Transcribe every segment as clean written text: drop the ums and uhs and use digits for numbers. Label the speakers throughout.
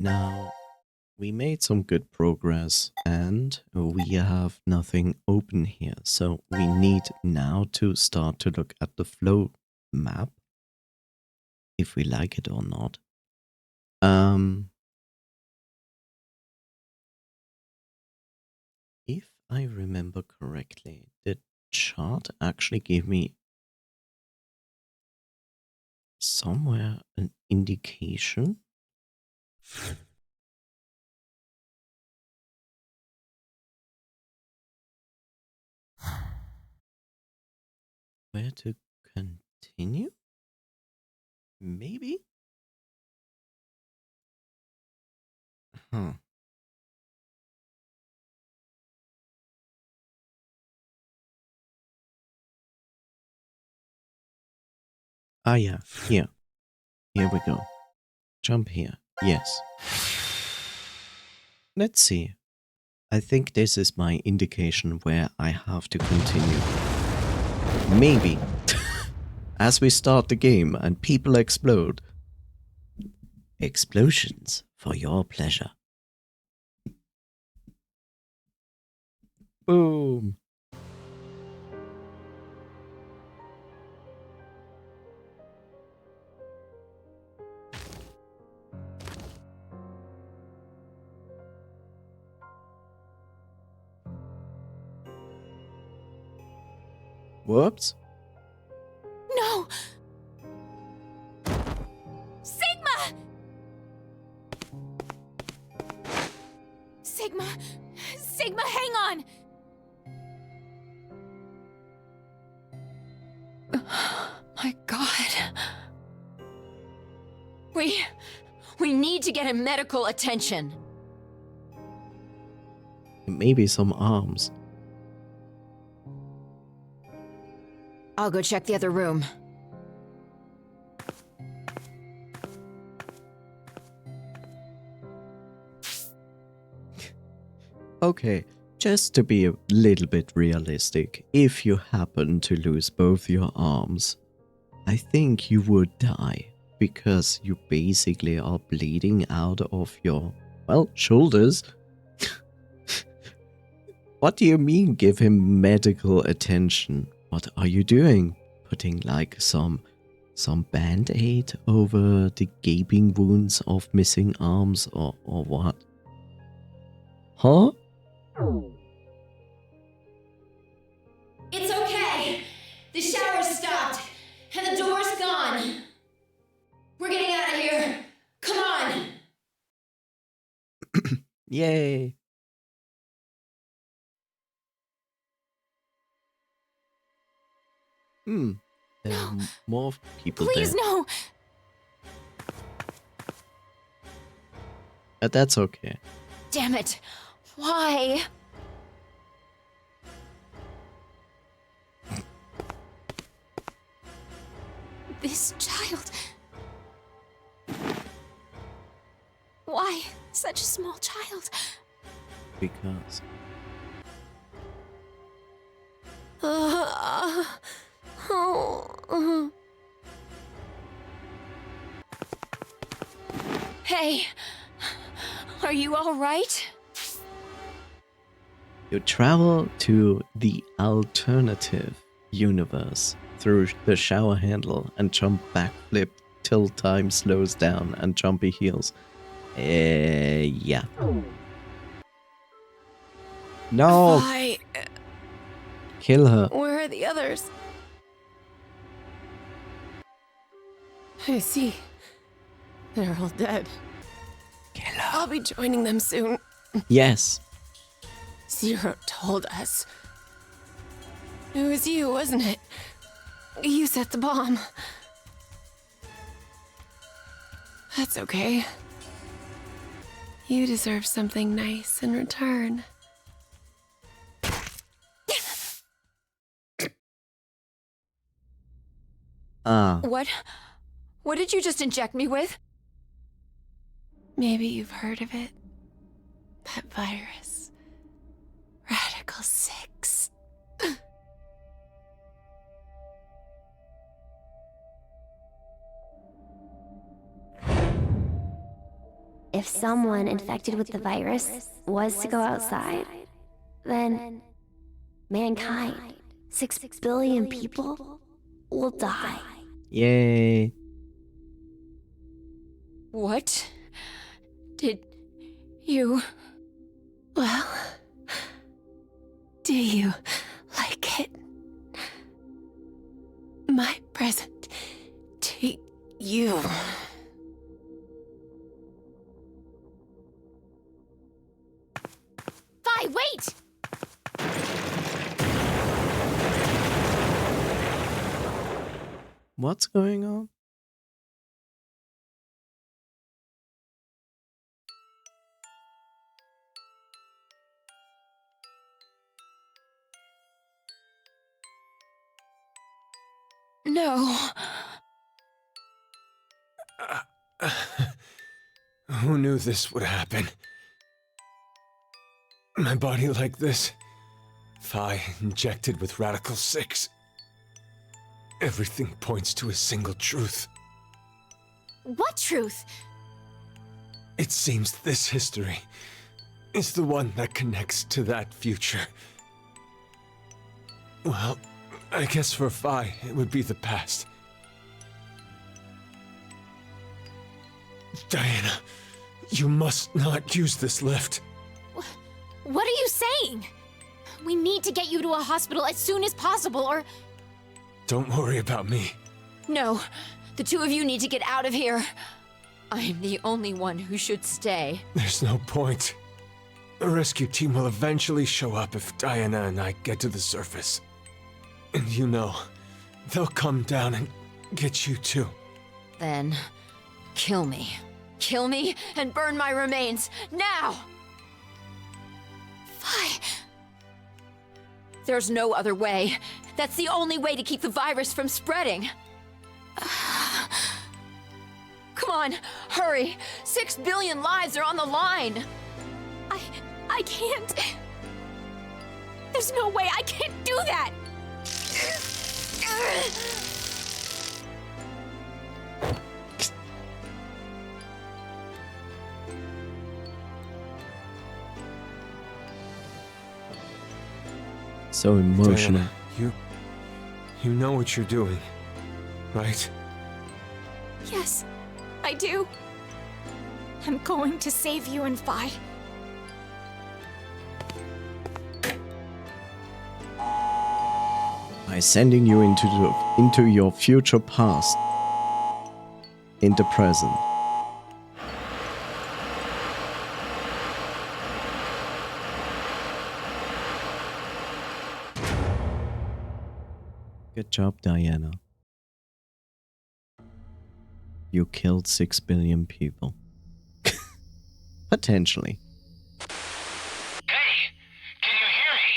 Speaker 1: Now, we made some good progress and we have nothing open here. So we need now to start to look at the flow map, if we like it or not. If I remember correctly, the chart actually gave me somewhere an indication. Where to continue? Maybe? Huh. Ah, yeah, here. Here we go. Jump here. Yes. Let's see. I think this is my indication where I have to continue. Maybe. As we start the game and people explode. Explosions for your pleasure. Boom. Whoops.
Speaker 2: No! Sigma! Sigma! Sigma, hang on! My God. We need to get him medical attention.
Speaker 1: Maybe some arms.
Speaker 2: I'll go check the other room.
Speaker 1: Okay, just to be a little bit realistic, if you happen to lose both your arms, I think you would die, because you basically are bleeding out of your, well, shoulders. What do you mean give him medical attention? What are you doing? Putting like some band-aid over the gaping wounds of missing arms or what? Huh?
Speaker 2: It's okay. The shower stopped, and the door's gone. We're getting out of here. Come on.
Speaker 1: Yay. There are more people
Speaker 2: Please,
Speaker 1: there.
Speaker 2: no.
Speaker 1: That's okay.
Speaker 2: Damn it. Why? This child. Why such a small child?
Speaker 1: Because
Speaker 2: Hey, are you all right?
Speaker 1: you travel to the alternative universe through the shower handle and jump backflip till time slows down and jumpy heals. Yeah. No!
Speaker 2: Why?
Speaker 1: Kill her.
Speaker 2: Where are the others? I see. They're all dead.
Speaker 1: Kill her.
Speaker 2: I'll be joining them soon.
Speaker 1: Yes.
Speaker 2: Zero told us. It was you, wasn't it? You set the bomb. That's okay. You deserve something nice in return. What did you just inject me with? Maybe you've heard of it. That virus. Radical 6.
Speaker 3: if someone infected with the virus was to go outside, then mankind, 6 billion people, will die.
Speaker 1: Yay.
Speaker 2: What did you...
Speaker 3: Well, do you like it? My present to you.
Speaker 2: Vi, wait!
Speaker 1: What's going on?
Speaker 2: No.
Speaker 4: Who knew this would happen? My body like this. Phi injected with Radical 6. Everything points to a single truth.
Speaker 2: What truth?
Speaker 4: It seems this history is the one that connects to that future. Well, I guess for Phi, it would be the past. Diana, you must not use this lift.
Speaker 2: What are you saying? We need to get you to a hospital as soon as possible, or...
Speaker 4: Don't worry about me.
Speaker 2: No, the two of you need to get out of here. I'm the only one who should stay.
Speaker 4: There's no point. A rescue team will eventually show up if Diana and I get to the surface. And you know, they'll come down and get you too.
Speaker 2: Then, kill me. Kill me and burn my remains, now! Phi... There's no other way. That's the only way to keep the virus from spreading. Come on, hurry! 6 billion lives are on the line! I can't... There's no way I can't do that!
Speaker 1: So emotional.
Speaker 4: Diana, you know what you're doing, right?
Speaker 5: Yes, I do. I'm going to save you and Phi.
Speaker 1: By sending you into your future past, into present. Good job, Diana. You killed 6 billion people. Potentially.
Speaker 6: Hey, can you hear me?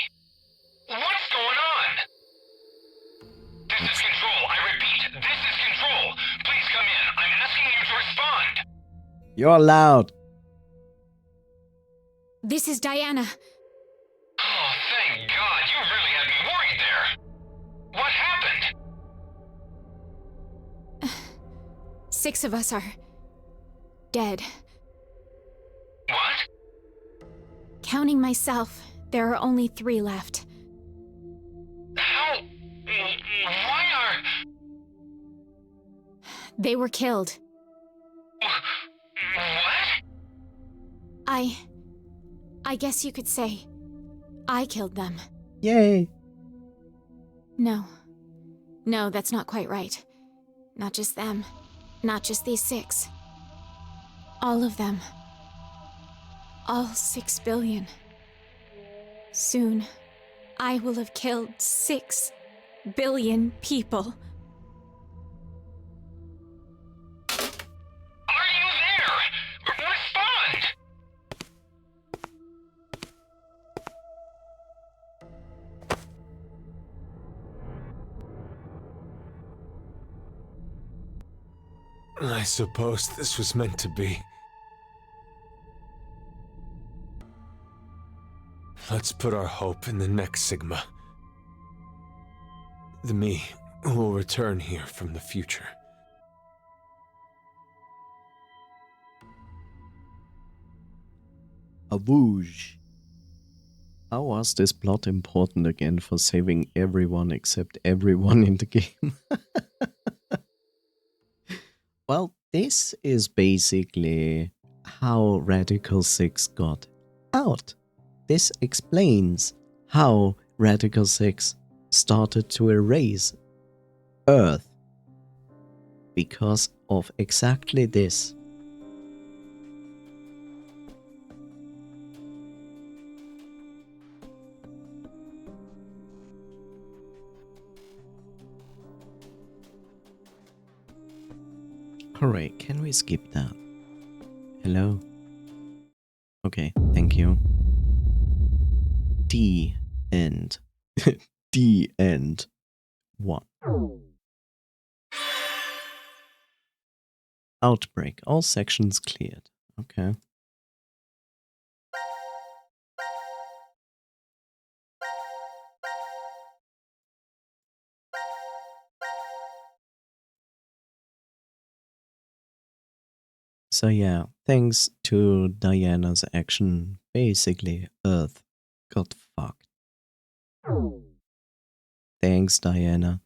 Speaker 6: What's going on? This is Control. I repeat, this is Control. Please come in. I'm asking you to respond.
Speaker 1: You're loud.
Speaker 5: This is Diana.
Speaker 6: Oh, thank God. You really had me worried there. What happened?
Speaker 5: 6 of us are... dead.
Speaker 6: What?
Speaker 5: Counting myself, there are only 3 left.
Speaker 6: How? Why are...
Speaker 5: They were killed.
Speaker 6: What?
Speaker 5: I guess you could say I killed them.
Speaker 1: Yay.
Speaker 5: No. No, that's not quite right. Not just them. Not just these 6. All of them. All 6 billion. Soon, I will have killed 6 billion people.
Speaker 6: Are you there? Respond!
Speaker 4: I suppose this was meant to be. Let's put our hope in the next Sigma. The me who will return here from the future.
Speaker 1: A whoosh. How was this plot important again for saving everyone except everyone in the game? Well, this is basically how Radical 6 got out. This explains how Radical 6 started to erase Earth. Because of exactly this. Alright, can we skip that? Hello? Okay, thank you. The end. The end. 1. Outbreak. All sections cleared. Okay. So yeah, thanks to Diana's action, basically Earth got fucked. Thanks, Diana.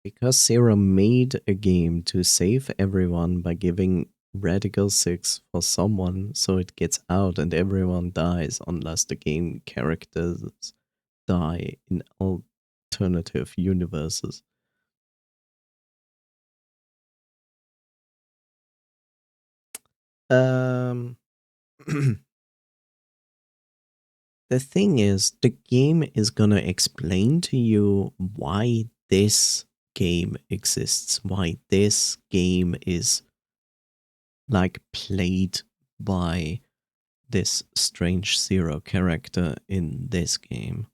Speaker 1: Because Sarah made a game to save everyone by giving Radical 6 for someone so it gets out and everyone dies unless the game characters die in alternative universes. The thing is, the game is gonna explain to you why this game exists, why this game is like played by this strange Zero character in this game.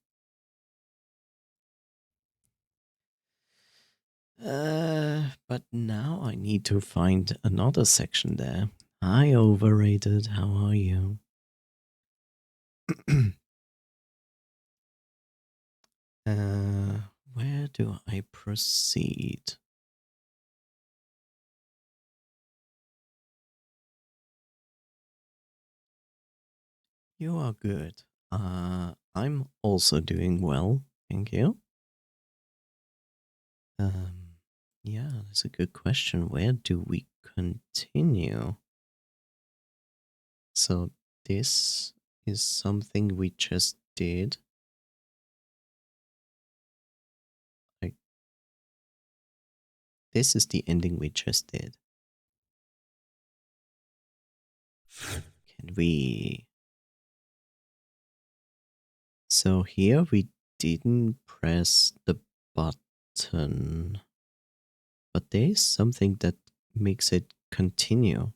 Speaker 1: But now I need to find another section there. Hi, Overrated, how are you? Where do I proceed? You are good. I'm also doing well, thank you. Yeah, that's a good question. Where do we continue? So this is something we just did. This is the ending we just did. Can we... So here we didn't press the button. But there is something that makes it continue.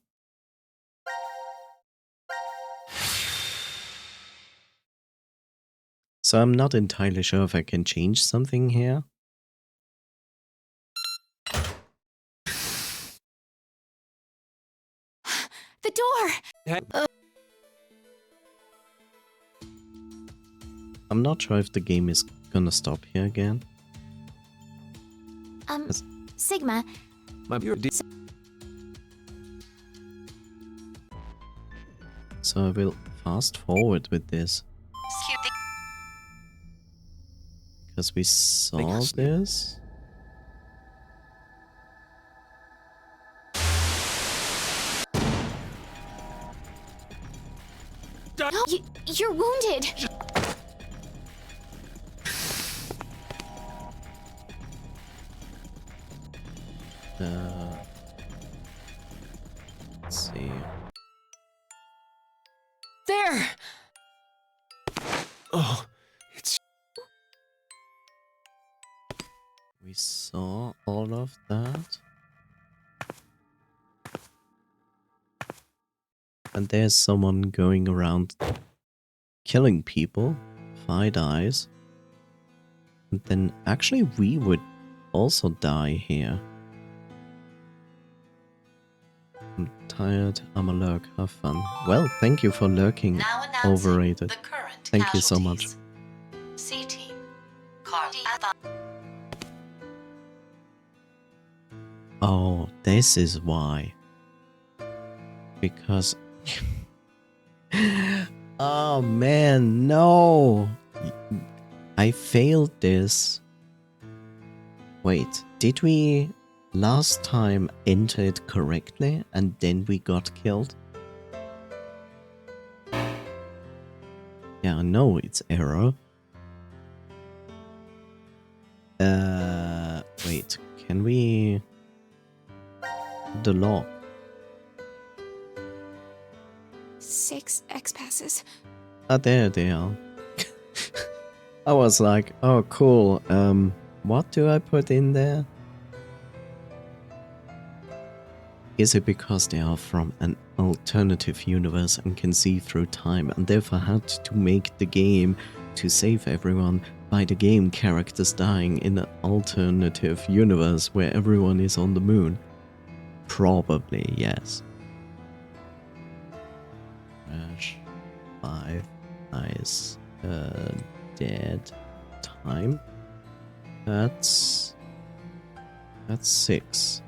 Speaker 1: So I'm not entirely sure if I can change something here.
Speaker 5: The door!
Speaker 1: I'm not sure if the game is gonna stop here again.
Speaker 5: Sigma,
Speaker 1: So I will fast forward with this. Because we saw this.
Speaker 5: you're wounded!
Speaker 1: Let's see.
Speaker 2: There!
Speaker 4: Oh, it's...
Speaker 1: We saw all of that. And there's someone going around killing people. 5 eyes. And then actually we would also die here. I'm tired, I'm a lurk, have fun. Well, thank you for lurking, Overrated. Thank you so much.
Speaker 7: C-Team. Carl.
Speaker 1: this is why. Because... oh man, no! I failed this. Wait, did we last time enter it correctly and then we got killed? Yeah, I know it's error. Wait, can we... the lock?
Speaker 5: 6 X passes.
Speaker 1: Ah, there they are. I was like, oh cool, what do I put in there? Is it because they are from an alternative universe and can see through time and therefore had to make the game to save everyone by the game characters dying in an alternative universe where everyone is on the moon? Probably, yes. Crash 5 eyes dead time. That's 6.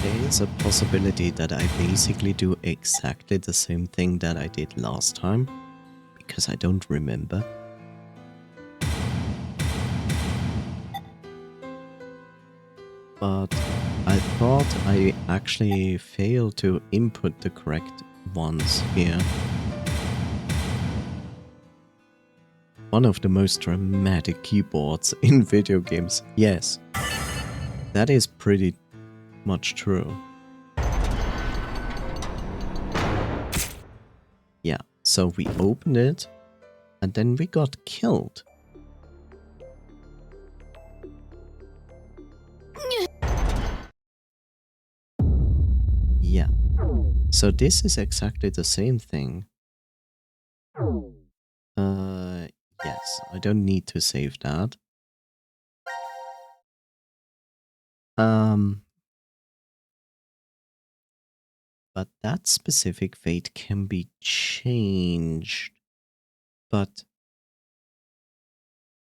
Speaker 1: There is a possibility that I basically do exactly the same thing that I did last time, because I don't remember. But I thought I actually failed to input the correct ones here. One of the most dramatic keyboards in video games. Yes, that is pretty much true. Yeah, so we opened it and then we got killed. Yeah, so this is exactly the same thing. Yes, I don't need to save that. But that specific fate can be changed. But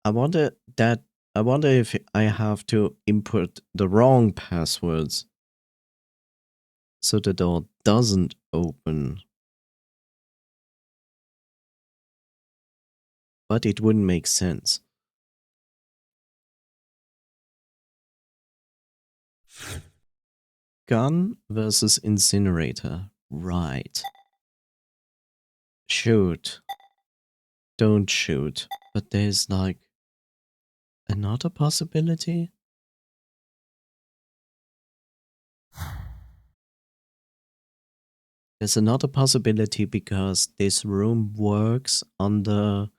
Speaker 1: I wonder if I have to input the wrong passwords so the door doesn't open. But it wouldn't make sense. Gun versus incinerator. Right. Shoot. Don't shoot. But there's like another possibility? There's another possibility because this room works under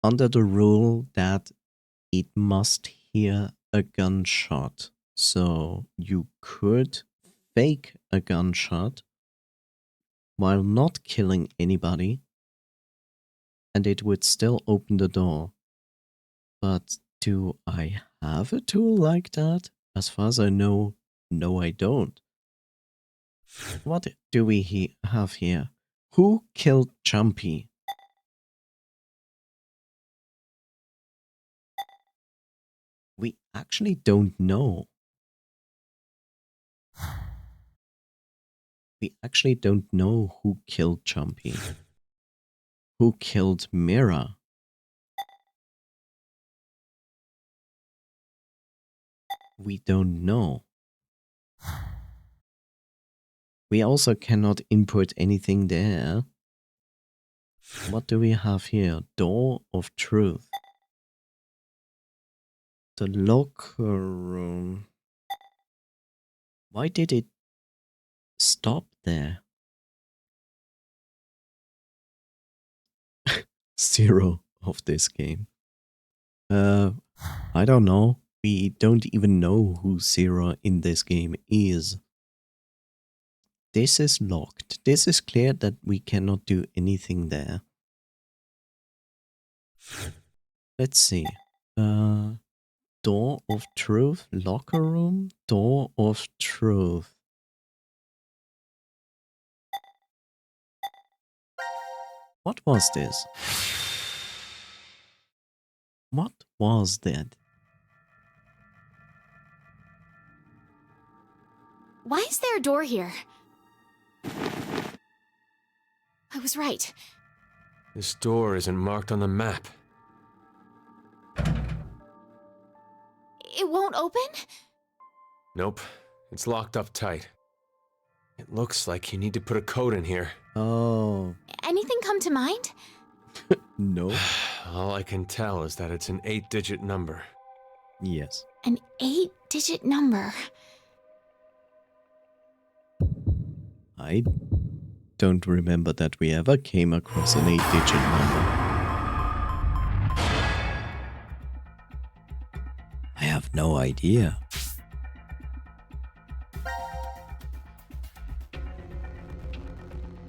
Speaker 1: the rule that it must hear a gunshot. So you could fake a gunshot while not killing anybody and it would still open the door. But do I have a tool like that? As far as I know, no I don't. What do we have here? Who killed Jumpy? We actually don't know. We actually don't know who killed Jumpy. Who killed Mira? We don't know. We also cannot input anything there. What do we have here? Door of Truth. The locker room. Why did it stop there? 0 of this game. I don't know. We don't even know who 0 in this game is. This is locked. This is clear that we cannot do anything there. Let's see. Door of Truth? Locker room? Door of Truth. What was this? What was that?
Speaker 5: Why is there a door here? I was right.
Speaker 4: This door isn't marked on the map.
Speaker 5: It won't open?
Speaker 4: Nope, it's locked up tight. It looks like you need to put a code in here.
Speaker 1: Oh,
Speaker 5: Anything come to mind?
Speaker 1: no.
Speaker 4: All I can tell is that it's an 8-digit number.
Speaker 1: Yes.
Speaker 5: An 8-digit number.
Speaker 1: I don't remember that we ever came across an 8-digit number. I have no idea.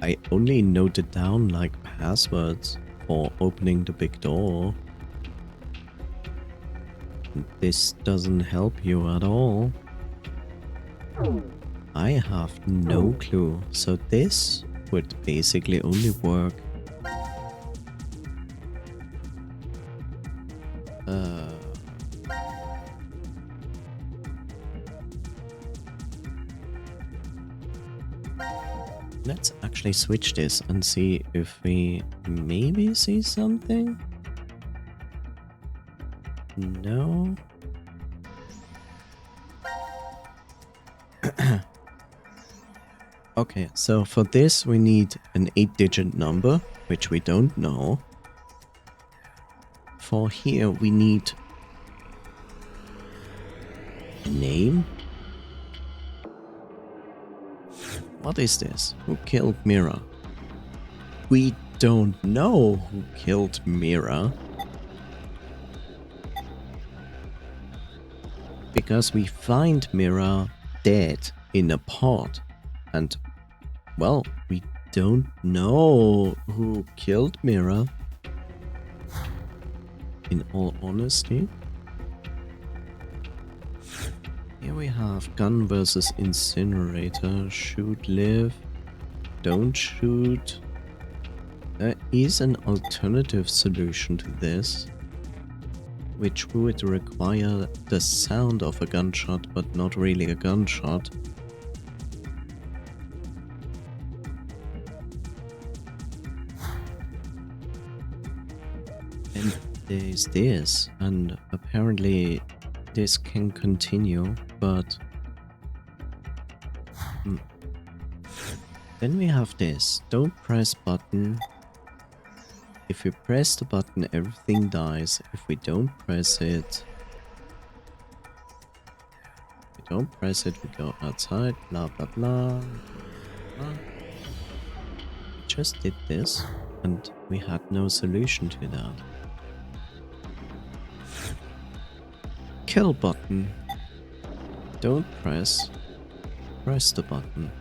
Speaker 1: I only noted down like passwords for opening the big door. This doesn't help you at all. I have no clue, so this would basically only work. Let's actually switch this and see if we maybe see something. No. Okay, so for this we need an 8-digit number, which we don't know. For here we need a name. What is this? Who killed Mira? We don't know who killed Mira. Because we find Mira dead in a pot. And, well, we don't know who killed Mira. In all honesty. Here we have gun versus incinerator. Shoot, live. Don't shoot. There is an alternative solution to this, which would require the sound of a gunshot, but not really a gunshot. And there's this, and apparently this can continue, but then we have this. Don't press button. If we press the button, everything dies. If we don't press it, we go outside, blah blah blah. blah. We just did this, and we had no solution to that. Kill button. Don't press. Press the button.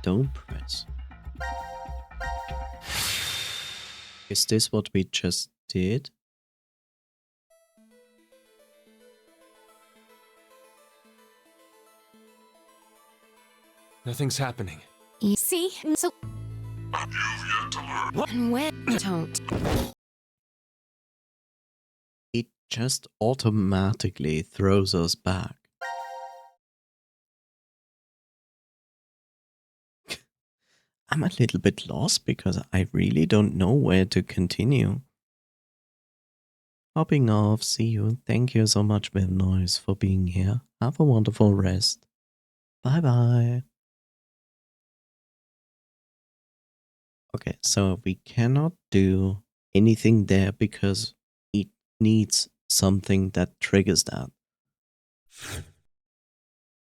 Speaker 1: Don't press. Is this what we just did?
Speaker 4: Nothing's happening.
Speaker 5: See? So. And when don't.
Speaker 1: It just automatically throws us back. I'm a little bit lost because I really don't know where to continue. Hopping off, see you. Thank you so much, Bill Noise, for being here. Have a wonderful rest. Bye bye. Okay, so we cannot do anything there because it needs something that triggers that.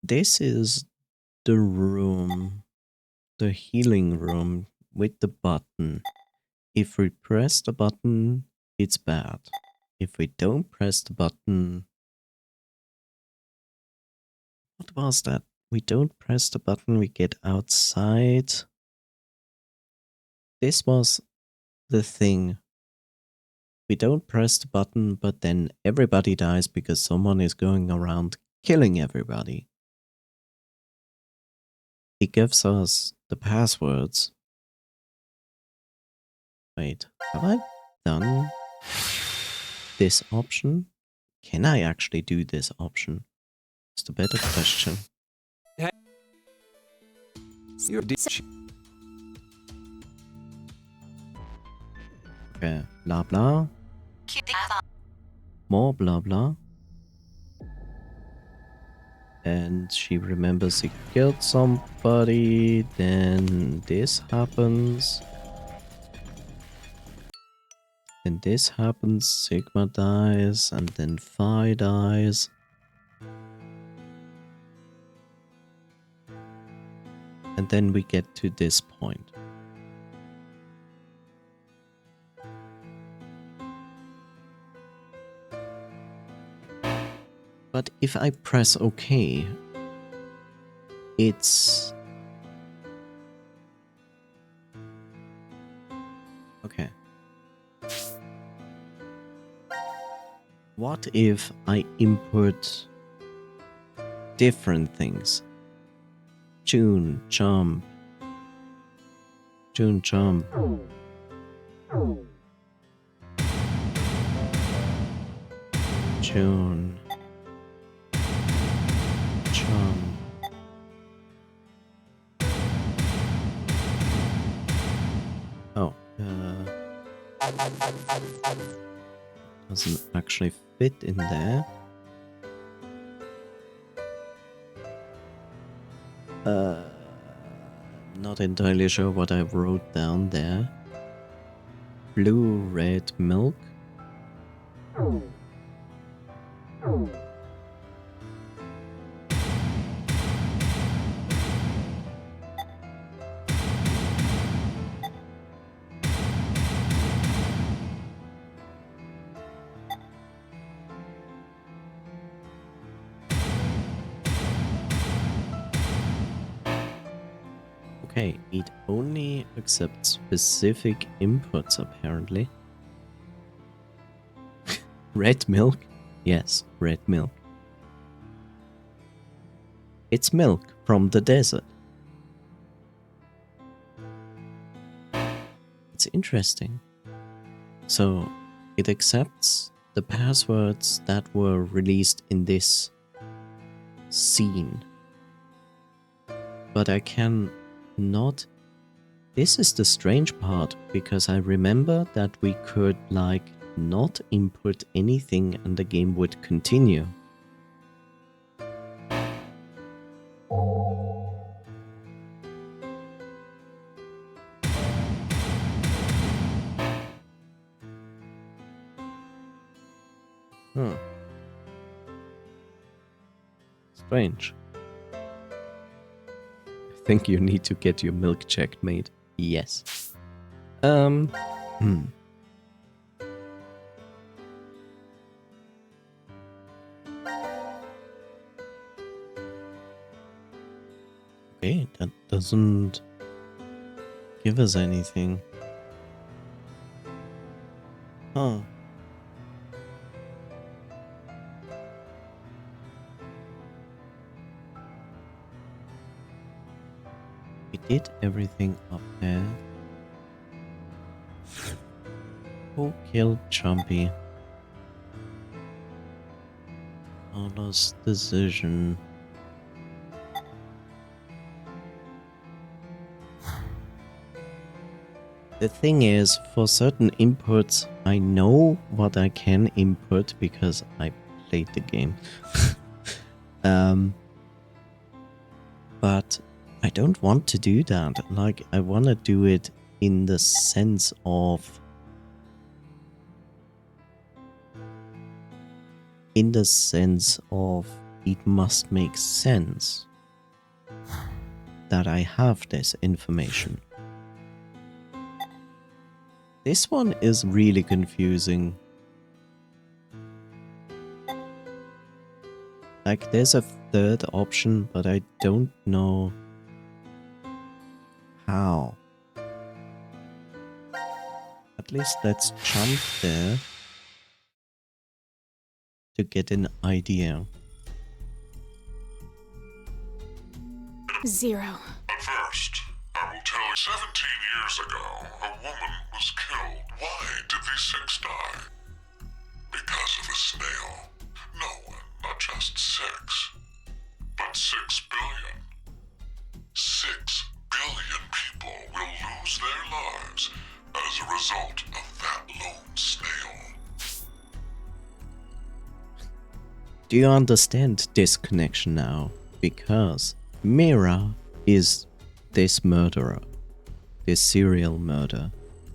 Speaker 1: This is the room, the healing room with the button. If we press the button, it's bad. If we don't press the button... What was that? We don't press the button, we get outside. This was the thing. we don't press the button, but then everybody dies because someone is going around killing everybody. It gives us the passwords. Wait, have I done this option? Can I actually do this option? It's the better question. Okay, blah blah. More blah blah. And she remembers he killed somebody, then this happens. Then this happens, Sigma dies, and then Phi dies. And then we get to this point. But if I press OK, it's... Okay. What if I input different things? June, jump. June, jump. June. Jump. Oh, doesn't actually fit in there. Not entirely sure what I wrote down there. Blue, red, milk. Okay, it only accepts specific inputs apparently. Red milk? Yes, red milk. It's milk from the desert. It's interesting. So, it accepts the passwords that were released in this scene. But I can not... This is the strange part, because I remember that we could, like, not input anything and the game would continue. Strange. I think you need to get your milk checked, mate. Yes. Okay, that doesn't give us anything. Huh. We did everything up there. Who killed Chumpy? Carlos' decision. The thing is, for certain inputs, I know what I can input because I played the game. But I don't want to do that. Like, I want to do it in the sense of... it must make sense that I have this information. This one is really confusing. Like, there's a third option, but I don't know how. At least let's jump there. to get an idea.
Speaker 5: 0.
Speaker 7: But first, I will tell you 17 years ago, a woman was killed. Why did these 6 die? Because of a snail. No, not just 6, but 6 billion. 6 billion people will lose their lives as a result of that lone snail.
Speaker 1: Do you understand this connection now? Because Mira is this murderer, this serial murderer.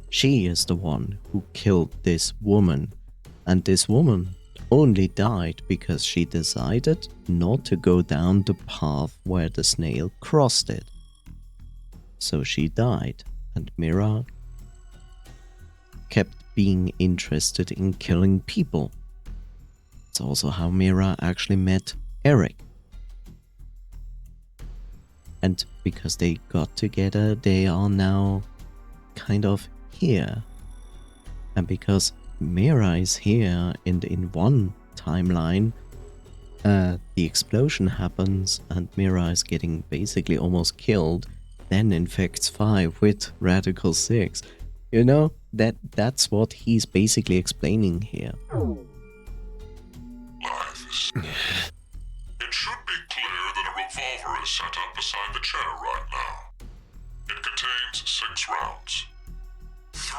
Speaker 1: She is the one who killed this woman, and this woman only died because she decided not to go down the path where the snail crossed it. So she died, and Mira kept being interested in killing people. It's also how Mira actually met Eric. And because they got together, they are now kind of here. And because Mira is here in one timeline, the explosion happens and Mira is getting basically almost killed, then infects 5 with Radical 6. You know, that's what he's basically explaining here.
Speaker 7: Life is... It should be clear that a revolver is set up beside the chair right now. It contains 6 rounds. 3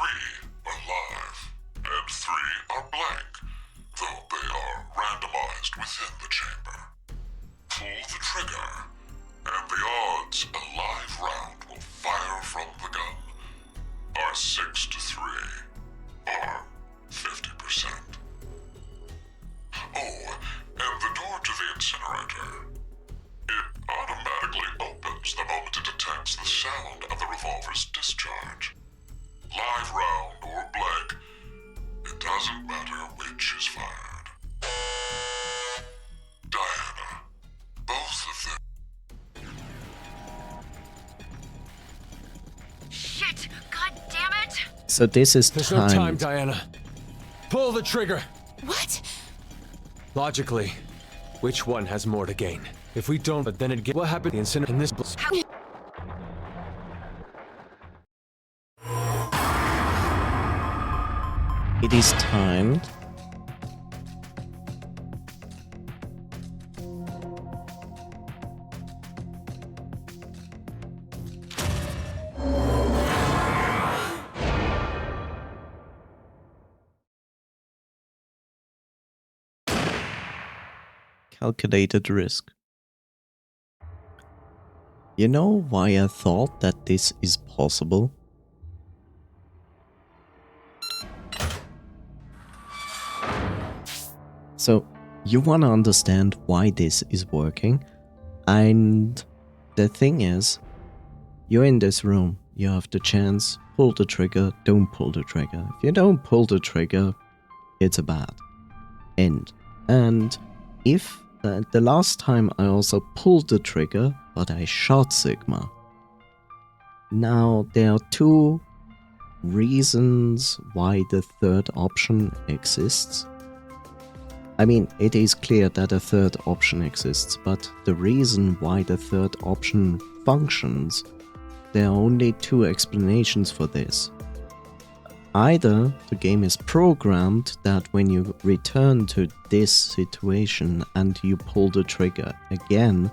Speaker 7: are live, and 3 are blank, though they are randomized within the chamber. Pull the trigger, and the odds a live round will fire from the gun are 6 to 3, or 50%. Oh, and the door to the incinerator. It automatically opens the moment it detects the sound of the revolver's discharge. Live round or blank, it doesn't matter which is fired. Diana, both of them.
Speaker 2: Shit! God damn it!
Speaker 1: So this is
Speaker 4: There's no time,
Speaker 1: timed.
Speaker 4: Diana. Pull the trigger.
Speaker 5: What?
Speaker 4: Logically, which one has more to gain? If we don't, but then it get what happened in this.
Speaker 1: It is timed. Calculated risk. You know why I thought that this is possible? So, you want to understand why this is working, and the thing is, you're in this room, you have the chance, pull the trigger, don't pull the trigger. If you don't pull the trigger, it's a bad end. And if the last time I also pulled the trigger, but I shot Sigma. Now, there are 2 reasons why the third option exists. I mean, it is clear that a third option exists, but the reason why the third option functions, there are only 2 explanations for this. Either the game is programmed that when you return to this situation and you pull the trigger again,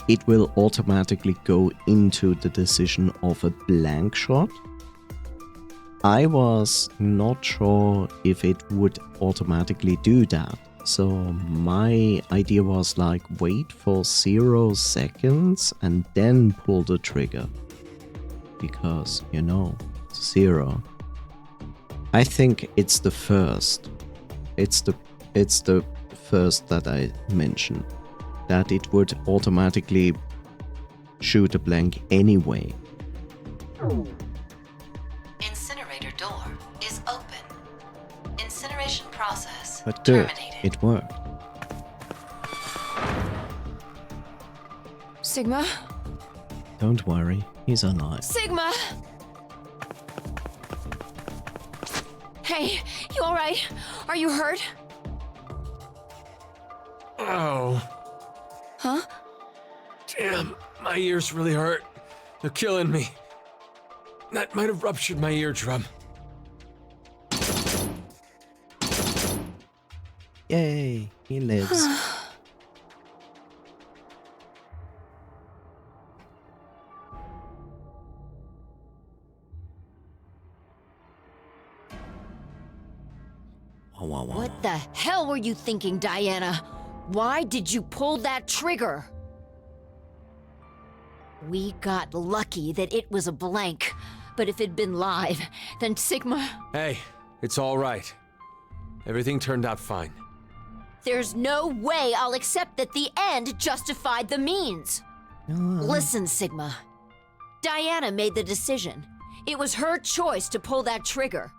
Speaker 1: it will automatically go into the decision of a blank shot. I was not sure if it would automatically do that. So my idea was like wait for 0 seconds and then pull the trigger. Because, you know, 0. I think it's the first. It's the first that I mentioned. That it would automatically shoot a blank anyway.
Speaker 8: Incinerator door is open. Incineration process
Speaker 1: But good,
Speaker 8: terminated.
Speaker 1: it worked.
Speaker 2: Sigma?
Speaker 1: Don't worry, he's alive.
Speaker 2: Sigma! Hey, you alright? Are you hurt?
Speaker 4: Oh.
Speaker 2: Huh?
Speaker 4: Damn, my ears really hurt. They're killing me. That might have ruptured my eardrum.
Speaker 1: Yay, he lives. Wow.
Speaker 2: What the hell were you thinking, Diana? Why did you pull that trigger? We got lucky that it was a blank, but if it'd been live, then Sigma...
Speaker 4: Hey, it's all right. Everything turned out fine.
Speaker 2: There's no way I'll accept that the end justified the means. Listen, Sigma. Diana made the decision. It was her choice to pull that trigger.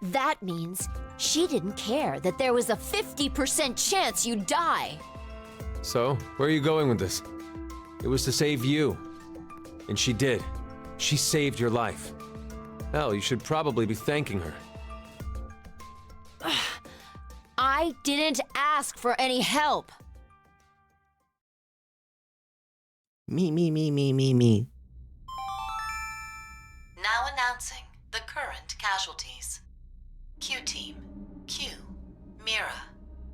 Speaker 2: That means she didn't care that there was a 50% chance you'd die.
Speaker 4: So, where are you going with this? It was to save you. And she did. She saved your life. Hell, you should probably be thanking her.
Speaker 2: I didn't ask for any help.
Speaker 1: Me.
Speaker 8: Now announcing the current casualties. Q-Team, Q, Mira,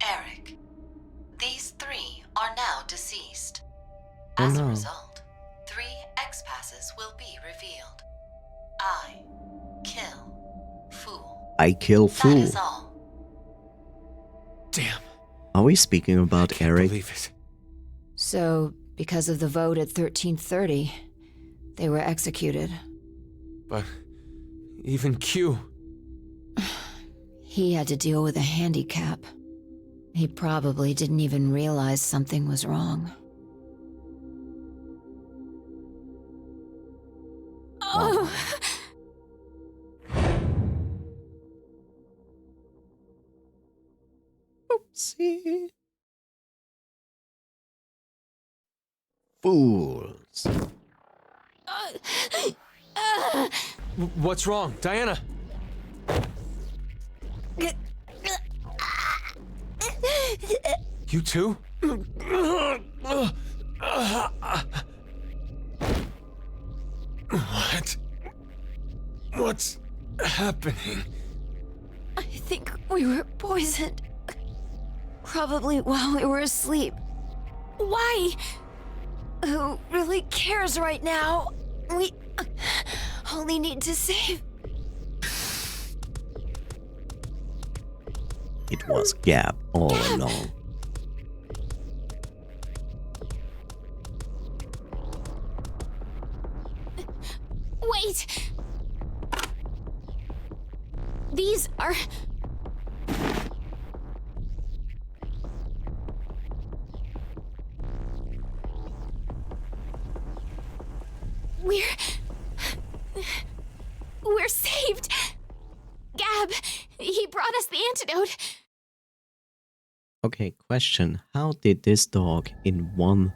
Speaker 8: Eric. These 3 are now deceased. As a result, 3 X-passes will be revealed. I kill Fool.
Speaker 1: I kill
Speaker 8: That
Speaker 1: Fool.
Speaker 8: is all.
Speaker 4: Damn.
Speaker 1: Are we speaking about
Speaker 4: Can't
Speaker 1: Eric?
Speaker 4: believe it.
Speaker 2: So, because of the vote at 1330, they were executed.
Speaker 4: But even Q.
Speaker 2: He had to deal with a handicap. He probably didn't even realize something was wrong.
Speaker 5: Oh,
Speaker 1: Oopsie. Fools.
Speaker 4: What's wrong, Diana? You too? What? What's happening?
Speaker 2: I think we were poisoned. Probably while we were asleep.
Speaker 5: why?
Speaker 2: Who really cares right now? We only need to save...
Speaker 1: It was Gab all along.
Speaker 5: Wait! These are... We're saved! Gab, he brought us the antidote.
Speaker 1: Okay, question. How did this dog, in one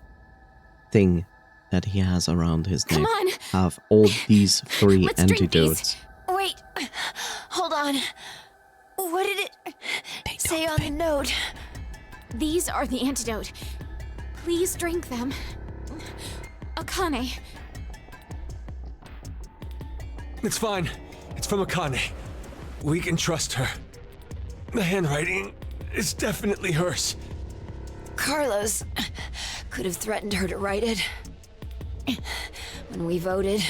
Speaker 1: thing that he has around his neck,
Speaker 5: Come on.
Speaker 1: have all these 3
Speaker 5: Let's drink these.
Speaker 1: antidotes?
Speaker 2: Wait, hold on. What did it say on the note?
Speaker 5: These are the antidote. Please drink them. Akane,
Speaker 4: It's fine. It's from Akane. We can trust her. The handwriting is definitely hers.
Speaker 2: Carlos could have threatened her to write it. When we voted,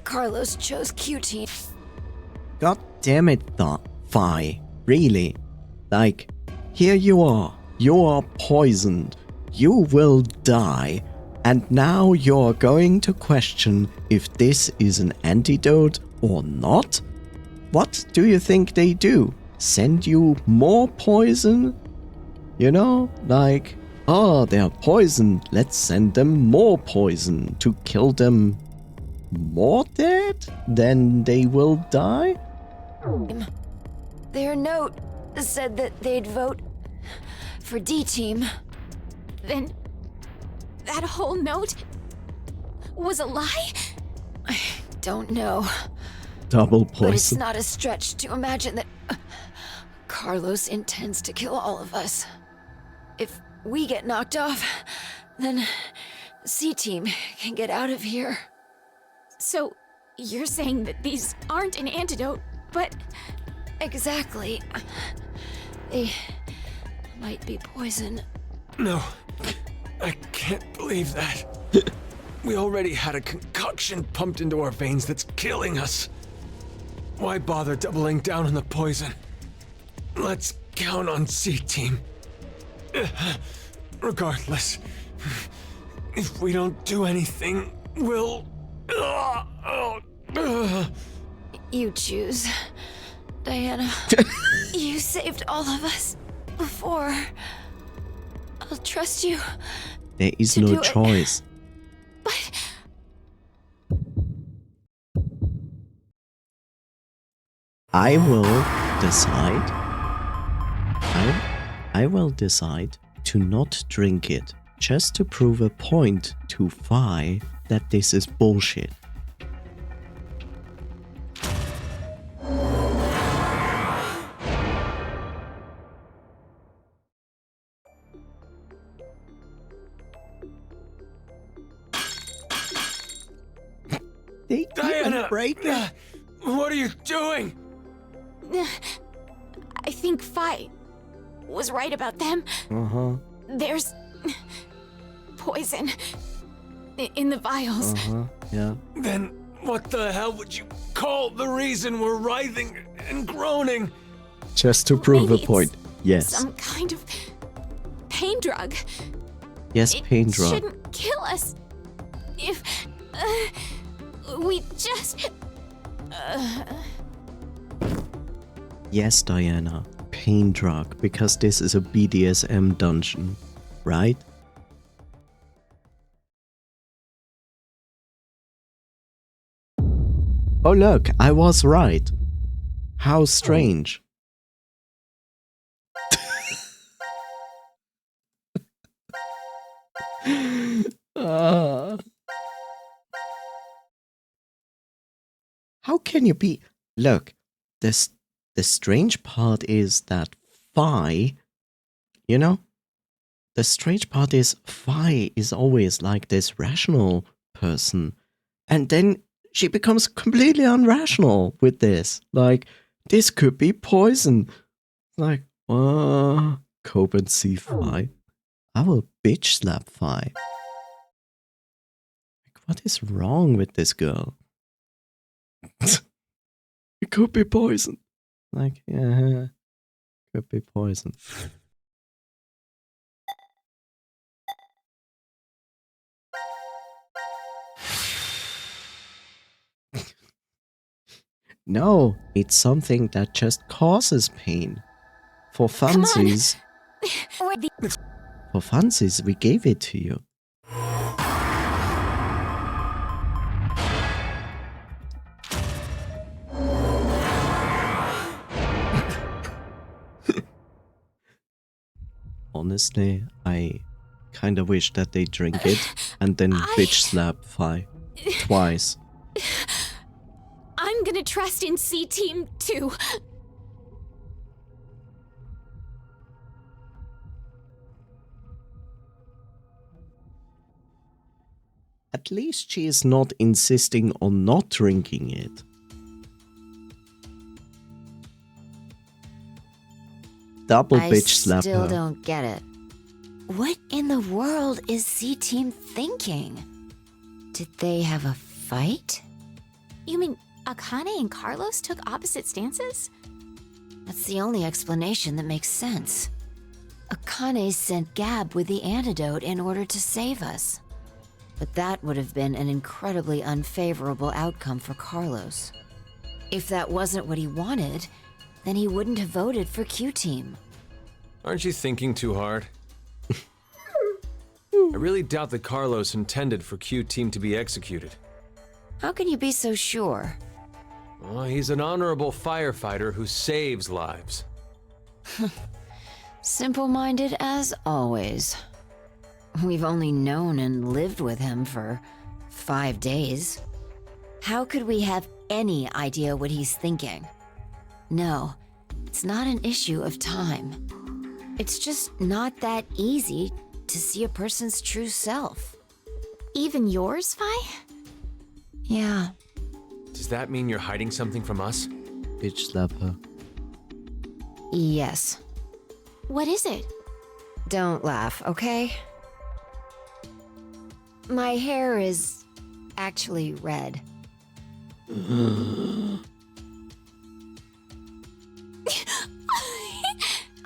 Speaker 2: Carlos chose Q-Team.
Speaker 1: God damn it, Fi. Really? Like, here you are. You are poisoned. You will die. And now you're going to question if this is an antidote or not? What do you think they do? Send you more poison? You know, like, oh, they're poisoned. Let's send them more poison to kill them more dead? Then they will die?
Speaker 2: Their note said that they'd vote for D-Team.
Speaker 5: then that whole note was a lie?
Speaker 2: I don't know,
Speaker 1: Double
Speaker 2: but it's
Speaker 1: poison.
Speaker 2: not a stretch to imagine that Carlos intends to kill all of us. If we get knocked off, then C-Team can get out of here.
Speaker 5: So, you're saying that these aren't an antidote, but...
Speaker 2: Exactly. They might be poison.
Speaker 4: No, I can't believe that. We already had a concoction pumped into our veins that's killing us. Why bother doubling down on the poison? Let's count on C-Team. Regardless, if we don't do anything, we'll...
Speaker 2: You choose. Diana, you saved all of us before. I'll trust you.
Speaker 1: There is
Speaker 2: to
Speaker 1: no
Speaker 2: do it.
Speaker 1: choice.
Speaker 2: But
Speaker 1: I will decide. I will decide to not drink it, just to prove a point to Phi that this is bullshit. They
Speaker 4: Diana!
Speaker 1: even break it.
Speaker 4: What are you doing?
Speaker 5: I think Phi was right about them.
Speaker 1: Uh-huh.
Speaker 5: There's... poison in the vials.
Speaker 1: Uh-huh. Yeah.
Speaker 4: Then what the hell would you call the reason we're writhing and groaning?
Speaker 1: Just to prove
Speaker 5: Maybe
Speaker 1: a point.
Speaker 5: it's
Speaker 1: Yes.
Speaker 5: Some kind of pain drug.
Speaker 1: Yes,
Speaker 5: It
Speaker 1: pain drug.
Speaker 5: shouldn't kill us. If we just...
Speaker 1: Yes, Diana. Pain drug, because this is a BDSM dungeon, right? Oh look, I was right. How strange. How can you be... Look, the strange part is that Phi, you know? The strange part is Phi is always like this rational person. And then she becomes completely unrational with this. Like, this could be poison. Like, cope and see Phi. I will bitch slap Phi. Like, what is wrong with this girl? It could be poison. Like, yeah, could be poison. No, it's something that just causes pain. For funsies, for funsies, we gave it to you. Honestly, I kinda wish that they drink it and then bitch slap Phi twice.
Speaker 5: I'm gonna trust in C-Team too.
Speaker 1: At least she is not insisting on not drinking it. Double bitch slap
Speaker 2: I still
Speaker 1: her.
Speaker 2: don't get it. What in the world is C-Team thinking? Did they have a fight?
Speaker 5: You mean Akane and Carlos took opposite stances?
Speaker 2: That's the only explanation that makes sense. Akane sent Gab with the antidote in order to save us. But that would have been an incredibly unfavorable outcome for Carlos. If that wasn't what he wanted, then he wouldn't have voted for Q-Team.
Speaker 4: Aren't you thinking too hard? I really doubt that Carlos intended for Q-Team to be executed.
Speaker 2: How can you be so sure?
Speaker 4: Well, he's an honorable firefighter who saves lives.
Speaker 2: Simple-minded as always. We've only known and lived with him for 5 days. How could we have any idea what he's thinking? No, it's not an issue of time. It's just not that easy to see a person's true self.
Speaker 5: Even yours, Vi?
Speaker 2: Yeah.
Speaker 4: Does that mean you're hiding something from us?
Speaker 1: Bitch slap her.
Speaker 2: Yes.
Speaker 5: What is it?
Speaker 2: Don't laugh, okay? My hair is actually red.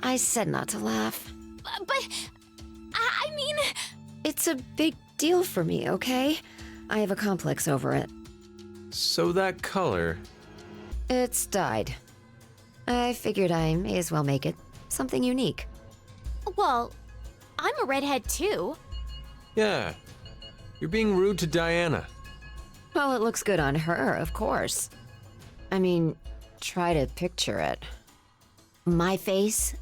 Speaker 2: I said not to laugh.
Speaker 5: But, I mean...
Speaker 2: It's a big deal for me, okay? I have a complex over it.
Speaker 4: So that color...
Speaker 2: It's dyed. I figured I may as well make it something unique.
Speaker 5: Well, I'm a redhead too.
Speaker 4: Yeah. You're being rude to Diana.
Speaker 2: Well, it looks good on her, of course. I mean, try to picture it. My face,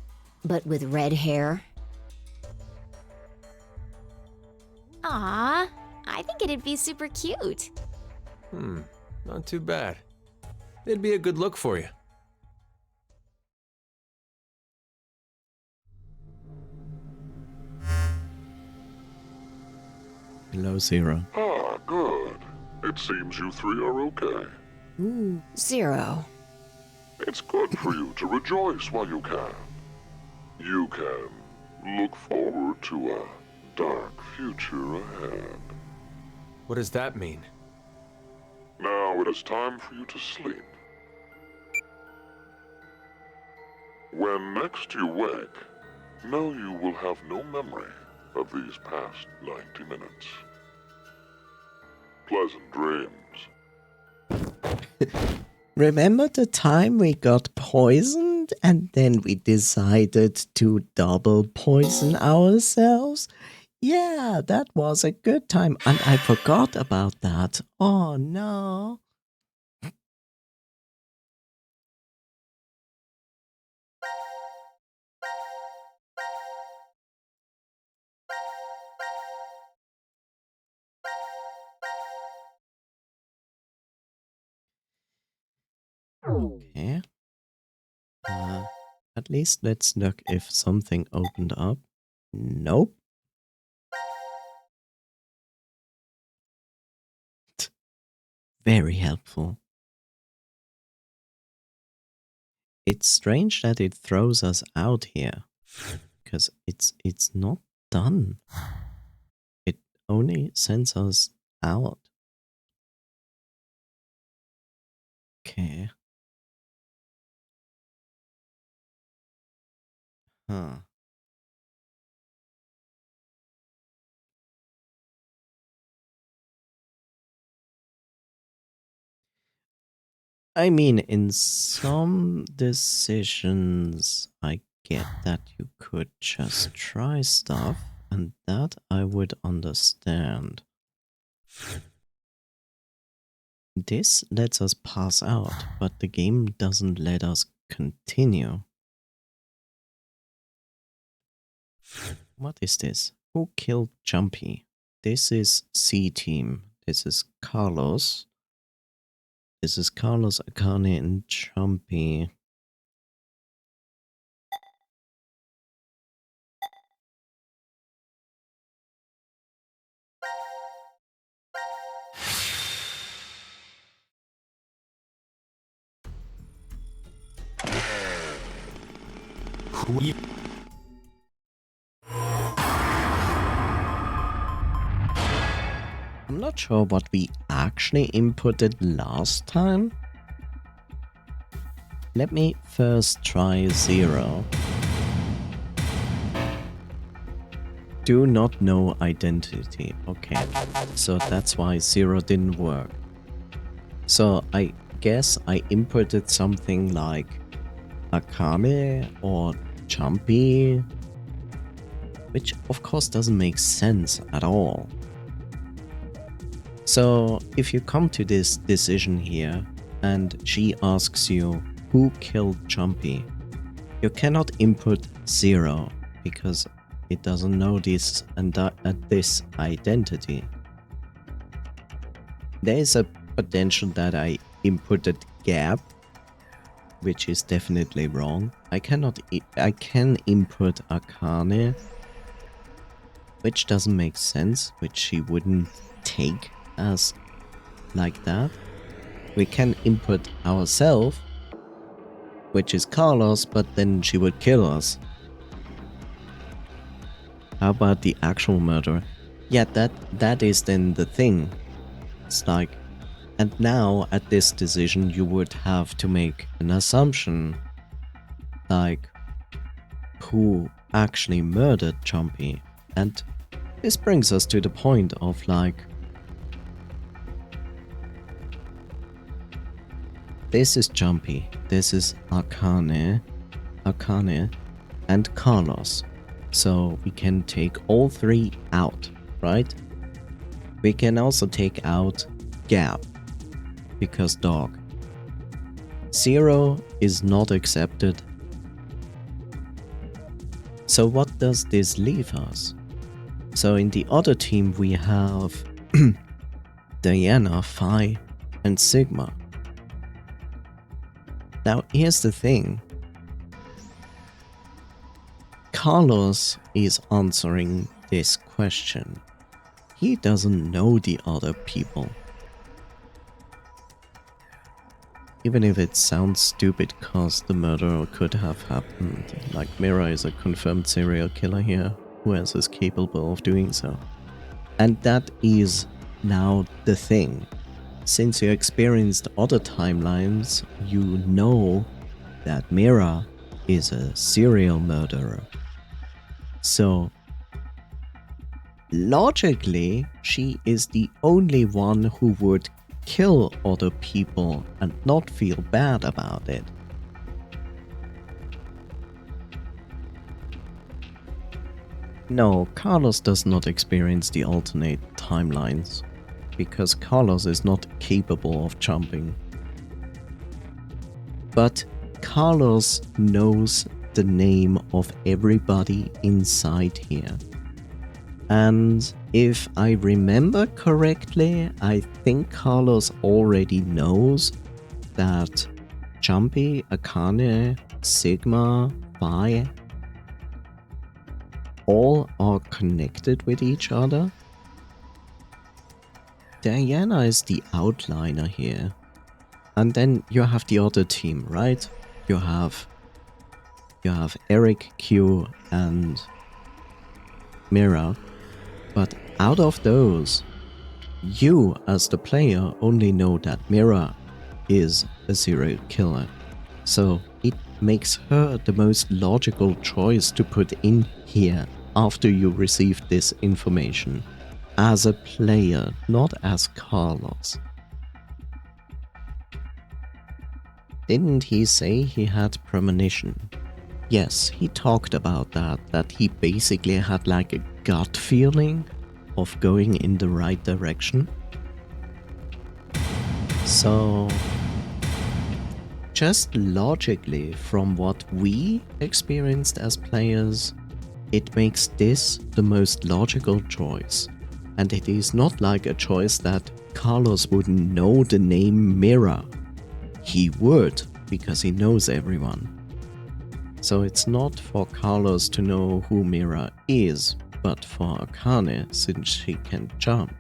Speaker 2: but with red hair.
Speaker 5: Aw, I think it'd be super cute.
Speaker 4: Not too bad. It'd be a good look for you.
Speaker 1: Hello, Zero.
Speaker 7: Ah, good. It seems you three are okay.
Speaker 2: Zero.
Speaker 7: It's good for you to rejoice while you can. You can look forward to a dark future ahead.
Speaker 4: What does that mean?
Speaker 7: Now it is time for you to sleep. When next you wake, know you will have no memory of these past 90 minutes. Pleasant dreams.
Speaker 1: Remember the time we got poisoned and then we decided to double poison ourselves? Yeah, that was a good time and I forgot about that. Oh no. Okay. At least let's look if something opened up. Nope. Very helpful. It's strange that it throws us out here, because it's not done. It only sends us out. Okay. Huh. I mean, in some decisions, I get that you could just try stuff, and that I would understand. This lets us pass out, but the game doesn't let us continue. What is this? Who killed Jumpy? This is C-Team. This is Carlos. This is Carlos, Akane, and Jumpy. I'm not sure what we actually inputted last time. Let me first try 0. Do not know identity. Okay, so that's why 0 didn't work. So I guess I inputted something like Akame or Jumpy, which of course doesn't make sense at all. So if you come to this decision here and she asks you who killed Jumpy, you cannot input 0 because it doesn't know this and this identity. There is a potential that I inputted Gap which is definitely wrong. I can input Akane, which doesn't make sense, which she wouldn't take as like that. We can input ourselves, which is Carlos, but then she would kill us. How about the actual murderer? Yeah, that is then the thing. It's like, and now at this decision you would have to make an assumption, like, who actually murdered Jumpy? And this brings us to the point of like, this is Jumpy, this is Akane, and Carlos. So we can take all three out, right? We can also take out Gab, because dog. Zero is not accepted. So what does this leave us? So in the other team we have Diana, Phi, and Sigma. Now here's the thing. Carlos is answering this question. He doesn't know the other people. Even if it sounds stupid cause the murder could have happened. Like Mira is a confirmed serial killer here. Who else is capable of doing so? And that is now the thing. Since you experienced other timelines, you know that Mira is a serial murderer. So, logically, she is the only one who would kill other people and not feel bad about it. No, Carlos does not experience the alternate timelines, because Carlos is not capable of jumping. But Carlos knows the name of everybody inside here. And if I remember correctly, I think Carlos already knows that Jumpy, Akane, Sigma, Phi all are connected with each other. Diana is the outliner here. And then you have the other team, right? You have Eric, Q, and Mira. But out of those, you as the player only know that Mira is a serial killer. So it makes her the most logical choice to put in here after you receive this information. As a player, not as Carlos. Didn't he say he had premonition? Yes, he talked about that he basically had like a gut feeling of going in the right direction. So, just logically, from what we experienced as players, it makes this the most logical choice. And it is not like a choice that Carlos wouldn't know the name Mira. He would, because he knows everyone. So it's not for Carlos to know who Mira is, but for Akane, since she can jump.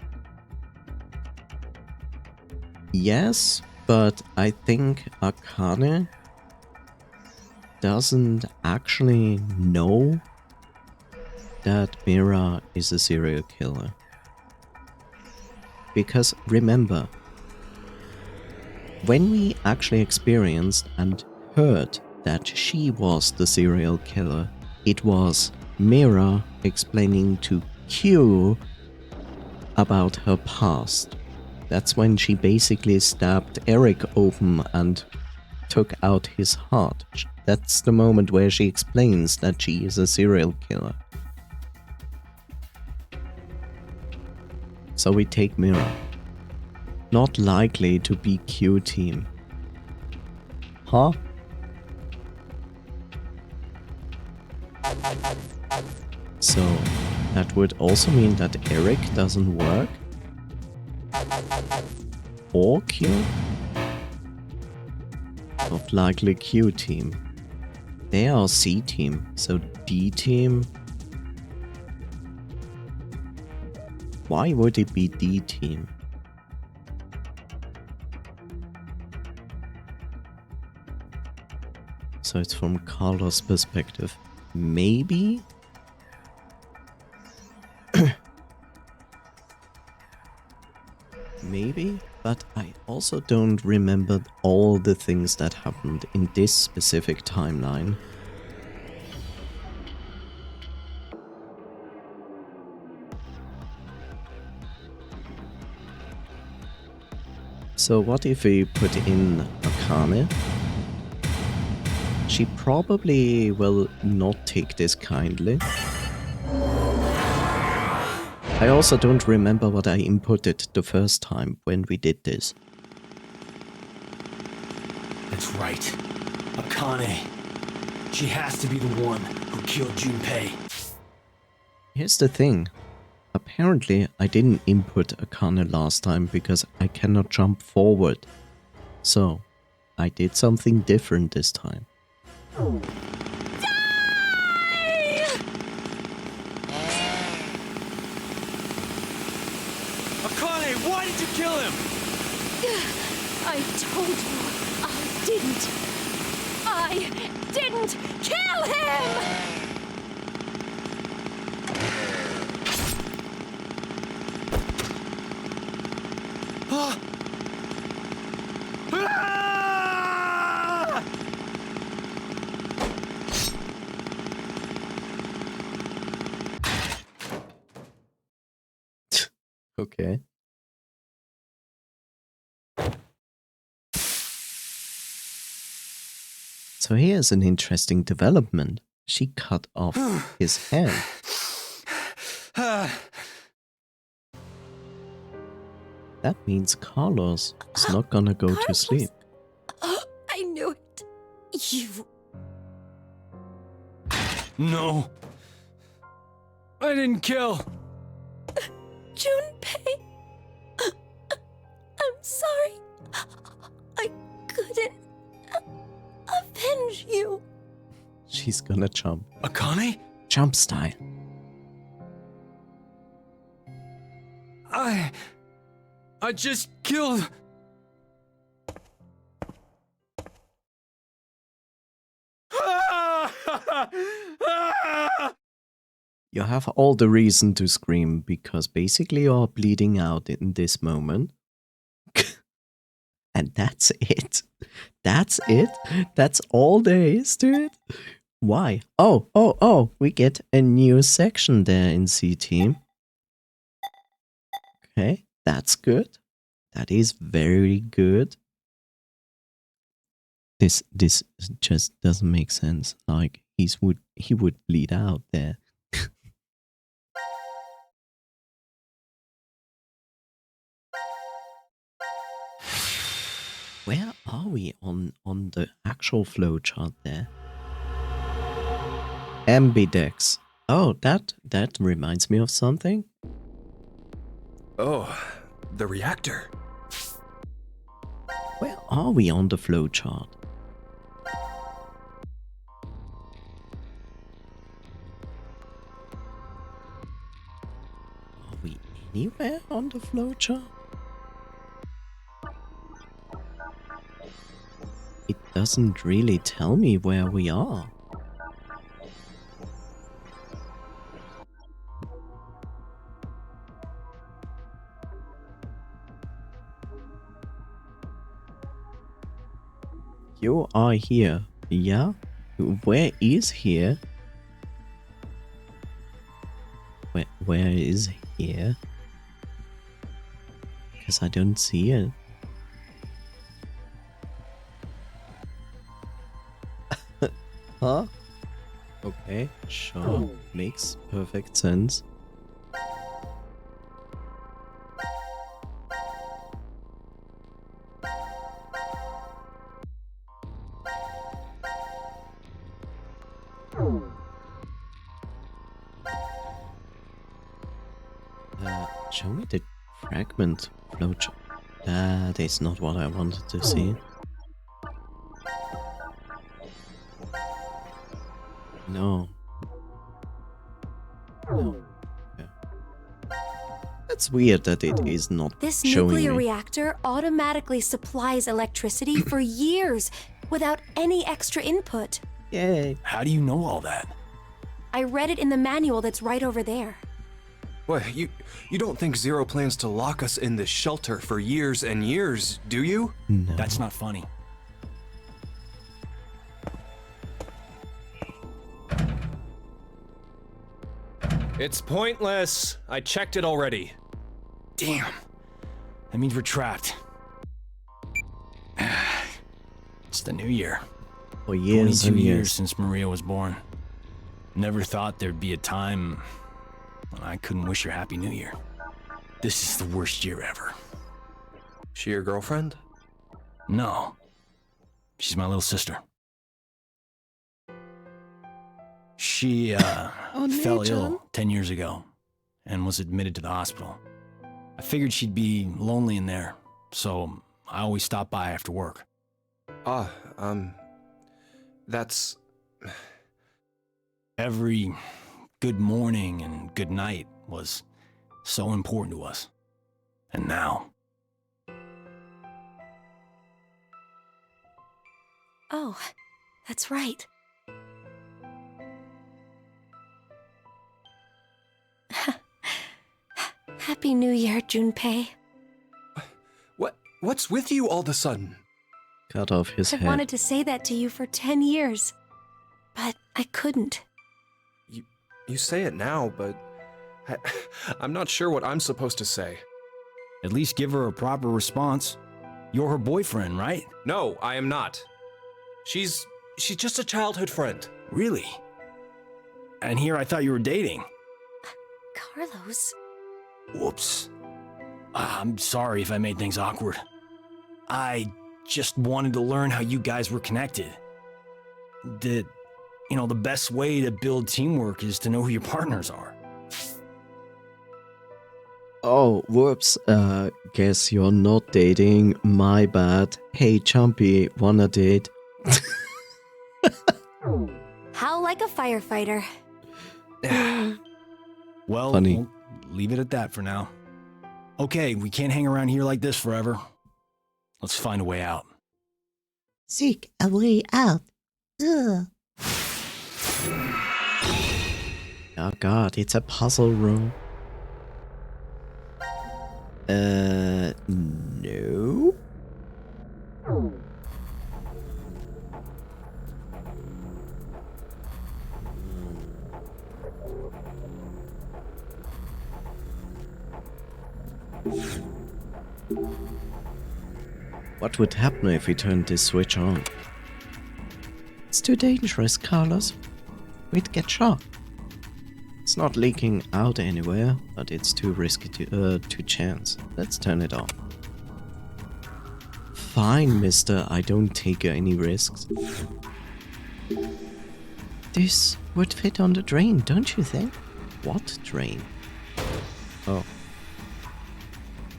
Speaker 1: Yes, but I think Akane doesn't actually know that Mira is a serial killer. Because remember, when we actually experienced and heard that she was the serial killer, it was Mira explaining to Q about her past. That's when she basically stabbed Eric open and took out his heart. That's the moment where she explains that she is a serial killer. So we take Mira. Not likely to be Q team. Huh? So that would also mean that Eric doesn't work? Or Q? Most likely Q team. They are C team, so D team. Why would it be D team? So it's from Carlos' perspective. Maybe? Maybe? But I also don't remember all the things that happened in this specific timeline. So what if we put in Akane? She probably will not take this kindly. I also don't remember what I inputted the first time when we did this.
Speaker 9: That's right. Akane. She has to be the one who killed Junpei.
Speaker 1: Here's the thing. Apparently, I didn't input Akane last time because I cannot jump forward. So, I did something different this time.
Speaker 9: Akane, why did you kill him?
Speaker 5: I told you I didn't. I didn't kill him!
Speaker 1: Okay. So here's an interesting development. She cut off his hand. That means Carlos is not gonna go to sleep.
Speaker 5: I knew it. You.
Speaker 4: No. I didn't kill.
Speaker 5: Junpei. I'm sorry. I couldn't avenge you.
Speaker 1: She's gonna jump.
Speaker 4: Akane?
Speaker 1: Jump style.
Speaker 4: I just killed...
Speaker 1: You have all the reason to scream because basically you're bleeding out in this moment. And that's it. That's it. That's all there is to it. Why? Oh, we get a new section there in C team. Okay, that's good. That is very good. This just doesn't make sense. Like he would bleed out there. Where are we on the actual flowchart there? Ambidex. Oh, that reminds me of something.
Speaker 4: Oh, the reactor.
Speaker 1: Where are we on the flowchart? Are we anywhere on the flowchart? It doesn't really tell me where we are. You are here. Yeah? Where is here? Where is here? Because I don't see it. Huh? Okay, sure. Makes perfect sense. Show me the fragment flowchart. That is not what I wanted to see. No. No. Yeah. That's weird that it is not
Speaker 10: This
Speaker 1: showing
Speaker 10: nuclear
Speaker 1: me.
Speaker 10: reactor automatically supplies electricity for years without any extra input.
Speaker 1: Yay.
Speaker 9: How do you know all that?
Speaker 10: I read it in the manual that's right over there.
Speaker 11: What, you don't think Zero plans to lock us in this shelter for years and years, do you?
Speaker 1: No.
Speaker 9: That's not funny.
Speaker 4: It's pointless. I checked it already.
Speaker 9: Damn. That means we're trapped. It's the new year.
Speaker 1: For years
Speaker 9: 22
Speaker 1: and
Speaker 9: years
Speaker 1: years.
Speaker 9: since Maria was born. Never thought there'd be a time when I couldn't wish her Happy New Year. This is the worst year ever.
Speaker 11: She your girlfriend?
Speaker 9: No. She's my little sister. She, fell ill 10 years ago and was admitted to the hospital. I figured she'd be lonely in there, so I always stop by after work.
Speaker 11: That's...
Speaker 9: Every good morning and good night was so important to us. And now...
Speaker 10: Oh, that's right. Happy New Year, Junpei.
Speaker 11: What's with you all of a sudden?
Speaker 1: Cut off his
Speaker 10: I've
Speaker 1: head.
Speaker 10: wanted to say that to you for 10 years, but I couldn't.
Speaker 11: You say it now, but... I'm not sure what I'm supposed to say.
Speaker 9: At least give her a proper response. You're her boyfriend, right?
Speaker 11: No, I am not. She's just a childhood friend.
Speaker 9: Really? And here I thought you were dating.
Speaker 10: Carlos?
Speaker 9: Whoops. I'm sorry if I made things awkward. I just wanted to learn how you guys were connected. The best way to build teamwork is to know who your partners are.
Speaker 1: Oh, whoops. Guess you're not dating. My bad. Hey, Chumpy, wanna date?
Speaker 10: How like a firefighter.
Speaker 9: Well,
Speaker 1: Funny.
Speaker 9: we'll leave it at that for now. Okay, we can't hang around here like this forever. Let's find a way out.
Speaker 12: Seek a way out. Ugh.
Speaker 1: Oh god, it's a puzzle room. No. What would happen if we turned this switch on? It's too dangerous, Carlos. We'd get shot. It's not leaking out anywhere, but it's too risky to chance. Let's turn it on. Fine, mister, I don't take any risks. This would fit on the drain, don't you think? What drain? Oh.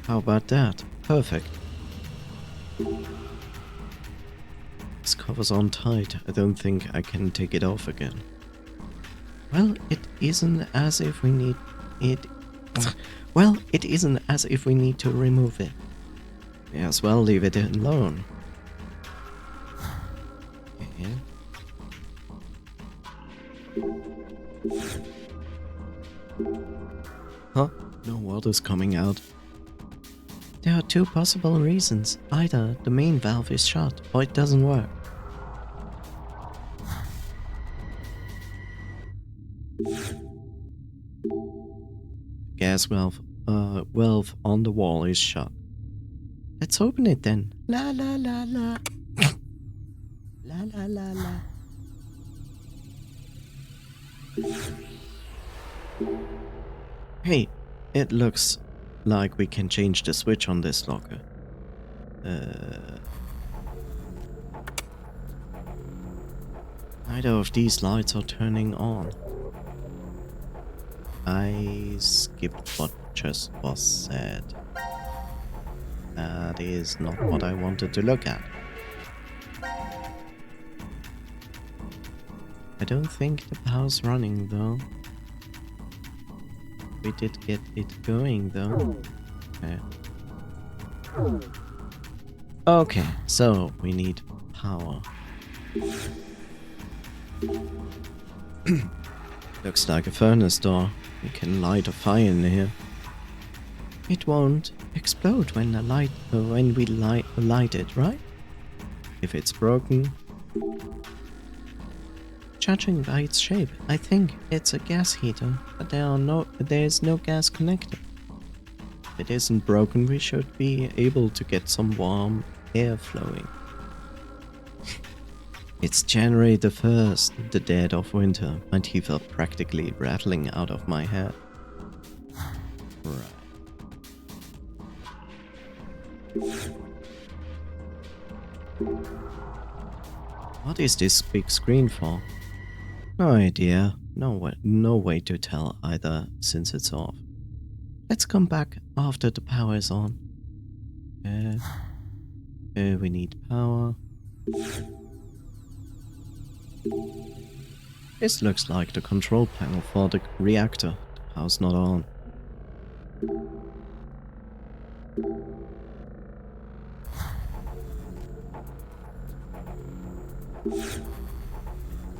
Speaker 1: How about that? Perfect. This cover's on tight. I don't think I can take it off again. Well, it isn't as if we need it. Well, it isn't as if we need to remove it. May as well leave it alone. Okay. Huh? No water's coming out. There are two possible reasons. Either the main valve is shut or it doesn't work. Gas valve on the wall is shut. Let's open it then. La la la la. La la la la. Hey, it looks like we can change the switch on this locker. Neither of these lights are turning on. I skipped what just was said. That is not what I wanted to look at. I don't think the power's running though. We did get it going though. Okay, so we need power. Looks like a furnace door. We can light a fire in here. It won't explode when we light it, right? If it's broken. Judging by its shape, I think it's a gas heater, but there's no gas connected. If it isn't broken, we should be able to get some warm air flowing. It's January the 1st, the dead of winter. My teeth are practically rattling out of my head. Right. What is this big screen for? No idea. No way to tell either since it's off. Let's come back after the power is on. We need power. This looks like the control panel for the reactor. The power's not on.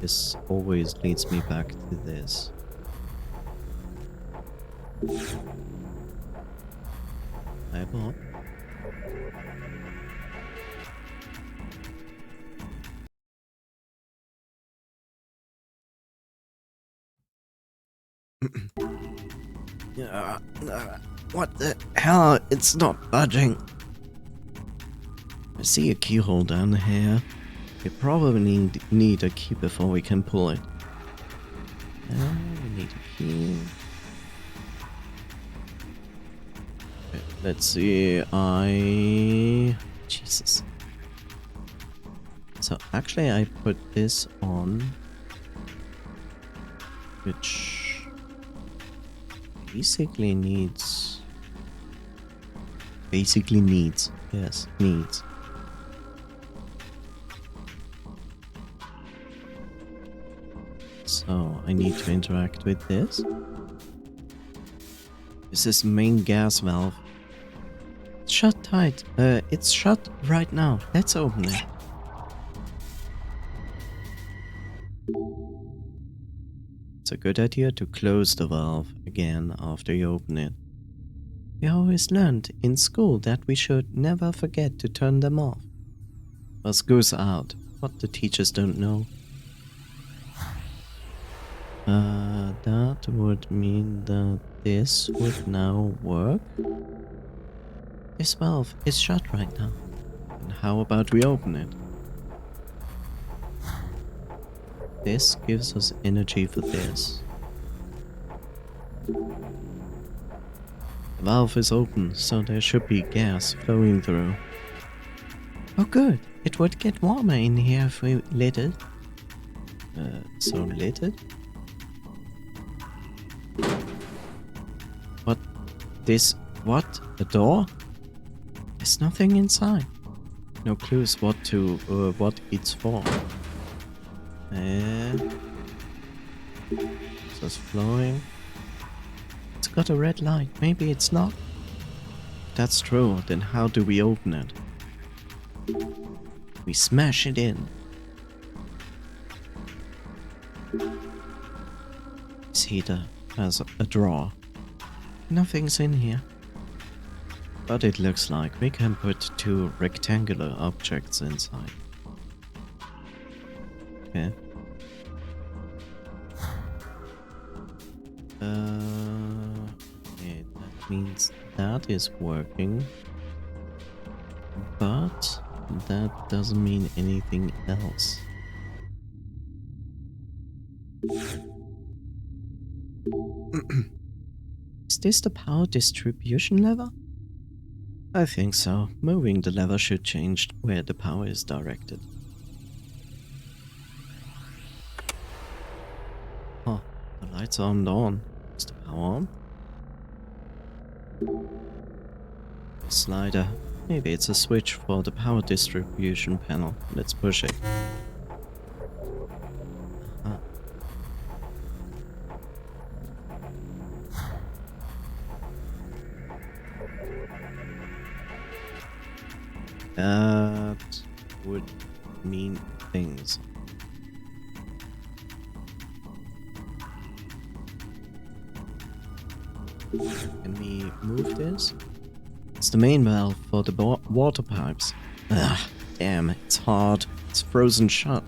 Speaker 1: This always leads me back to this. Eyeball. What the hell? It's not budging. I see a keyhole down here. We probably need a key before we can pull it. We need a key. Okay, let's see. Jesus. So actually I put this on, which basically needs. Yes, needs. So I need to interact with this. This is the main gas valve. It's shut tight. It's shut right now. Let's open it. It's a good idea to close the valve again after you open it. We always learned in school that we should never forget to turn them off. Buzz goes out. What the teachers don't know. That would mean that this would now work. This valve is shut right now. And how about we open it? This gives us energy for this. The valve is open, so there should be gas flowing through. Oh good, it would get warmer in here if we lit it. So lit it? What? A door? There's nothing inside. No clues what it's for. And it's just flowing. It's got a red light. Maybe it's not. If that's true, then how do we open it? We smash it in. This heater has a drawer. Nothing's in here. But it looks like we can put two rectangular objects inside. Okay. Okay, that means that is working. But that doesn't mean anything else. Is this the power distribution lever? I think so. Moving the lever should change where the power is directed. Oh, the lights aren't on. Is the power on? Slider. Maybe it's a switch for the power distribution panel. Let's push it. mean things. Can we move this? It's the main valve for the water pipes. Ugh, damn, it's hard. It's frozen shut.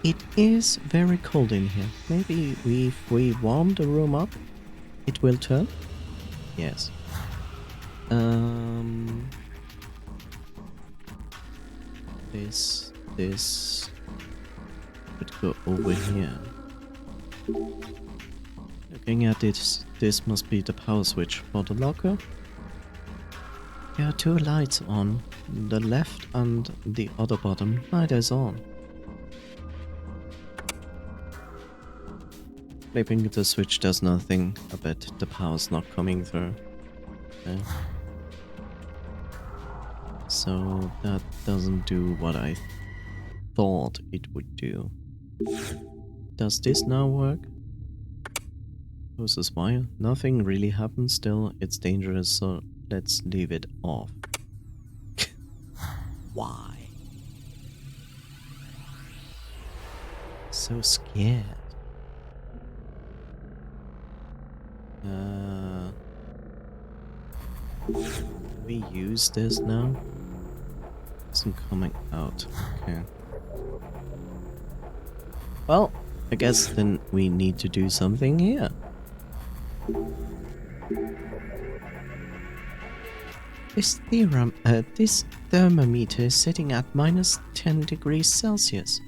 Speaker 1: It is very cold in here. Maybe if we warm the room up, it will turn? Yes. This would go over here. Looking at it, this must be the power switch for the locker. There are two lights on. The left and the other bottom light is on. Flipping the switch does nothing. I bet the power's not coming through. Okay. So that doesn't do what I thought it would do. Does this now work? Close this wire. Nothing really happens still. It's dangerous, so let's leave it off. Why? So scared. We use this now? Isn't coming out. Okay. Well, I guess then we need to do something here. This thermometer is sitting at -10 degrees Celsius.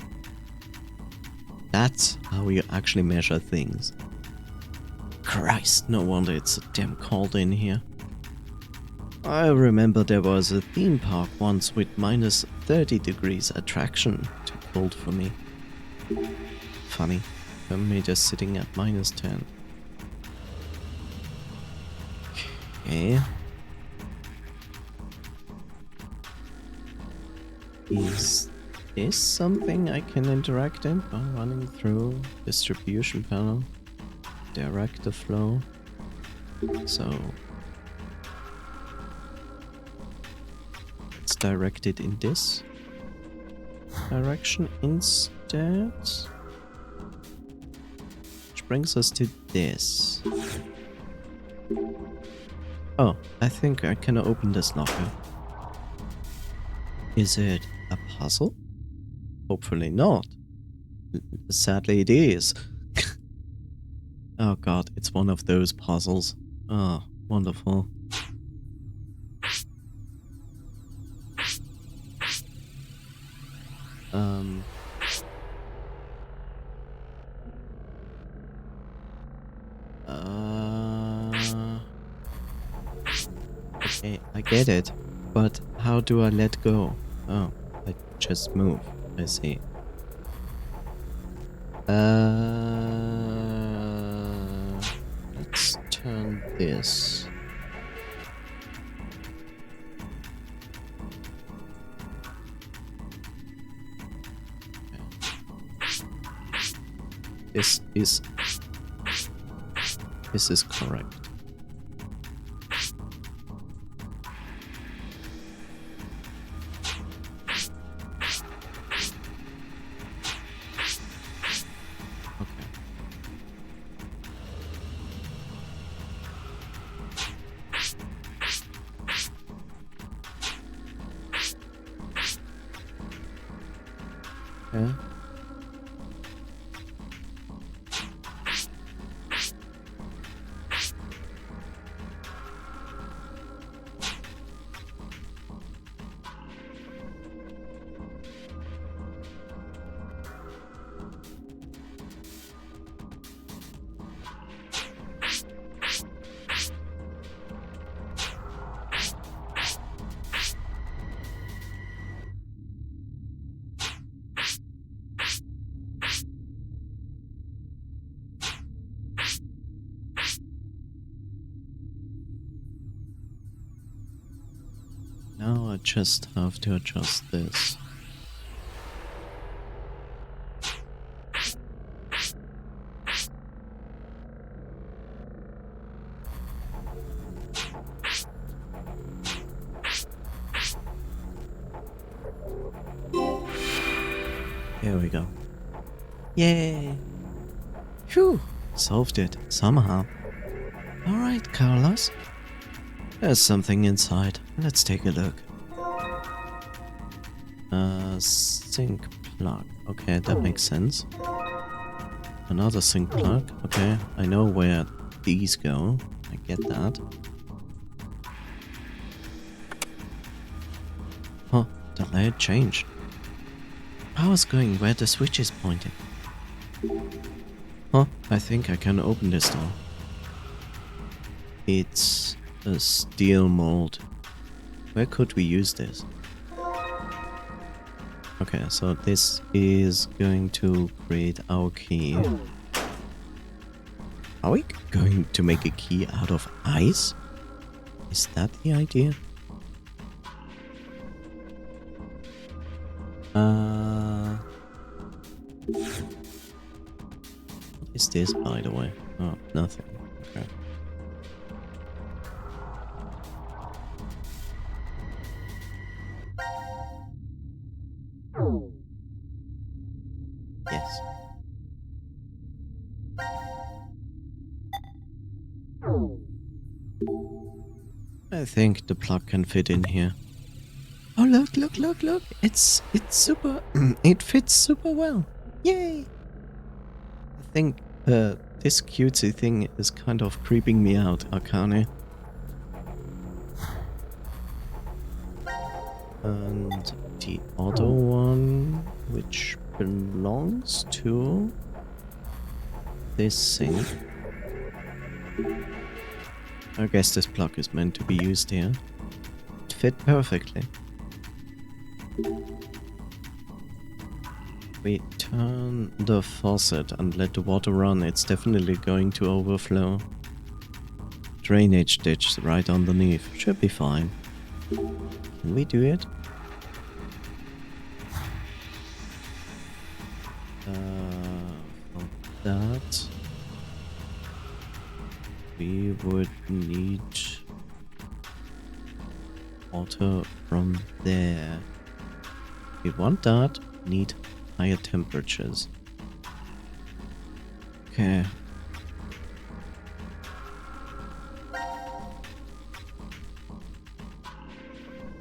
Speaker 1: That's how you actually measure things. Christ, no wonder it's so damn cold in here. I remember there was a theme park once with -30 degrees attraction. Too cold for me. Funny, thermometer sitting at -10. Okay. Is this something I can interact in by running through distribution panel? Direct the flow. So let's direct it in this direction instead. Which brings us to this. Oh, I think I can open this locker. Is it a puzzle? Hopefully not. Sadly it is. Oh god, it's one of those puzzles. Oh, wonderful. Okay, I get it. But how do I let go? Oh, I just move. I see. Let's turn this. Okay. This is correct. Okay. Now I just have to adjust this. Here we go. Yay! Phew! Solved it, somehow. Alright, Carlos. There's something inside. Let's take a look. Sink plug. Okay, that makes sense. Another sink plug. Okay, I know where these go. I get that. Huh, the light changed. Power's going where the switch is pointing. Huh, I think I can open this door. It's a steel mold. Where could we use this? Okay, so this is going to create our key. Are we going to make a key out of ice? Is that the idea? What is this, by the way? Oh, nothing. Okay. Yes. I think the plug can fit in here. Oh, look, look, look, look. It's super... it fits super well. Yay! I think this cutesy thing is kind of creeping me out, Akane. And the other one, which belongs to this sink. I guess this plug is meant to be used here. It fit perfectly. We turn the faucet and let the water run. It's definitely going to overflow. Drainage ditch right underneath. Should be fine. Can we do it? For that, we would need water from there. We want that. Need higher temperatures. Okay.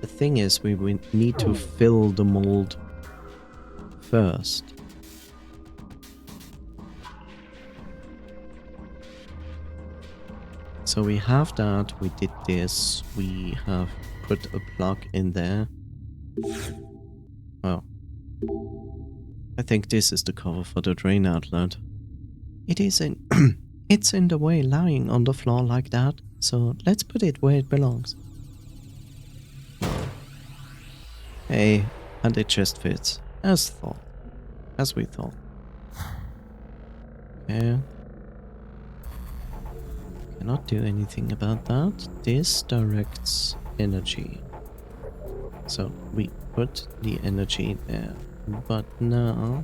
Speaker 1: The thing is, we need to fill the mold first. So we have that, we did this, we have put a plug in there. Well, I think this is the cover for the drain outlet. It is in it's in the way lying on the floor like that, so let's put it where it belongs. Hey, and it just fits, as thought. As we thought. Okay. Cannot do anything about that. This directs energy. So we put the energy there. But now...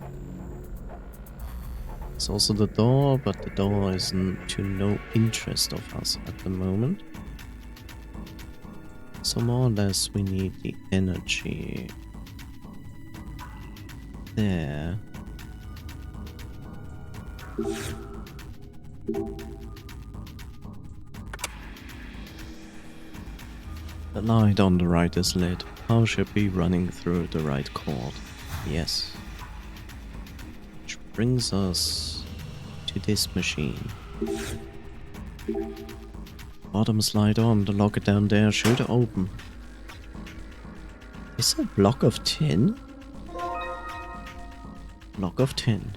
Speaker 1: It's also the door, but the door is to no interest of us at the moment. So more or less we need the energy there. The light on the right is lit. Power should be running through the right cord. Yes. Which brings us to this machine. Bottom slide on, the locker down there should open. Is it a block of tin? Block of tin.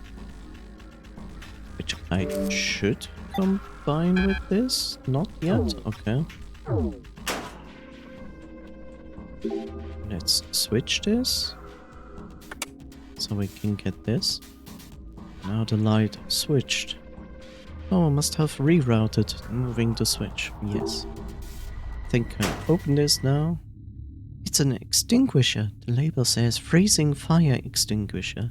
Speaker 1: Which I should combine with this? Not yet? Okay. Let's switch this. So we can get this. Now the light switched. Oh, I must have rerouted moving the switch. Yes. I think I open this now. It's an extinguisher. The label says freezing fire extinguisher.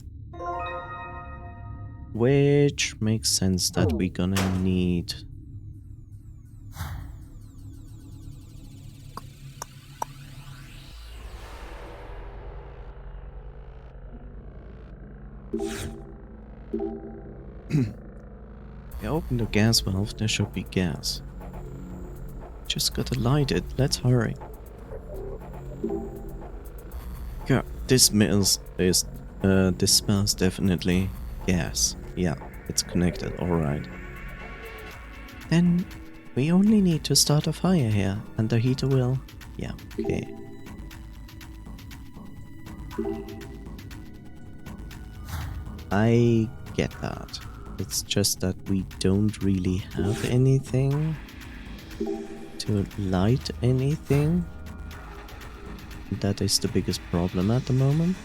Speaker 1: Which makes sense that we're gonna need. I open the gas valve, there should be gas. Just gotta light it, let's hurry. Yeah, this smells definitely gas. Yeah, it's connected, alright. Then we only need to start a fire here, and the heater will... Yeah, okay. I get that. It's just that we don't really have anything to light anything. That is the biggest problem at the moment.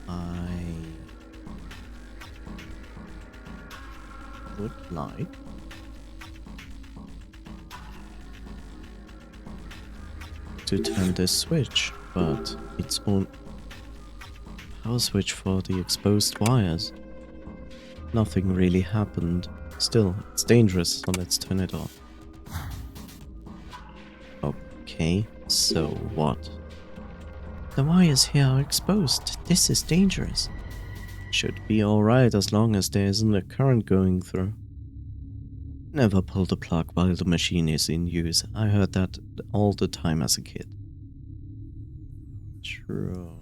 Speaker 1: I would like to turn this switch, but it's on power switch for the exposed wires. Nothing really happened. Still, it's dangerous, so let's turn it off. Okay, so what? The wires here are exposed. This is dangerous. Should be alright as long as there isn't a current going through. Never pull the plug while the machine is in use. I heard that all the time as a kid. True.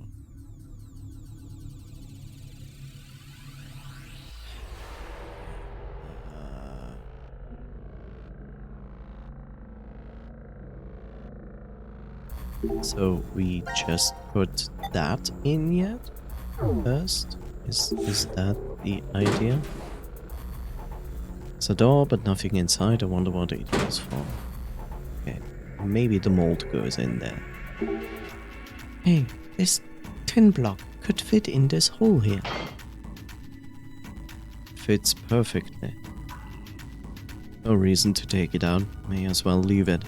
Speaker 1: So we just put that in yet? First? Is that the idea? It's a door, but nothing inside. I wonder what it is for. Okay, maybe the mold goes in there. Hey, this tin block could fit in this hole here. Fits perfectly. No reason to take it out. May as well leave it.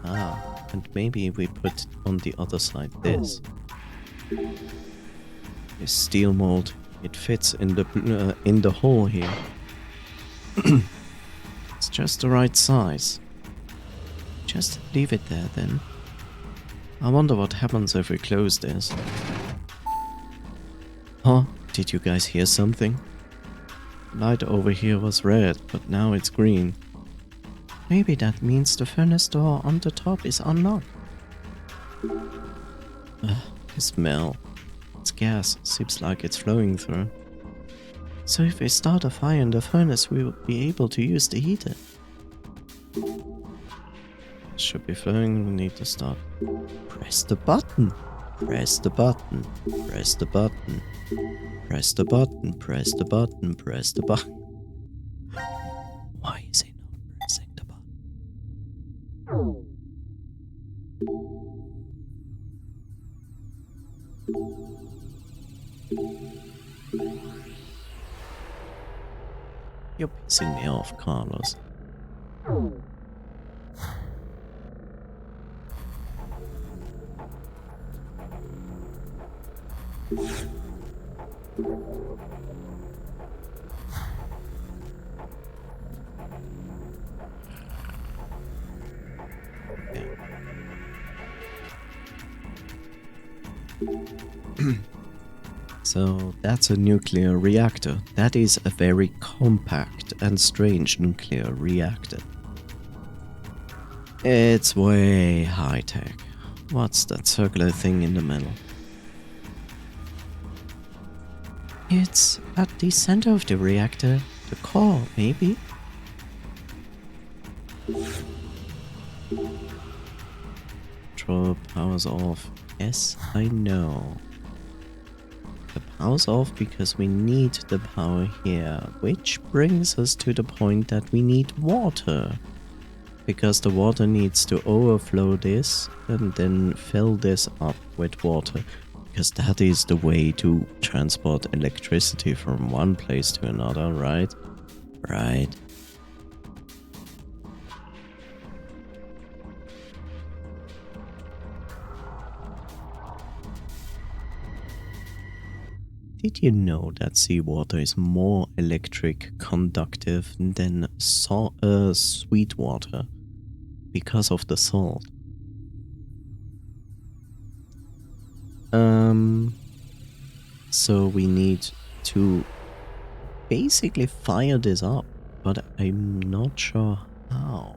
Speaker 1: Ah. And maybe we put on the other side this. This steel mold, it fits in the hole here. It's just the right size. Just leave it there then. I wonder what happens if we close this. Huh? Did you guys hear something? Light over here was red, but now it's green. Maybe that means the furnace door on the top is unlocked. The smell. It's gas. Seems like it's flowing through. So if we start a fire in the furnace, we will be able to use the heater. It should be flowing. We need to start. Press the button. Press the button. Press the button. Press the button. Press the button. Press the button. Why is it? You're pissing me off, Carlos. So that's a nuclear reactor. That is a very compact and strange nuclear reactor. It's way high-tech. What's that circular thing in the middle? It's at the center of the reactor. The core, maybe? Control powers off. Yes, I know. The power's off because we need the power here, which brings us to the point that we need water. Because the water needs to overflow this and then fill this up with water. Because that is the way to transport electricity from one place to another, right? Right. Did you know that seawater is more electric conductive than sweet water? because of the salt. So we need to basically fire this up, but I'm not sure how.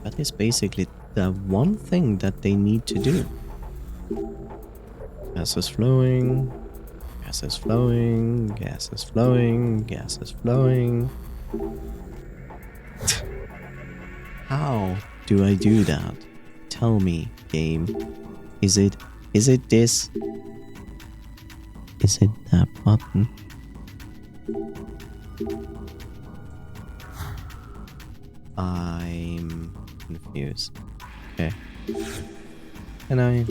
Speaker 1: That is basically the one thing that they need to do. Gas is flowing, gas is flowing, gas is flowing, gas is flowing. How do I do that? Tell me, game. Is it this? Is it that button? I'm confused. Okay. Can I?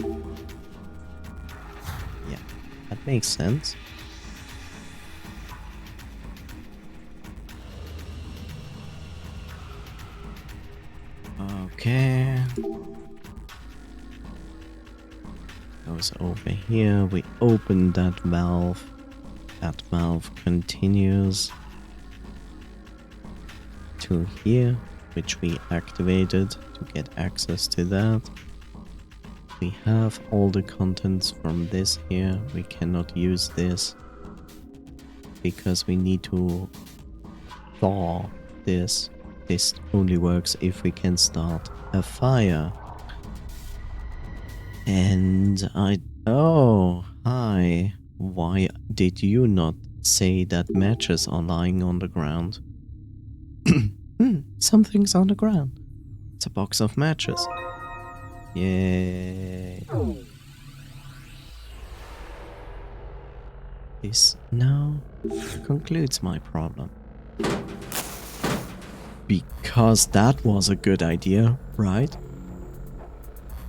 Speaker 1: Yeah, that makes sense. Okay. Goes over here. We open that valve. That valve continues to here, which we activated to get access to that. We have all the contents from this here. We cannot use this because we need to thaw this. This only works if we can start a fire. And oh, hi. Why did you not say that matches are lying on the ground? Something's on the ground. It's a box of matches. Yay. This now concludes my problem. Because that was a good idea, right?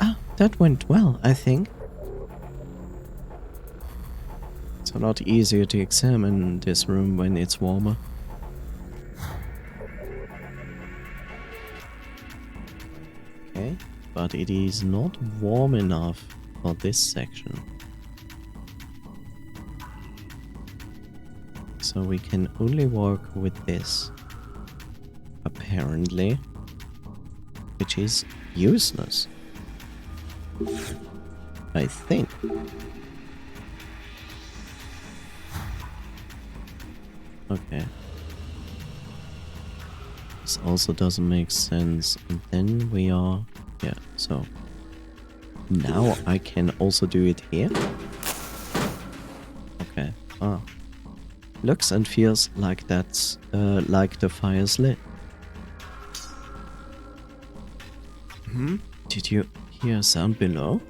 Speaker 1: Ah, that went well, I think. It's a lot easier to examine this room when it's warmer. Okay, but it is not warm enough for this section. So we can only work with this. Apparently. Which is useless. I think. Okay. This also doesn't make sense. And then we are... Yeah, so... Now I can also do it here? Okay. Ah. Looks and feels like that's... like the fire's lit. Did you hear a sound below?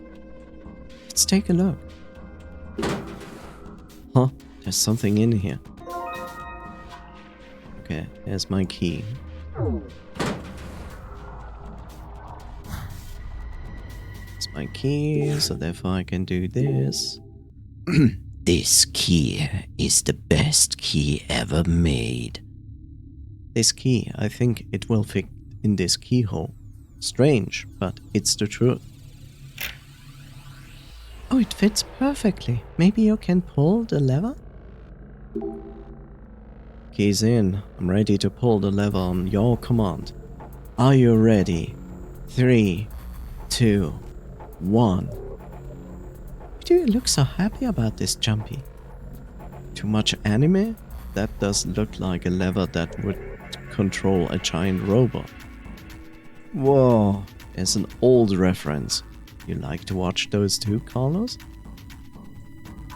Speaker 1: Let's take a look. Huh, there's something in here. Okay, there's my key. It's my key, so therefore I can do this.
Speaker 12: This key is the best key ever made.
Speaker 1: This key, I think it will fit in this keyhole. Strange, but it's the truth. Oh, it fits perfectly. Maybe you can pull the lever? Key's in. I'm ready to pull the lever on your command. Are you ready? 3, 2, 1. Why do you look so happy about this, Jumpy? Too much anime? That does look like a lever that would control a giant robot. Whoa, there's an old reference. You like to watch those too, Carlos?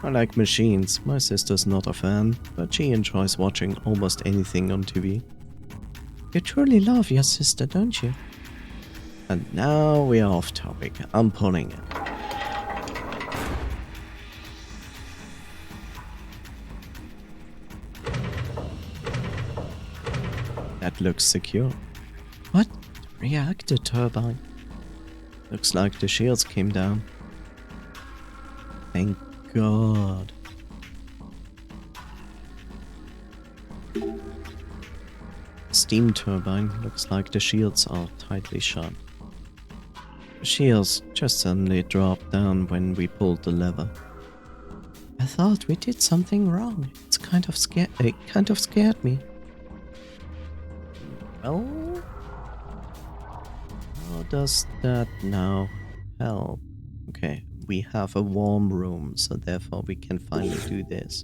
Speaker 1: I like machines. My sister's not a fan, but she enjoys watching almost anything on TV. You truly love your sister, don't you? And now we are off topic. I'm pulling it. That looks secure. What? Reactor turbine. Looks like the shields came down. Thank God. Steam turbine. Looks like the shields are tightly shut. The shields just suddenly dropped down when we pulled the lever. I thought we did something wrong. It kind of scared me. Well, how does that now help? Okay, we have a warm room, so therefore we can finally do this.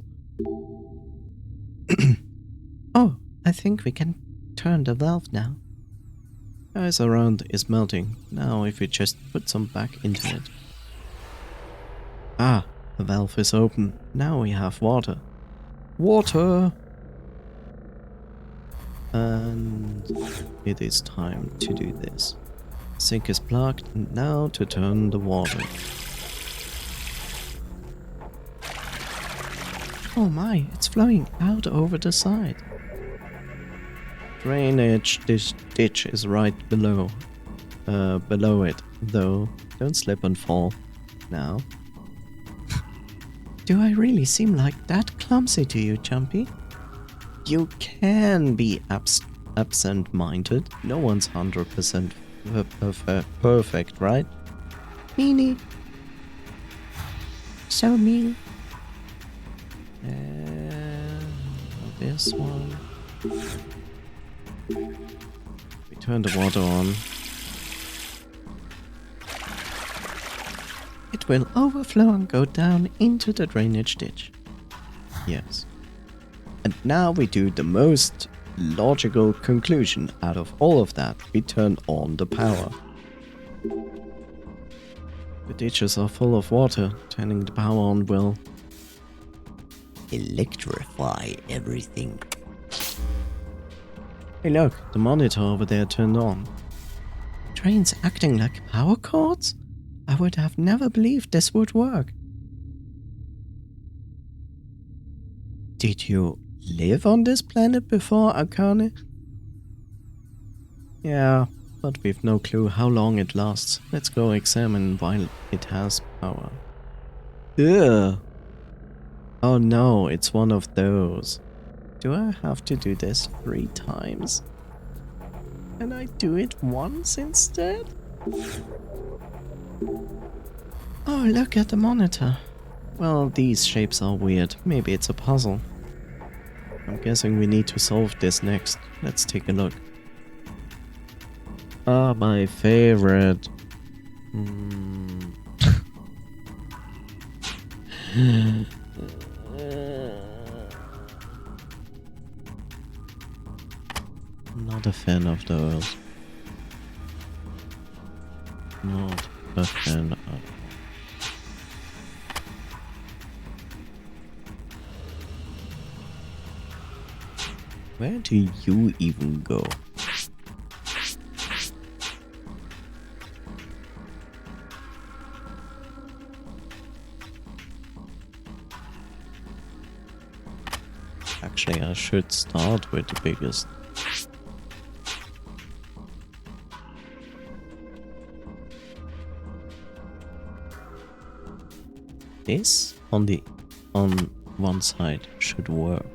Speaker 1: Oh, I think we can turn the valve now. Ice around is melting. Now if we just put some back into it. Ah, the valve is open. Now we have water. Water! And it is time to do this. Sink is plugged, and now to turn the water. Oh my, it's flowing out over the side. Drainage ditch is right below. Below it, though. Don't slip and fall. Now. Do I really seem like that clumsy to you, Jumpy? You can be absent-minded. No one's 100% perfect, right? Meanie. So mean. This one. We turn the water on. It will overflow and go down into the drainage ditch. Yes. And now we do the most logical conclusion out of all of that. We turn on the power. The ditches are full of water. Turning the power on will
Speaker 12: electrify everything.
Speaker 1: Hey look, the monitor over there turned on. Trains acting like power cords? I would have never believed this would work. Did you live on this planet before, Akane? Yeah, but we've no clue how long it lasts. Let's go examine while it has power. Ugh. Oh no, it's one of those. Do I have to do this 3 times? Can I do it once instead? Oh, look at the monitor. Well, these shapes are weird. Maybe it's a puzzle. I'm guessing we need to solve this next. Let's take a look. Ah, my favorite. I'm not a fan of those. Not a fan of. Where do you even go? Actually, I should start with the biggest. This on one side should work.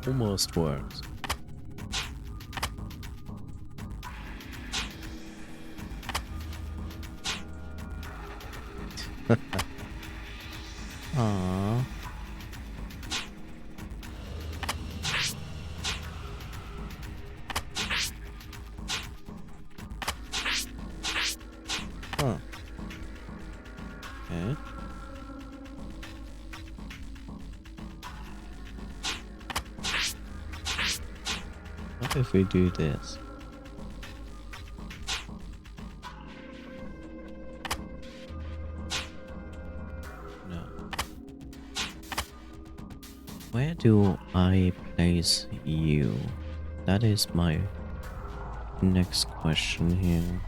Speaker 1: Almost works. Aww. Huh. Okay. What if we do this? where do I place you? That is my next question here.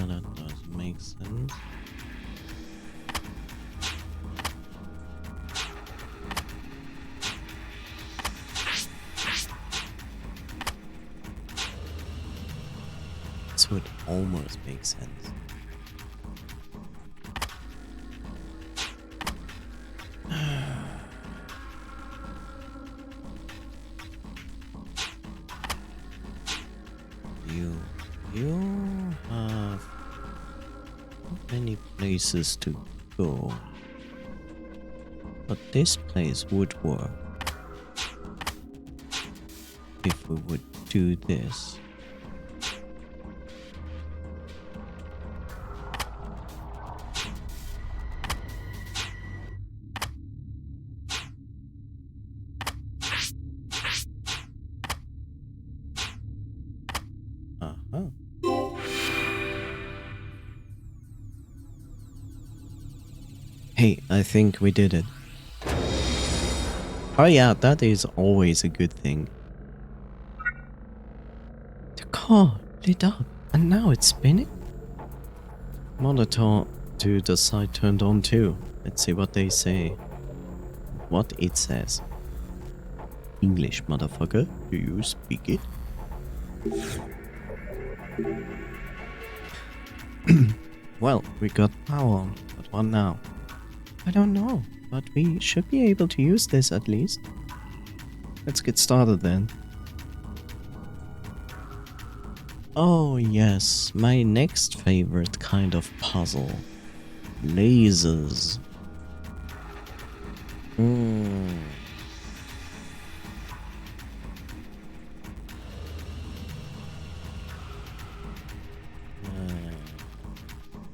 Speaker 1: That does make sense. This would almost make sense. You have not many places to go, but this place would work if we would do this. Hey, I think we did it. Oh yeah, that is always a good thing. The car lit up and now it's spinning? Monitor to the side turned on too. Let's see what they say. What it says. English, motherfucker. Do you speak it? Well, we got power on, but what now? I don't know, but we should be able to use this at least. Let's get started then. Oh yes, my next favorite kind of puzzle. Lasers.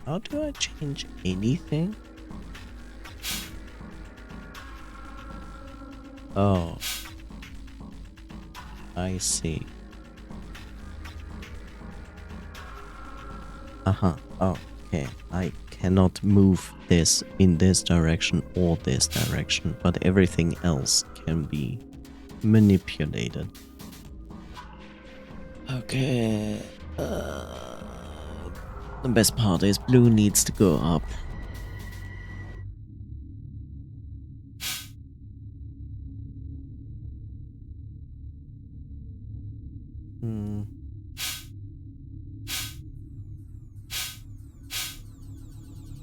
Speaker 1: How do I change anything? Oh, I see. Okay, I cannot move this in this direction or this direction, but everything else can be manipulated. Okay, the best part is blue needs to go up.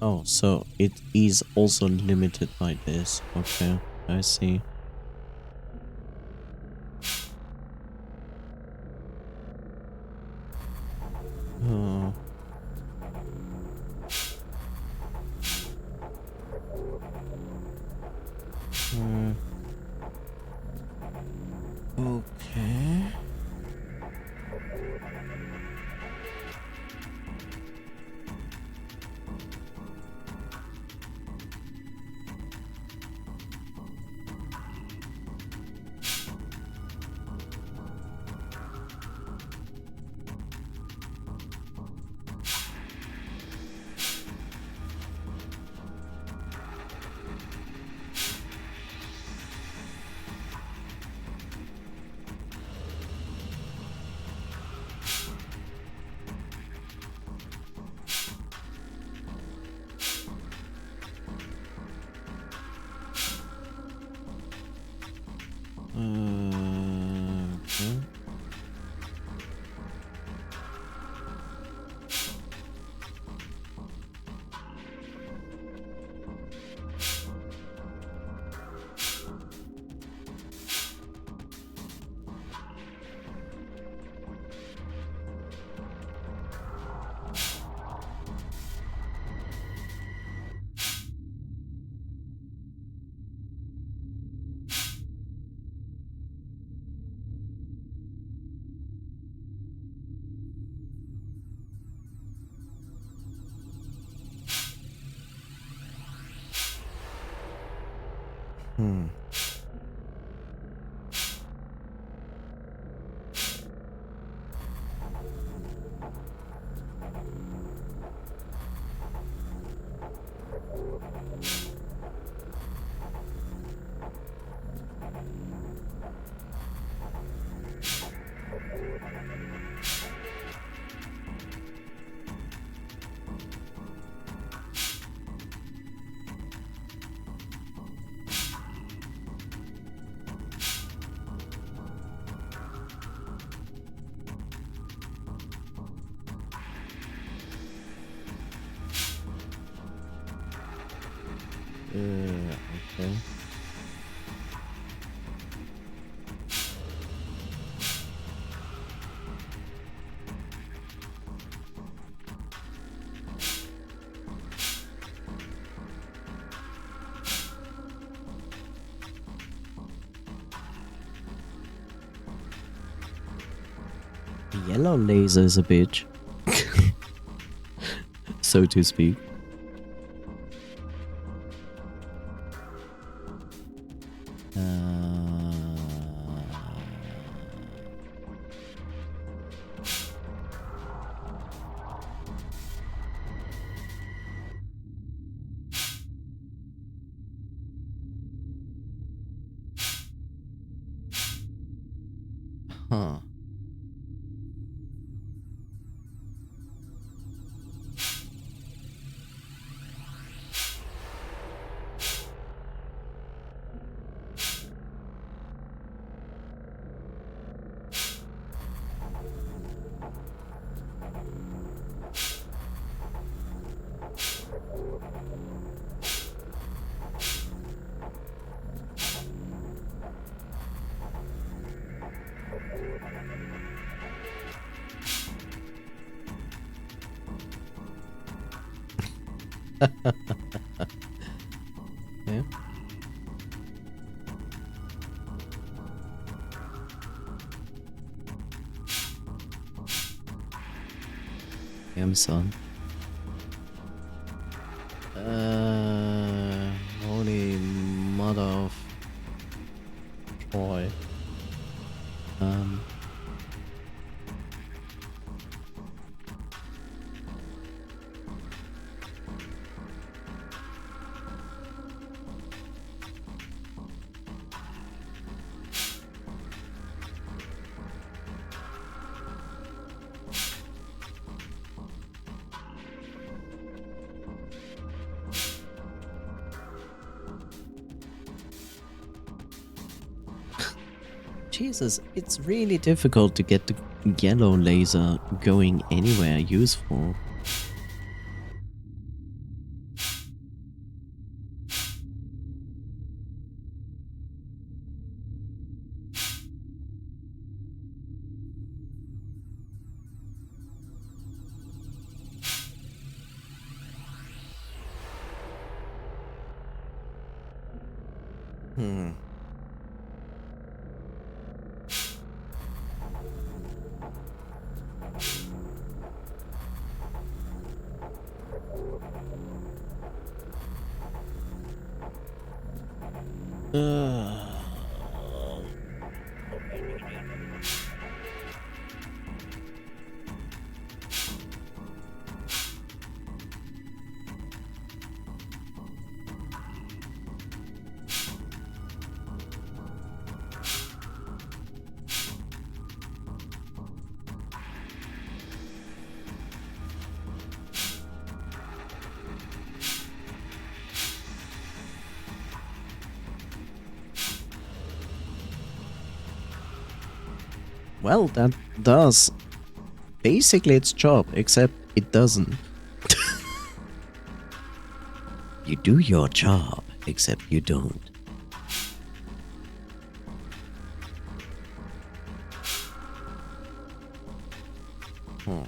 Speaker 1: Oh, so it is also limited by this. Okay, I see. Oh. Okay. Hmm. Okay. Yellow laser is a bitch. So to speak. Huh. Yeah. Damn son. Holy mother of Troy. Jesus, it's really difficult to get the yellow laser going anywhere useful. Hmm. Well, that does basically its job, except it doesn't. You do your job, except you don't. Huh.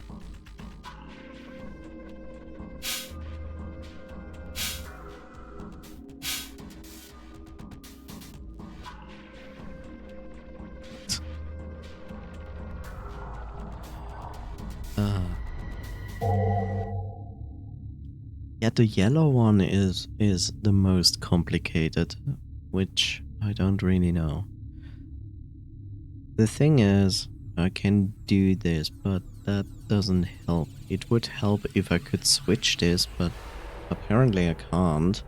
Speaker 1: Yeah, the yellow one is the most complicated which I don't really know. The thing is, I can do this, but that doesn't help. It would help if I could switch this, but apparently I can't.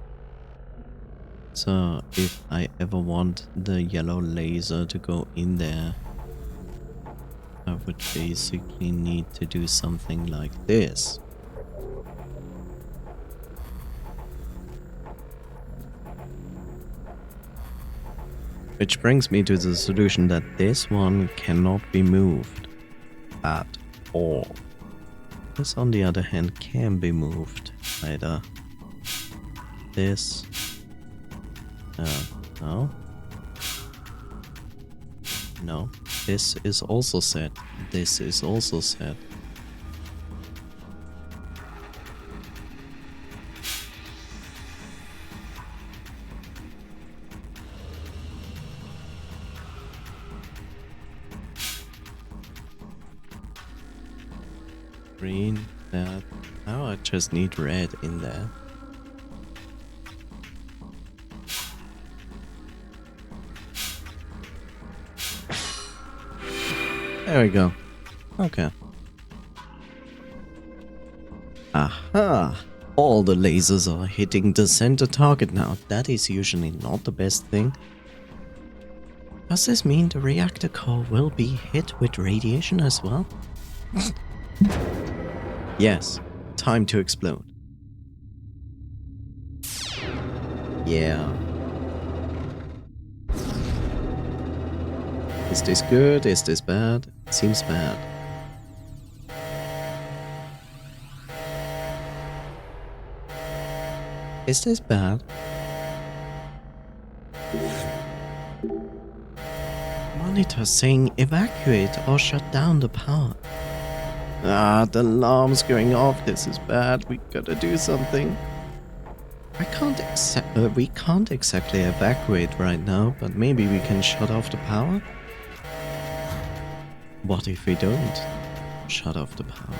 Speaker 1: So if I ever want the yellow laser to go in there, I would basically need to do something like this. Which brings me to the solution that this one cannot be moved at all. This, on the other hand, can be moved. Either this. No. No. This is also set. This is also set. Green, that. Now I just need red in there. There we go. Okay. Aha! All the lasers are hitting the center target now. That is usually not the best thing. Does this mean the reactor core will be hit with radiation as well? Yes. Time to explode. Yeah. Is this good? Is this bad? It seems bad. Is this bad? Monitor saying evacuate or shut down the power. Ah, the alarm's going off. This is bad. We gotta do something. We can't exactly evacuate right now, but maybe we can shut off the power? What if we don't shut off the power?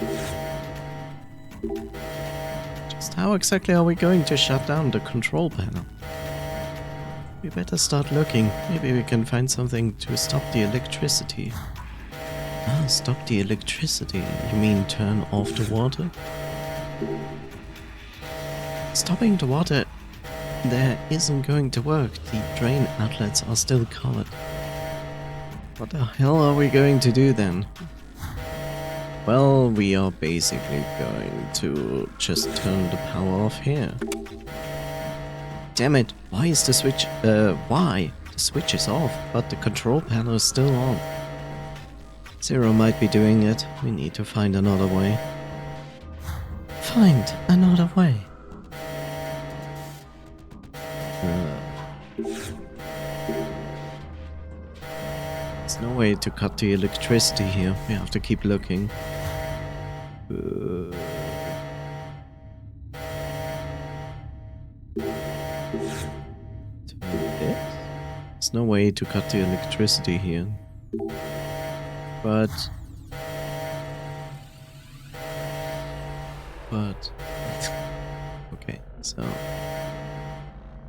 Speaker 1: Just how exactly are we going to shut down the control panel? We better start looking. Maybe we can find something to stop the electricity. Ah, stop the electricity. You mean turn off the water? Stopping the water there isn't going to work. The drain outlets are still covered. What the hell are we going to do then? Well, we are basically going to just turn the power off here. Damn it, why is the switch, why? The switch is off, but the control panel is still on. Zero might be doing it. We need to find another way. Find another way. There's no way to cut the electricity here. We have to keep looking. There's no way to cut the electricity here. But okay, so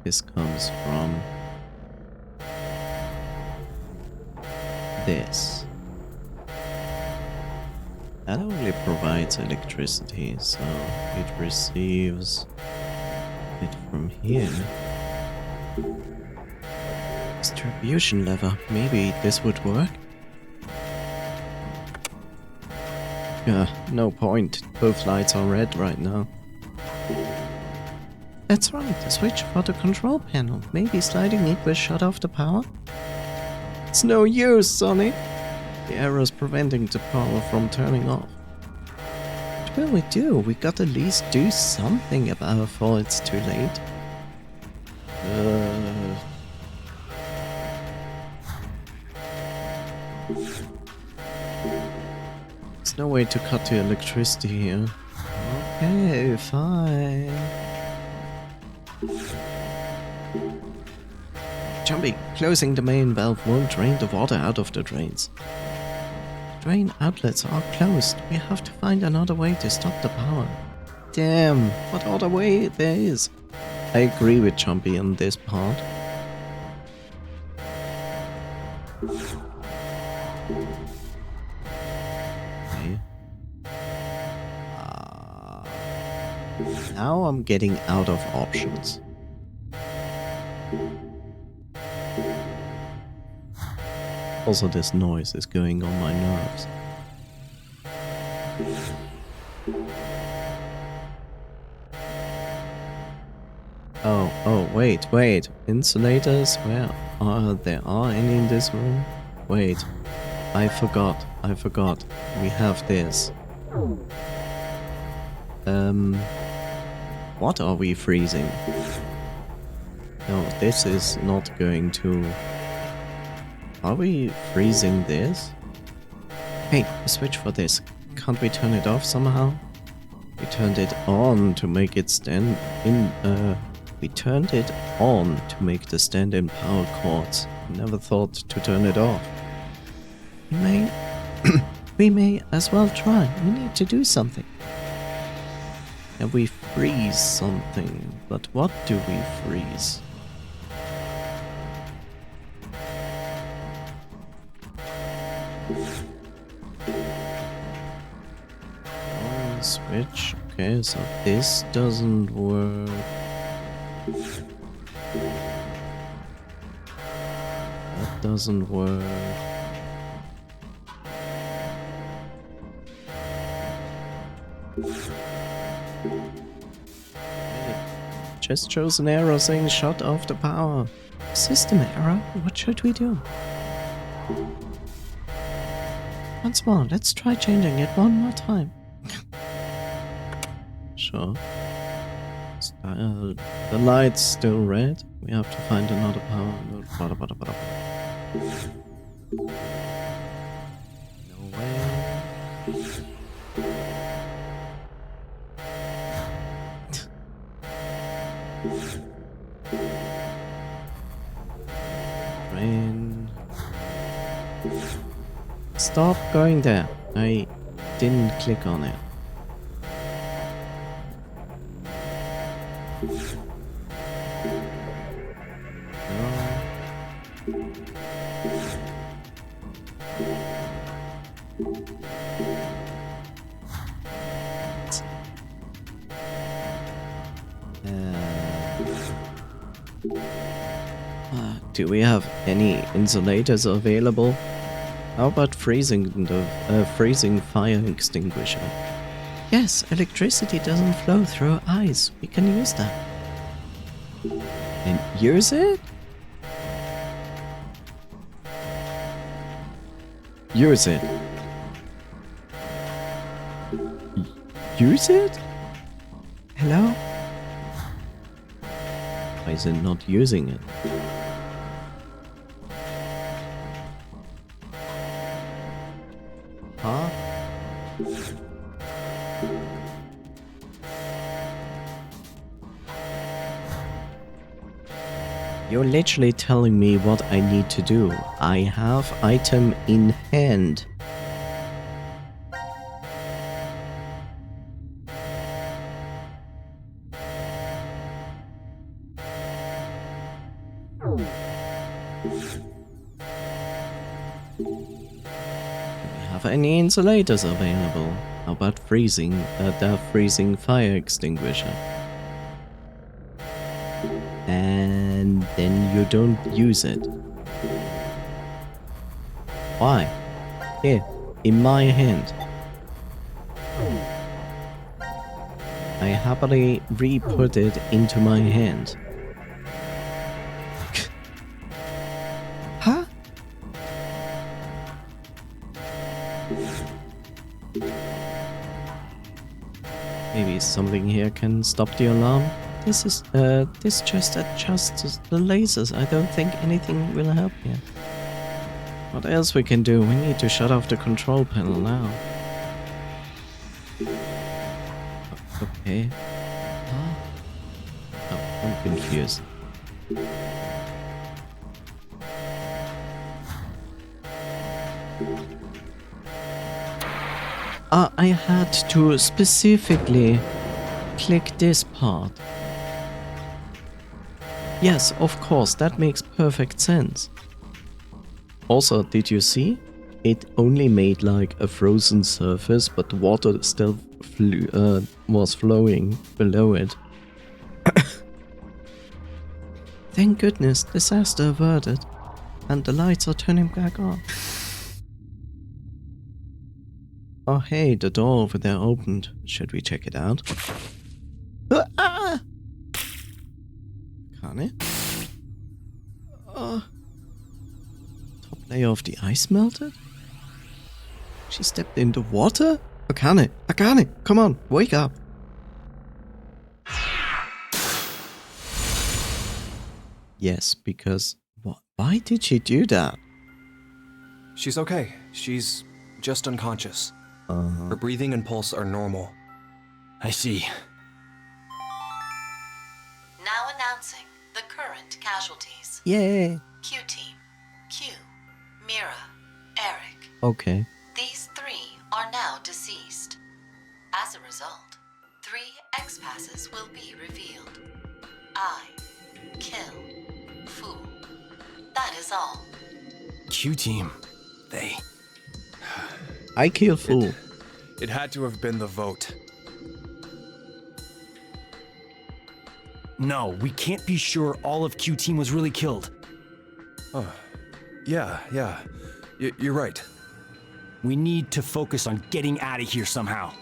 Speaker 1: this comes from this. That only provides electricity, so it receives it from here. Distribution lever, maybe this would work? No point. Both lights are red right now. That's right, the switch for the control panel. Maybe sliding it will shut off the power? It's no use, Sonic! The error's preventing the power from turning off. What will we do? We gotta at least do something about it before it's too late. There's no way to cut the electricity here. Okay, fine. Jumpy, closing the main valve won't drain the water out of the drains. Drain outlets are closed. We have to find another way to stop the power. Damn, what other way there is? I agree with Jumpy on this part. Okay. Now I'm getting out of options. Also, this noise is going on my nerves. Oh, wait. Insulators? Where are there any in this room? Wait. I forgot. We have this. What are we freezing? No, this is not going to... Are we freezing this? Hey, a switch for this. Can't we turn it off somehow? We turned it on to make it stand in, we turned it on to make the stand-in power cords. Never thought to turn it off. We may as well try. We need to do something. And we freeze something. But what do we freeze? Switch. Okay, so this doesn't work. That doesn't work. Just shows an error saying shut off the power. System error? What should we do? Once more, let's try changing it one more time. Sure. The light's still red. We have to find another power. No way. Rain. Stop going there. I didn't click on it. Do we have any insulators available? How about freezing the freezing fire extinguisher? Yes, electricity doesn't flow through ice. We can use that. And use it? Use it. Use it? Hello? Why is it not using it? Huh? You're literally telling me what I need to do. I have item in hand. Any insulators available? How about freezing the freezing fire extinguisher? And then you don't use it. Why? Here, in my hand. I happily re-put it into my hand. Huh? Maybe something here can stop the alarm. This just adjusts the lasers. I don't think anything will help here. What else we can do? We need to shut off the control panel now. Okay. Oh, I'm confused. I had to specifically click this part. Yes, of course, that makes perfect sense. Also, did you see? It only made like a frozen surface, but the water still was flowing below it. Thank goodness, disaster averted. And the lights are turning back on. Oh hey, the door over there opened. Should we check it out? Can it? Top layer of the ice melted? She stepped into water? Akane! Akane! Come on, wake up! Yes, because... Why did she do that?
Speaker 11: She's okay. She's just unconscious. Her breathing and pulse are normal.
Speaker 9: I see.
Speaker 8: Now announcing the current casualties.
Speaker 1: Yay!
Speaker 8: Q Team, Q, Mira, Eric.
Speaker 1: Okay.
Speaker 8: These 3 are now deceased. As a result, 3 X-passes will be revealed. I, kill, fool. That is all.
Speaker 9: Q-Team, they...
Speaker 1: I kill fool.
Speaker 11: It had to have been the vote.
Speaker 9: No, we can't be sure all of Q-Team was really killed.
Speaker 11: Yeah. You're right.
Speaker 9: We need to focus on getting out of here somehow.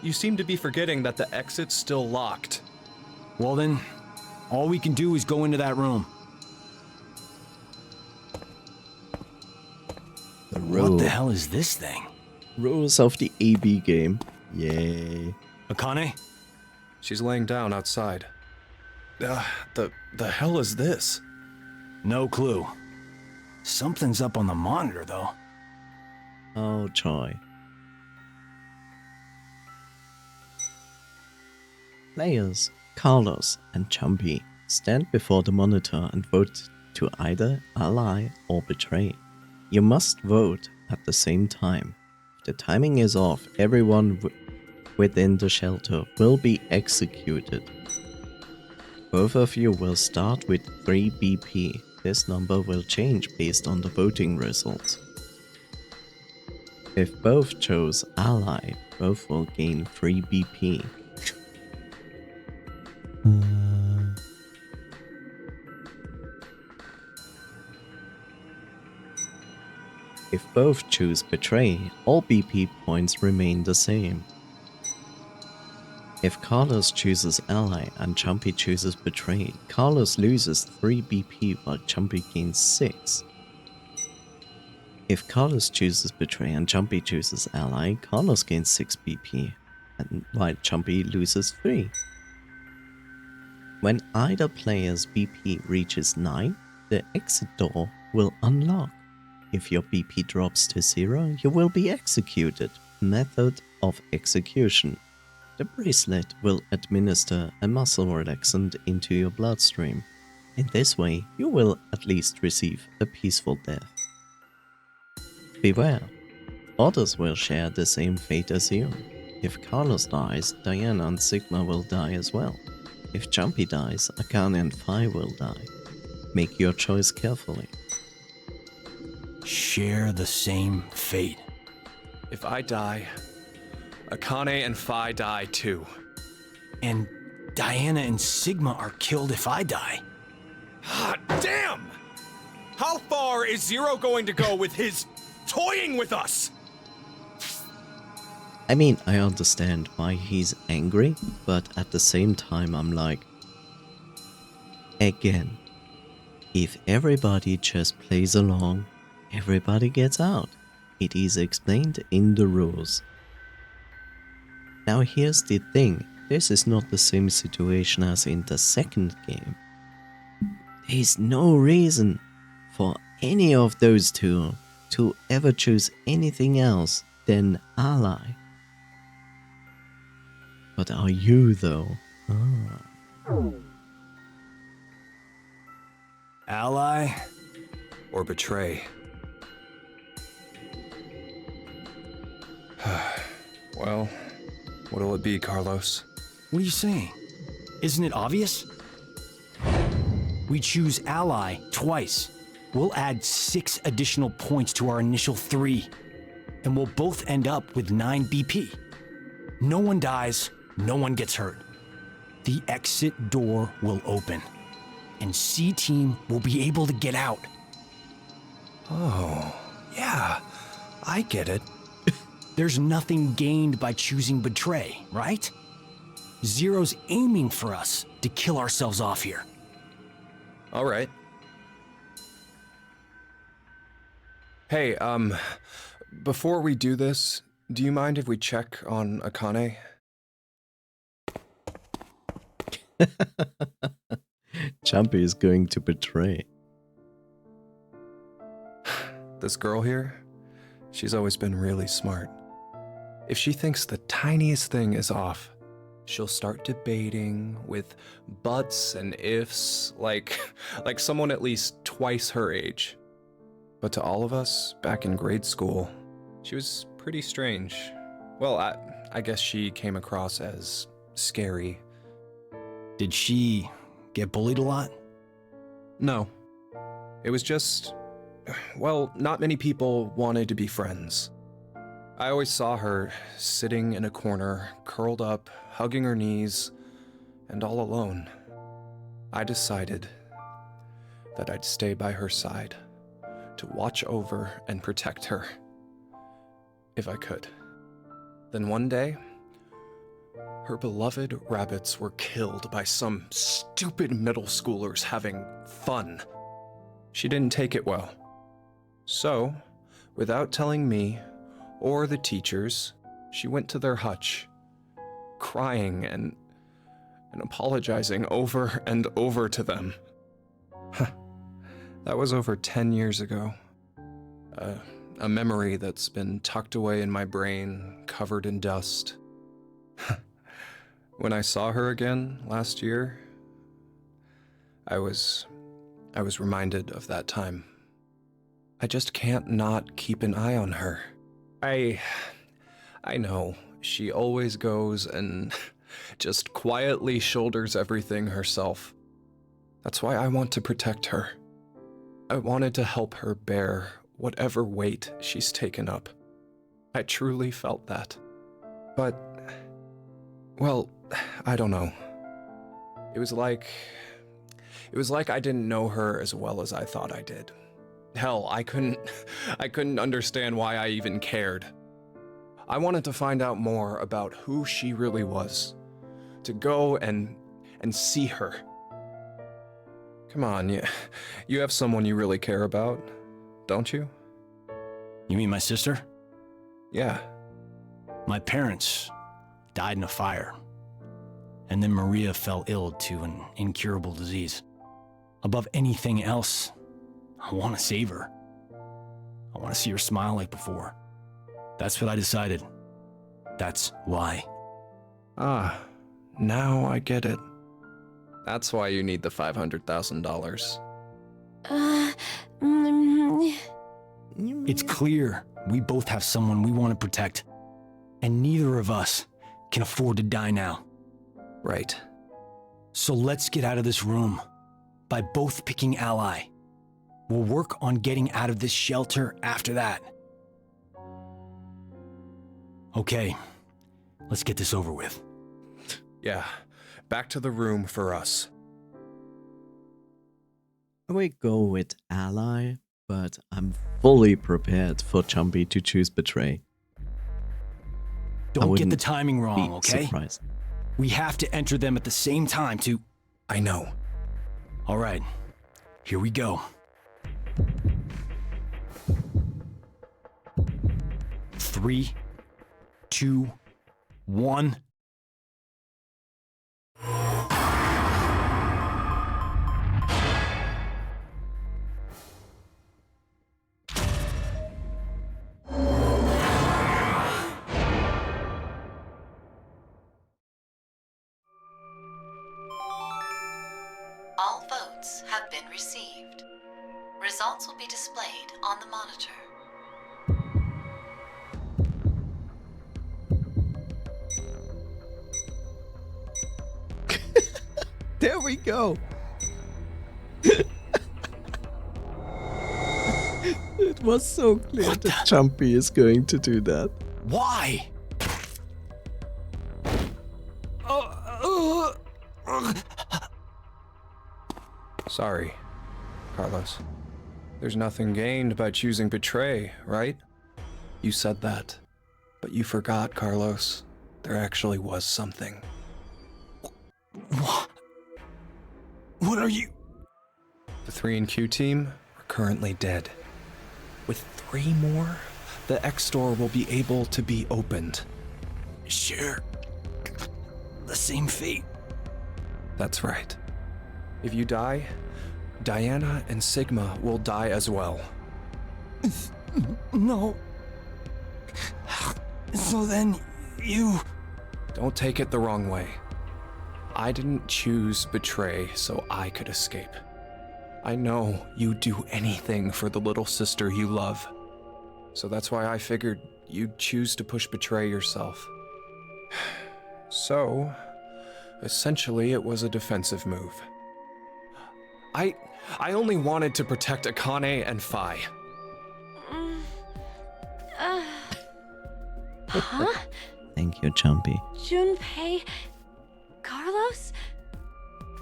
Speaker 11: You seem to be forgetting that the exit's still locked.
Speaker 9: Well then, all we can do is go into that room. What the hell is this thing?
Speaker 1: Rules of the AB game. Yay.
Speaker 9: Akane?
Speaker 11: She's laying down outside. The hell is this?
Speaker 9: No clue. Something's up on the monitor, though.
Speaker 1: Oh, joy. Players, Carlos and Chumpy stand before the monitor and vote to either ally or betray. You must vote at the same time. If the timing is off, everyone within the shelter will be executed. Both of you will start with 3 BP. This number will change based on the voting results. If both chose ally, both will gain 3 BP. If both choose betray, all BP points remain the same. If Carlos chooses ally and Chumpy chooses betray, Carlos loses 3 BP while Chumpy gains 6. If Carlos chooses betray and Chumpy chooses ally, Carlos gains 6 BP, and while Chumpy loses 3. When either player's BP reaches 9, the exit door will unlock. If your BP drops to 0, you will be executed. Method of execution. The bracelet will administer a muscle relaxant into your bloodstream. In this way, you will at least receive a peaceful death. Beware, others will share the same fate as you. If Carlos dies, Diana and Sigma will die as well. If Chumpy dies, Akane and Phi will die. Make your choice carefully.
Speaker 9: Share the same fate.
Speaker 11: If I die, Akane and Phi die too.
Speaker 9: And Diana and Sigma are killed if I die.
Speaker 11: Hot damn! How far is Zero going to go with his toying with us?
Speaker 1: I mean, I understand why he's angry, but at the same time I'm like... Again, if everybody just plays along, everybody gets out. It is explained in the rules. Now here's the thing, this is not the same situation as in the second game. There is no reason for any of those two to ever choose anything else than ally. But are you though?
Speaker 9: Ally?
Speaker 11: Or betray? Well, what'll it be, Carlos?
Speaker 9: What are you saying? Isn't it obvious? We choose ally twice. we'll add 6 additional points to our initial 3, and we'll both end up with 9 BP. No one dies, no one gets hurt. The exit door will open, and C-Team will be able to get out.
Speaker 11: Oh, yeah, I get it.
Speaker 9: There's nothing gained by choosing Betray, right? Zero's aiming for us to kill ourselves off here.
Speaker 11: All right. Hey, before we do this, do you mind if we check on Akane?
Speaker 1: Jumpy is going to betray.
Speaker 11: This girl here, she's always been really smart. If she thinks the tiniest thing is off, she'll start debating with buts and ifs like someone at least twice her age. But to all of us back in grade school, she was pretty strange. Well, I guess she came across as scary.
Speaker 9: Did she get bullied a lot?
Speaker 11: No. It was just, well, not many people wanted to be friends. I always saw her sitting in a corner, curled up, hugging her knees, and all alone. I decided that I'd stay by her side to watch over and protect her, if I could. Then one day, her beloved rabbits were killed by some stupid middle schoolers having fun. She didn't take it well. So, without telling me or the teachers, she went to their hutch, crying and apologizing over and over to them. That was over 10 years ago. A memory that's been tucked away in my brain, covered in dust. When I saw her again last year, I was reminded of that time. I just can't not keep an eye on her. I know, she always goes and just quietly shoulders everything herself. That's why I want to protect her. I wanted to help her bear whatever weight she's taken up. I truly felt that. But, well, I don't know. It was like I didn't know her as well as I thought I did. Hell, I couldn't understand why I even cared. I wanted to find out more about who she really was. To go and see her. Come on, you have someone you really care about, don't you?
Speaker 9: You mean my sister?
Speaker 11: Yeah.
Speaker 9: My parents died in a fire, and then Maria fell ill to an incurable disease. Above anything else, I want to save her. I want to see her smile like before. That's what I decided. That's why.
Speaker 11: Ah, now I get it. That's why you need the $500,000.
Speaker 9: It's clear we both have someone we want to protect, and neither of us can afford to die now.
Speaker 11: Right.
Speaker 9: So let's get out of this room by both picking ally. We'll work on getting out of this shelter after that. Okay, let's get this over with.
Speaker 11: Yeah, back to the room for us.
Speaker 1: We go with ally, but I'm fully prepared for Jumpy to choose betray.
Speaker 9: Don't get the timing wrong, okay?
Speaker 1: Surprised.
Speaker 9: We have to enter them at the same time to...
Speaker 11: I know.
Speaker 9: All right, here we go. 3, 2, 1.
Speaker 8: All votes have been received. Results will be displayed on the monitor.
Speaker 1: There we go. It was so clear that Jumpy is going to do that.
Speaker 9: Why?
Speaker 11: Sorry, Carlos. There's nothing gained by choosing betray, right? You said that. But you forgot, Carlos. There actually was something.
Speaker 9: What? What are you?
Speaker 11: The 3&Q team are currently dead. With 3 more, the X door will be able to be opened.
Speaker 9: Share the same fate.
Speaker 11: That's right. If you die, Diana and Sigma will die as well.
Speaker 9: No. So then, you...
Speaker 11: Don't take it the wrong way. I didn't choose betray so I could escape. I know you'd do anything for the little sister you love. So that's why I figured you'd choose to push betray yourself. So, essentially it was a defensive move. I only wanted to protect Akane and Phi.
Speaker 3: Huh?
Speaker 1: Thank you, Jumpy.
Speaker 3: Junpei? Carlos?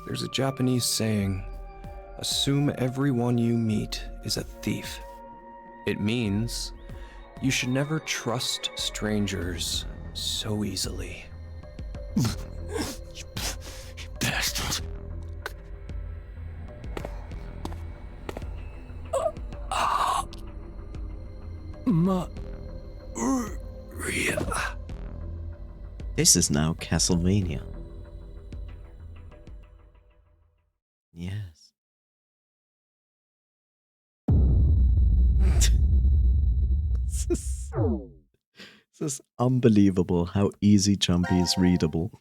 Speaker 11: There's a Japanese saying, assume everyone you meet is a thief. It means you should never trust strangers so easily.
Speaker 9: You bastard. Maria.
Speaker 1: This is now Castlevania. Yes. This is unbelievable how easy Jumpy is readable.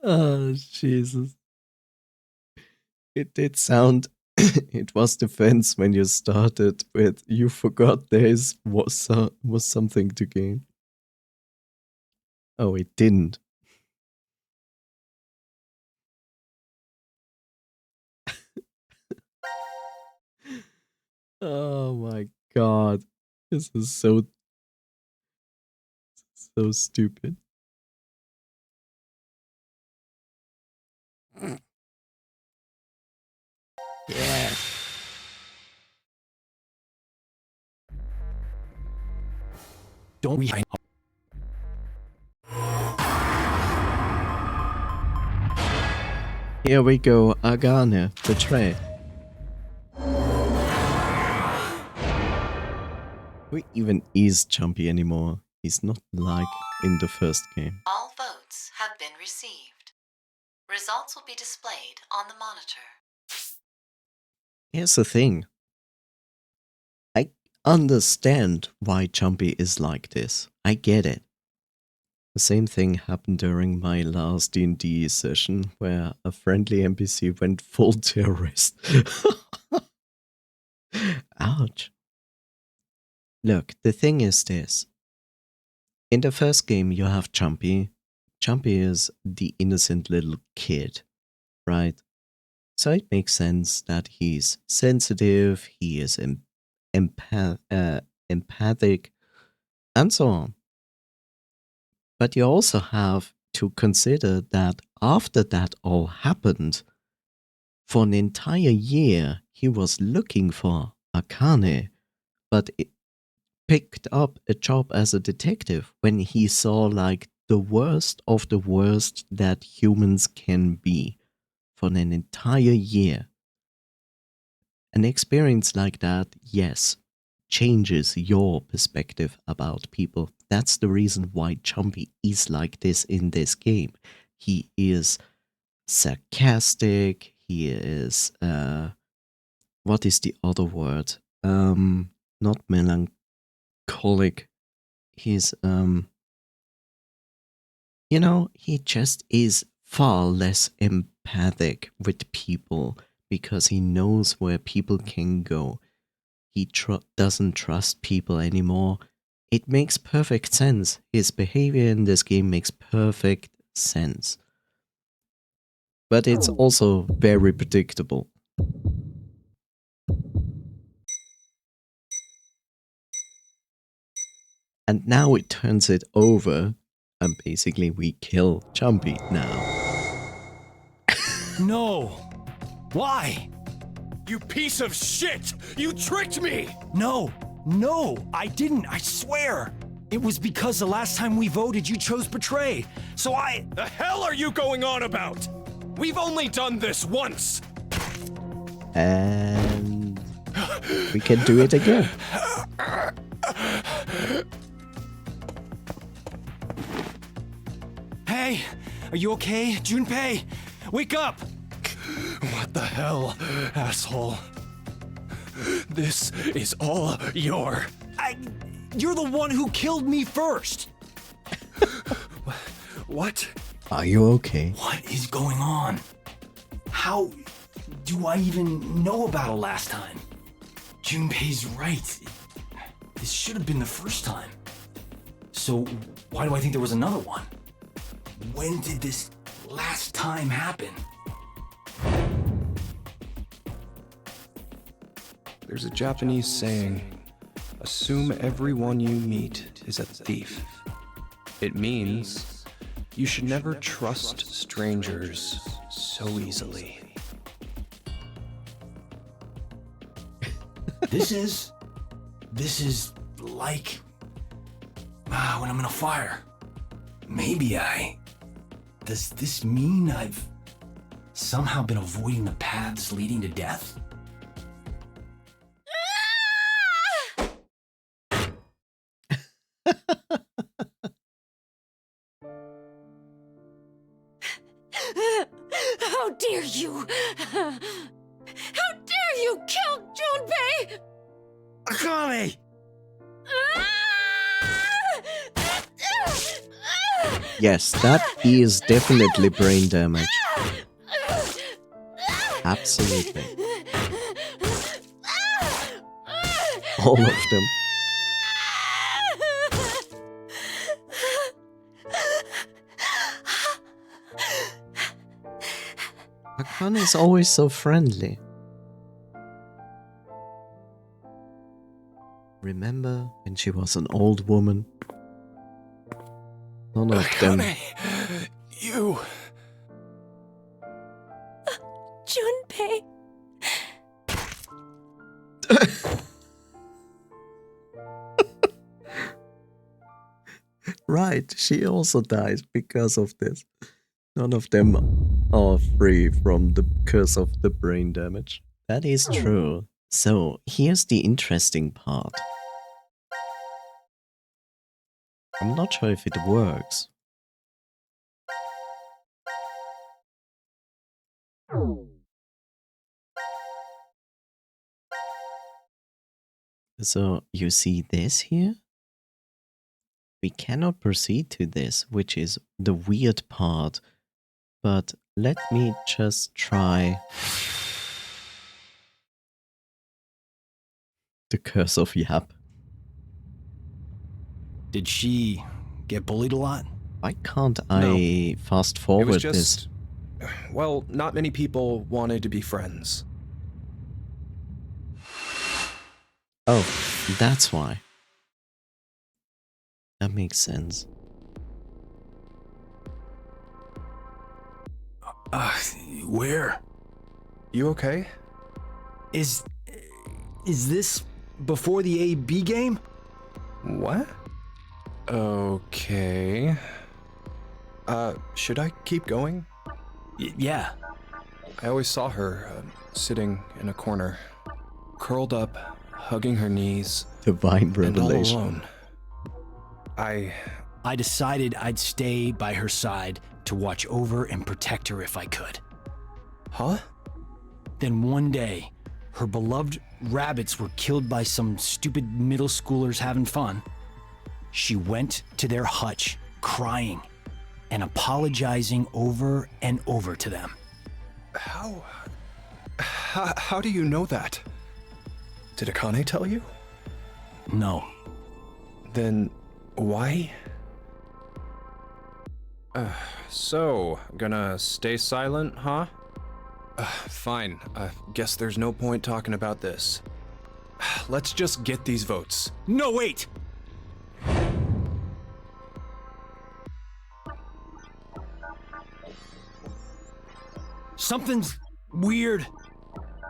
Speaker 1: Oh, Jesus. It did sound... it was defense when you started with you forgot was something to gain. Oh, it didn't. Oh my god. This is so stupid. Yeah.
Speaker 9: Don't we...
Speaker 1: Here we go, Agane, betray. Who even is Jumpy anymore? He's not like in the first game.
Speaker 8: All votes have been received. Results will be displayed on the monitor.
Speaker 1: Here's the thing. I understand why Jumpy is like this. I get it. The same thing happened during my last D&D session where a friendly NPC went full terrorist. Ouch. Look, the thing is this. In the first game you have Jumpy. Jumpy is the innocent little kid, right? So it makes sense that he's sensitive, he is empathic, and so on. But you also have to consider that after that all happened, for an entire year he was looking for Akane, but picked up a job as a detective when he saw like the worst of the worst that humans can be for an entire year. An experience like that, yes, changes your perspective about people. That's the reason why Jumpy is like this in this game. He is sarcastic, he is, what is the other word? Not melancholic. He's, you know, he just is far less empathic with people because he knows where people can go. He doesn't trust people anymore It makes perfect sense. His behavior in this game makes perfect sense. But it's also very predictable. And now it turns it over, and basically we kill Jumpy now.
Speaker 9: No! Why?
Speaker 4: You piece of shit! You tricked me!
Speaker 9: No, I didn't, I swear. It was because the last time we voted, you chose betray. So
Speaker 4: The hell are you going on about? We've only done this once!
Speaker 1: And we can do it again.
Speaker 9: Hey, are you okay, Junpei? Wake up!
Speaker 4: What the hell, asshole? This is all
Speaker 9: You're the one who killed me first!
Speaker 4: What?
Speaker 1: Are you okay?
Speaker 9: What is going on? How do I even know about it last time? Junpei's right. This should have been the first time. So why do I think there was another one? When did this last time happen?
Speaker 11: There's a Japanese saying, assume everyone you meet is a thief. It means you should never trust strangers so easily.
Speaker 9: This is like when I'm in a fire. Does this mean I've somehow been avoiding the paths leading to death?
Speaker 2: How dare you! How dare you kill Junpei!
Speaker 9: Akane!
Speaker 1: Yes, that is definitely brain damage. Absolutely. All of them. Akane is always so friendly. Remember when she was an old woman? None of them.
Speaker 4: You.
Speaker 10: Junpei.
Speaker 1: Right, she also dies because of this. None of them are free from the curse of the brain damage. That is true. So, here's the interesting part. I'm not sure if it works. So, you see this here? We cannot proceed to this, which is the weird part. But let me just try the curse of Yap.
Speaker 9: Did she get bullied a lot?
Speaker 1: Why can't I fast forward
Speaker 11: It was just,
Speaker 1: this?
Speaker 11: well, not many people wanted to be friends.
Speaker 1: Oh, that's why. That makes sense.
Speaker 9: Where?
Speaker 11: You okay?
Speaker 9: Is this before the AB game?
Speaker 11: What? Okay. Should I keep going?
Speaker 9: Yeah.
Speaker 11: I always saw her sitting in a corner, curled up, hugging her knees,
Speaker 1: Divine
Speaker 11: and all
Speaker 1: revelation.
Speaker 11: alone.
Speaker 9: I decided I'd stay by her side to watch over and protect her if I could.
Speaker 11: Huh?
Speaker 9: Then one day, her beloved rabbits were killed by some stupid middle schoolers having fun. She went to their hutch crying and apologizing over and over to them.
Speaker 11: How do you know that? Did Akane tell you?
Speaker 9: No.
Speaker 11: Then why? So, gonna stay silent, huh? Fine. Guess there's no point talking about this. Let's just get these votes.
Speaker 9: No, wait! Something's weird.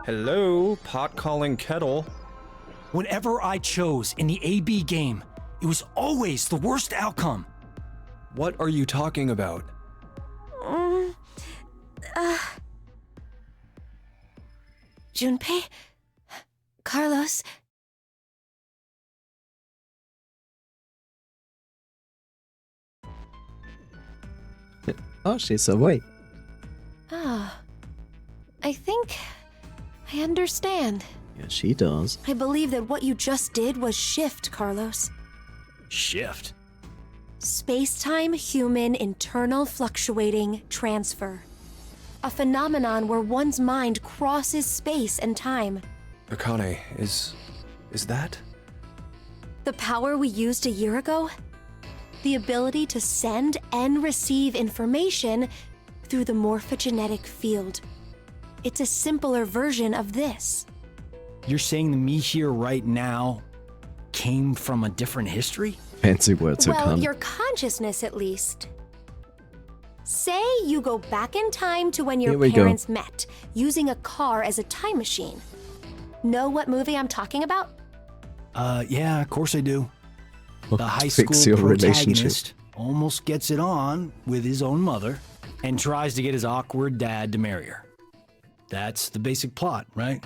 Speaker 11: Hello, pot calling kettle.
Speaker 9: Whenever I chose in the AB game, it was always the worst outcome.
Speaker 11: What are you talking about?
Speaker 10: Junpei? Carlos?
Speaker 1: Oh, she's awake.
Speaker 10: Ah, I think I understand.
Speaker 1: Yeah, she does.
Speaker 10: I believe that what you just did was shift, Carlos.
Speaker 9: Shift?
Speaker 10: Space-time human internal fluctuating transfer. A phenomenon where one's mind crosses space and time.
Speaker 11: Akane, is that?
Speaker 10: The power we used a year ago? The ability to send and receive information through the morphogenetic field. It's a simpler version of this.
Speaker 9: You're saying the me here right now came from a different history?
Speaker 1: Fancy words,
Speaker 10: Well,
Speaker 1: Akane.
Speaker 10: your consciousness at least. Say you go back in time to when your
Speaker 1: Here we go.
Speaker 10: parents met, using a car as a time machine. Know what movie I'm talking about?
Speaker 9: Yeah, of course I do. The high
Speaker 1: Fix
Speaker 9: school
Speaker 1: your relationship.
Speaker 9: protagonist almost gets it on with his own mother and tries to get his awkward dad to marry her. That's the basic plot, right?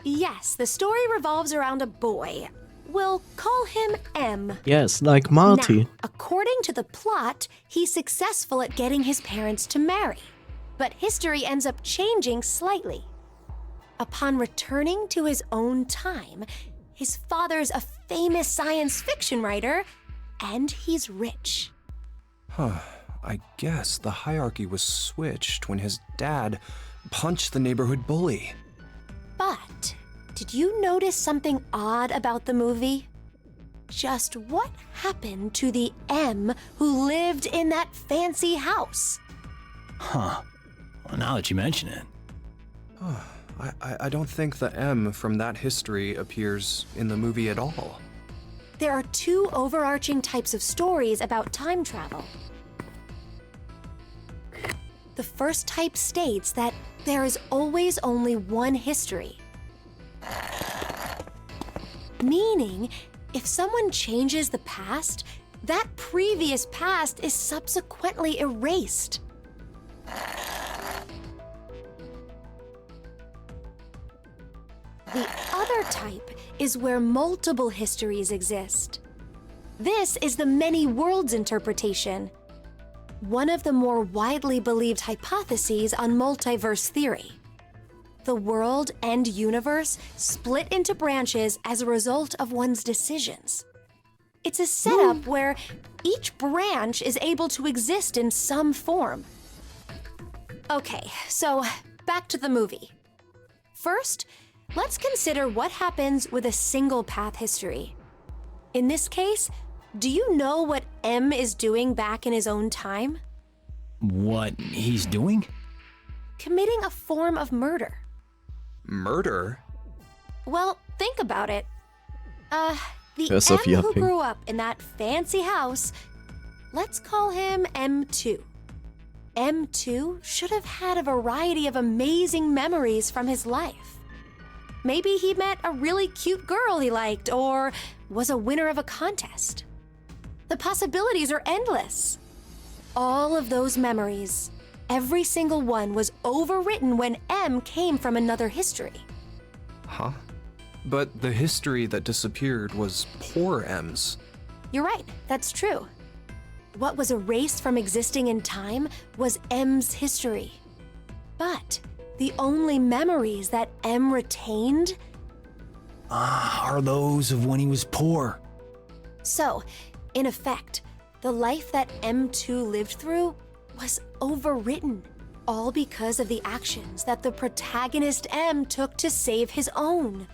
Speaker 10: Yes, the story revolves around a boy. We'll call him M.
Speaker 1: Yes, like Marty.
Speaker 10: Now, according to the plot, he's successful at getting his parents to marry. But history ends up changing slightly. Upon returning to his own time, his father's a famous science fiction writer, and he's rich.
Speaker 11: Huh. I guess the hierarchy was switched when his dad punched the neighborhood bully.
Speaker 10: But did you notice something odd about the movie? Just what happened to the M who lived in that fancy house?
Speaker 9: Huh. Well, now that you mention it.
Speaker 11: I don't think the M from that history appears in the movie at all.
Speaker 10: There are two overarching types of stories about time travel. The first type states that there is always only one history. Meaning, if someone changes the past, that previous past is subsequently erased. The other type is where multiple histories exist. This is the many worlds interpretation, one of the more widely believed hypotheses on multiverse theory. The world and universe split into branches as a result of one's decisions. It's a setup where each branch is able to exist in some form. Okay, so back to the movie. First, let's consider what happens with a single path history. In this case, do you know what M is doing back in his own time?
Speaker 9: What he's doing?
Speaker 10: Committing a form of murder.
Speaker 11: Murder?
Speaker 10: Well, think about it. The
Speaker 1: Yes,
Speaker 10: M
Speaker 1: Sophia
Speaker 10: who
Speaker 1: Pink.
Speaker 10: grew up in that fancy house, let's call him M2. M2 should have had a variety of amazing memories from his life. Maybe he met a really cute girl he liked, or was a winner of a contest. The possibilities are endless. All of those memories, every single one was overwritten when M came from another history.
Speaker 11: Huh? But the history that disappeared was poor M's.
Speaker 10: You're right, that's true. What was erased from existing in time was M's history. But the only memories that M retained
Speaker 9: Are those of when he was poor.
Speaker 10: So, in effect, the life that M2 lived through was overwritten, all because of the actions that the protagonist M took to save his own.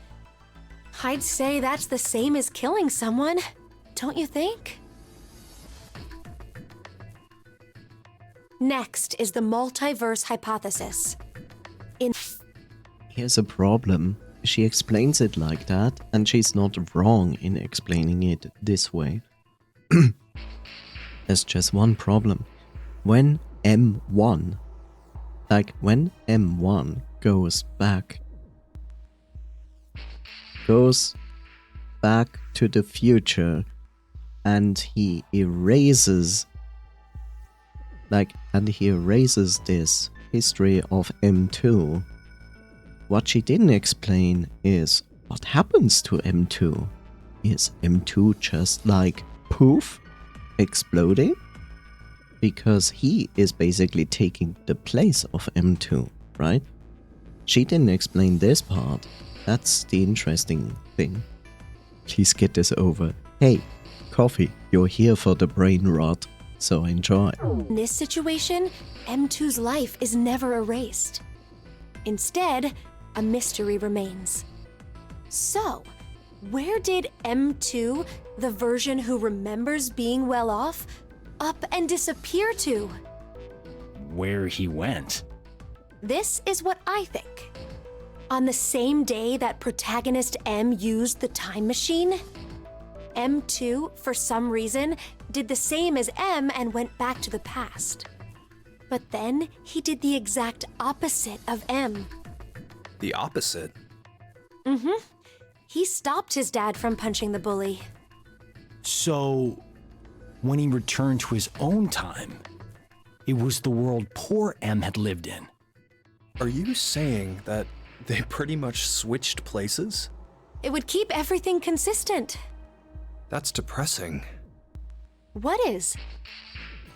Speaker 10: I'd say that's the same as killing someone. don't you think? Next is the multiverse hypothesis.
Speaker 1: Here's a problem. She explains it like that, and she's not wrong in explaining it this way. There's just one problem. When M1 goes back to the future and he erases this history of M2, what she didn't explain is what happens to M2. Is M2 just like poof, exploding? Because he is basically taking the place of M2, right? She didn't explain this part. That's the interesting thing. Please get this over. Hey, coffee, you're here for the brain rot, so enjoy.
Speaker 10: In this situation, M2's life is never erased. Instead, a mystery remains. So, where did M2, the version who remembers being well off, up and disappear to?
Speaker 9: Where he went?
Speaker 10: This is what I think. On the same day that protagonist M used the time machine, M2, for some reason, did the same as M and went back to the past. But then he did the exact opposite of M.
Speaker 11: The opposite?
Speaker 10: Mm-hmm. He stopped his dad from punching the bully.
Speaker 9: So, when he returned to his own time, it was the world poor M had lived in.
Speaker 11: Are you saying that they pretty much switched places?
Speaker 10: It would keep everything consistent.
Speaker 11: That's depressing.
Speaker 10: What is?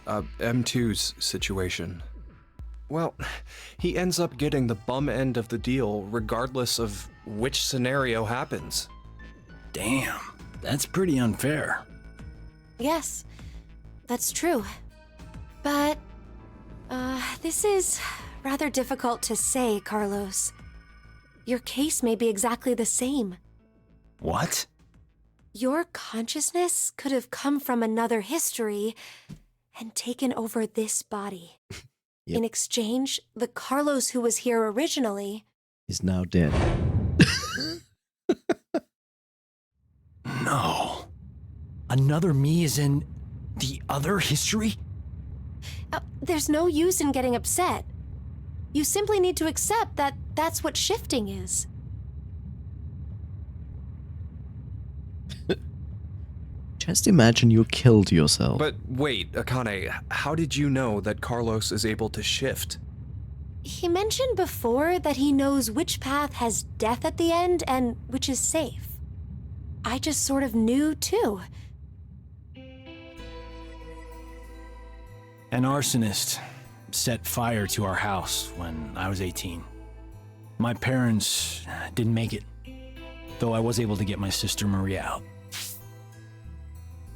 Speaker 11: M2's situation. Well, he ends up getting the bum end of the deal regardless of which scenario happens.
Speaker 9: Damn, that's pretty unfair.
Speaker 10: Yes, that's true. But, this is rather difficult to say, Carlos. Your case may be exactly the same.
Speaker 9: What?
Speaker 10: Your consciousness could have come from another history and taken over this body.
Speaker 1: Yep.
Speaker 10: In exchange, the Carlos who was here originally
Speaker 1: is now dead.
Speaker 9: No. Another me is in the other history?
Speaker 10: There's no use in getting upset. You simply need to accept that that's what shifting is.
Speaker 1: Just imagine you killed yourself.
Speaker 11: But wait, Akane, how did you know that Carlos is able to shift?
Speaker 10: He mentioned before that he knows which path has death at the end and which is safe. I just sort of knew, too.
Speaker 9: An arsonist set fire to our house when I was 18. My parents didn't make it, though I was able to get my sister Maria out.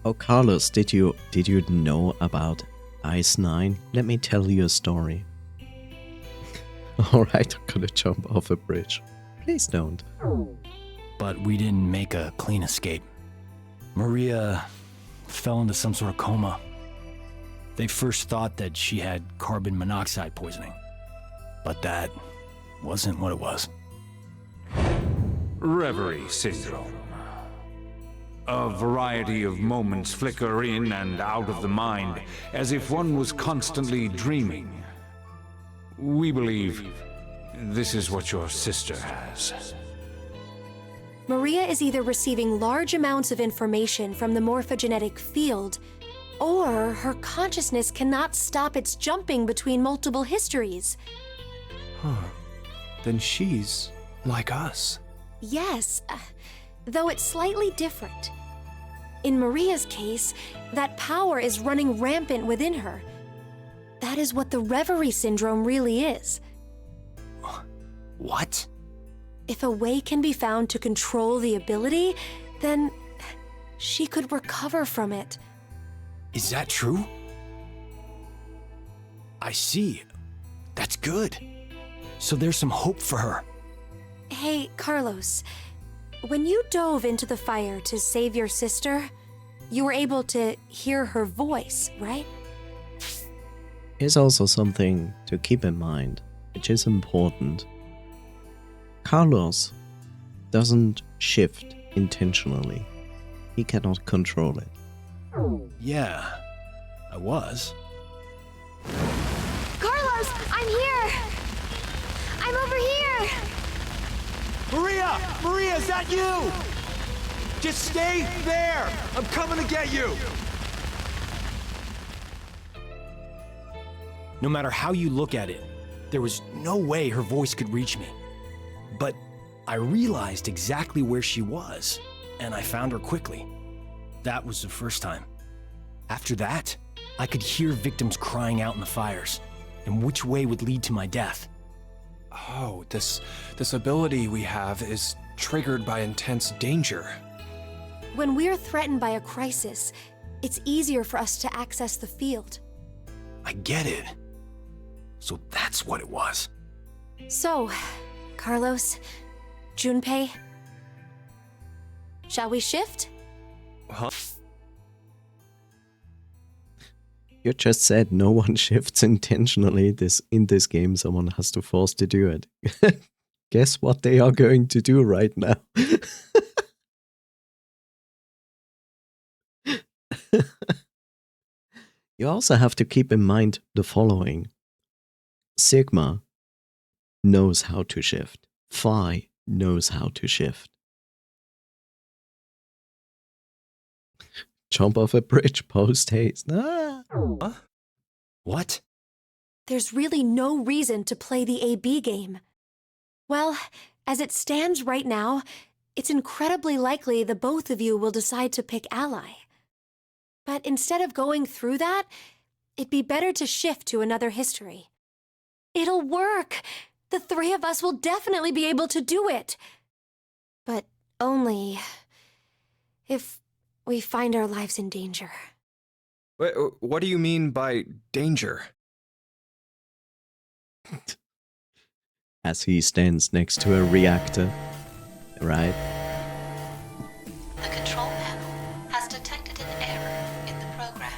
Speaker 1: Oh, Carlos, did you know about Ice 9? Let me tell you a story. Alright, I'm gonna jump off a bridge. Please don't.
Speaker 9: But we didn't make a clean escape. Maria fell into some sort of coma. They first thought that she had carbon monoxide poisoning, but that wasn't what it was.
Speaker 13: Reverie syndrome. A variety of moments flicker in and out of the mind, as if one was constantly dreaming. We believe this is what your sister has.
Speaker 10: Maria is either receiving large amounts of information from the morphogenetic field, or her consciousness cannot stop its jumping between multiple histories.
Speaker 11: Huh. Then she's like us.
Speaker 10: Yes, though it's slightly different. In Maria's case, that power is running rampant within her. That is what the reverie syndrome really is.
Speaker 9: What?
Speaker 10: If a way can be found to control the ability, then she could recover from it.
Speaker 9: Is that true? I see. That's good. So there's some hope for her.
Speaker 10: Hey, Carlos, when you dove into the fire to save your sister, you were able to hear her voice, right?
Speaker 1: Here's also something to keep in mind, which is important. Carlos doesn't shift intentionally. He cannot control it.
Speaker 9: Yeah, I was.
Speaker 3: Carlos, I'm here! I'm over here!
Speaker 14: Maria! Maria, is that you? Just stay there! I'm coming to get you!
Speaker 9: No matter how you look at it, there was no way her voice could reach me. But I realized exactly where she was, and I found her quickly. That was the first time. After that, I could hear victims crying out in the fires, and which way would lead to my death.
Speaker 11: Oh, this ability we have is triggered by intense danger.
Speaker 10: When we're threatened by a crisis, it's easier for us to access the field.
Speaker 9: I get it. So that's what it was.
Speaker 10: So, Carlos, Junpei, shall we shift?
Speaker 11: Huh?
Speaker 1: You just said no one shifts intentionally. In this game, someone has to force to do it. Guess what they are going to do right now? You also have to keep in mind the following. Sigma knows how to shift. Phi knows how to shift. Jump off a bridge post haste. Ah.
Speaker 11: Huh?
Speaker 9: What?
Speaker 10: There's really no reason to play the AB game. Well, as it stands right now, it's incredibly likely the both of you will decide to pick ally. But instead of going through that, it'd be better to shift to another history. It'll work! The three of us will definitely be able to do it! But only if we find our lives in danger.
Speaker 11: Wait, what do you mean by danger?
Speaker 1: As he stands next to a reactor, right?
Speaker 8: The control panel has detected an error in the program.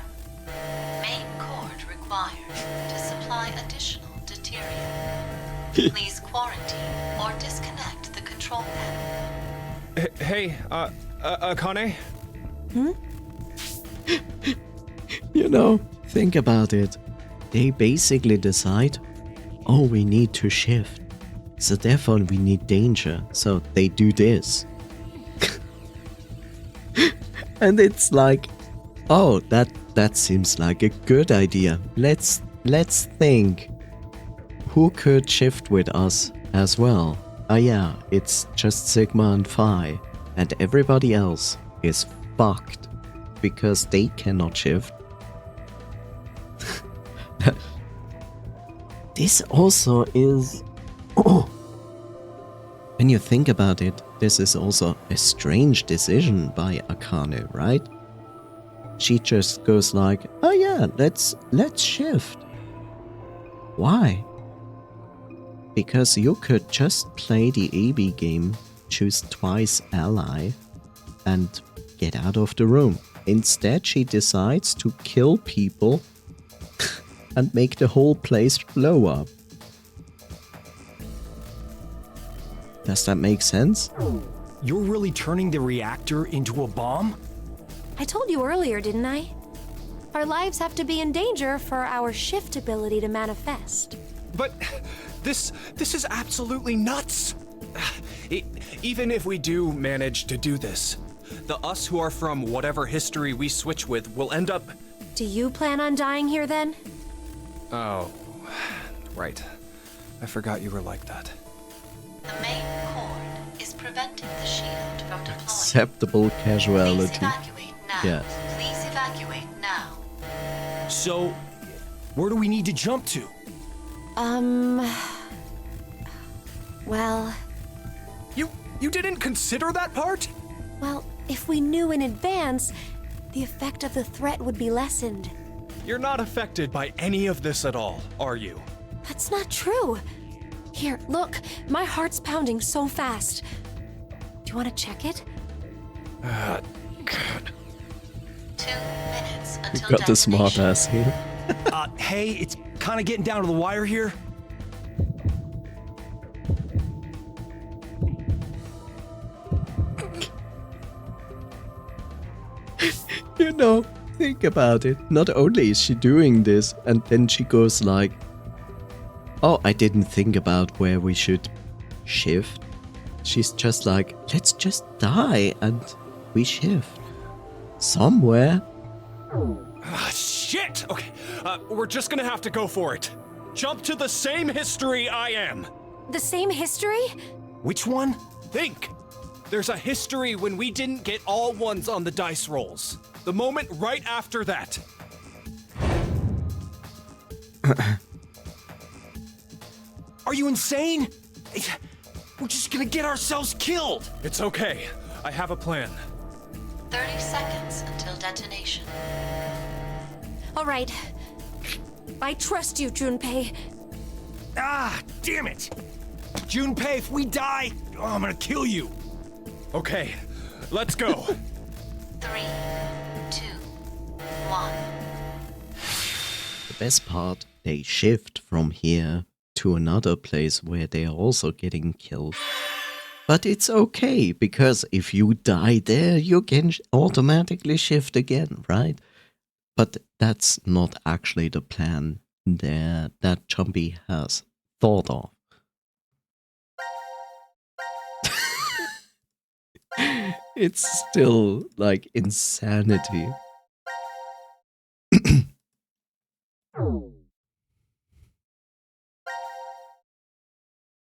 Speaker 8: Main cord required to supply additional deuterium. Please quarantine or disconnect the control panel.
Speaker 11: Hey, Akane?
Speaker 10: Hmm?
Speaker 1: You know, think about it. They basically decide, oh, we need to shift. So therefore we need danger. So they do this. And it's like, oh, that seems like a good idea. Let's think. Who could shift with us as well? Ah yeah, it's just Sigma and Phi. And everybody else is fucked. Because they cannot shift. This also is... Oh. When you think about it, this is also a strange decision by Akane, right? She just goes like, oh yeah, let's shift. Why? Because you could just play the AB game, choose twice ally, and get out of the room. Instead, she decides to kill people and make the whole place blow up. Does that make sense?
Speaker 9: You're really turning the reactor into a bomb?
Speaker 10: I told you earlier, didn't I? Our lives have to be in danger for our shift ability to manifest.
Speaker 11: But this is absolutely nuts. Even if we do manage to do this, the us who are from whatever history we switch with will end up...
Speaker 10: Do you plan on dying here then?
Speaker 11: Oh, right. I forgot you were like that.
Speaker 8: The main cord is preventing the shield from deploying.
Speaker 1: Acceptable casualty.
Speaker 8: Please evacuate now.
Speaker 1: Yeah.
Speaker 8: Please evacuate now.
Speaker 9: So, where do we need to jump to?
Speaker 10: Well...
Speaker 11: You didn't consider that part?
Speaker 10: Well, if we knew in advance, the effect of the threat would be lessened.
Speaker 11: You're not affected by any of this at all, are you?
Speaker 10: That's not true. Here, look, my heart's pounding so fast. Do you want to check it?
Speaker 11: God.
Speaker 8: until
Speaker 1: Got the
Speaker 8: detonation.
Speaker 1: smart ass here.
Speaker 9: Hey, it's kind of getting down to the wire here.
Speaker 1: You know, think about it. Not only is she doing this, and then she goes like, oh, I didn't think about where we should shift. She's just like, let's just die and we shift. Somewhere.
Speaker 14: Shit! Okay, we're just gonna have to go for it. Jump to the same history I am.
Speaker 10: The same history?
Speaker 14: Which one? Think. There's a history when we didn't get all ones on the dice rolls. The moment right after that. Are you insane? We're just gonna get ourselves killed. It's okay. I have a plan.
Speaker 8: 30 seconds until detonation.
Speaker 10: All right. I trust you, Junpei.
Speaker 14: Ah, damn it! Junpei, if we die, I'm gonna kill you. Okay, let's go.
Speaker 8: 3, 2, 1.
Speaker 1: The best part, they shift from here to another place where they are also getting killed. But it's okay, because if you die there, you can automatically shift again, right? But that's not actually the plan there that Jumpy has thought of. It's still like insanity.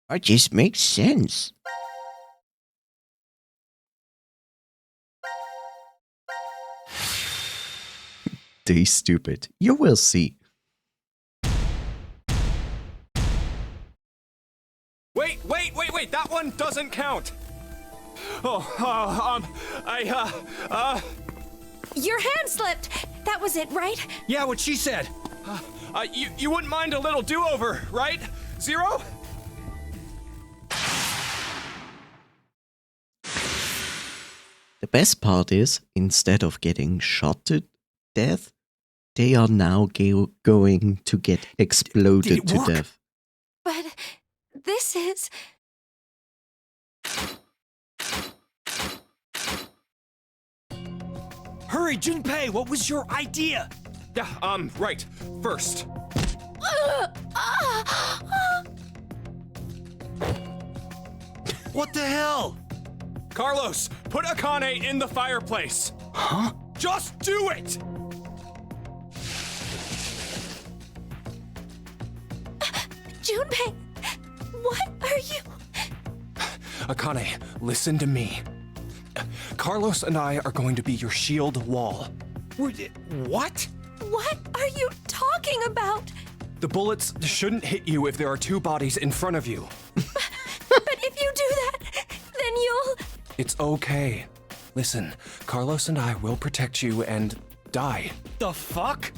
Speaker 12: It just makes sense.
Speaker 1: They stupid. You will see.
Speaker 14: Wait, that one doesn't count.
Speaker 10: Your hand slipped. That was it, right?
Speaker 14: Yeah, what she said. You wouldn't mind a little do-over, right? 0?
Speaker 1: The best part is, instead of getting shot to death, they are now going to get exploded to death.
Speaker 10: But this is...
Speaker 14: Hurry, Junpei, what was your idea? Yeah, right. First. What the hell? Carlos, put Akane in the fireplace. Huh? Just do it!
Speaker 10: Junpei, what are you...
Speaker 11: Akane, listen to me. Carlos and I are going to be your shield wall.
Speaker 14: What?
Speaker 10: What are you talking about?
Speaker 11: The bullets shouldn't hit you if there are 2 bodies in front of you.
Speaker 10: But if you do that, then you'll...
Speaker 11: It's okay. Listen, Carlos and I will protect you and die.
Speaker 14: The fuck?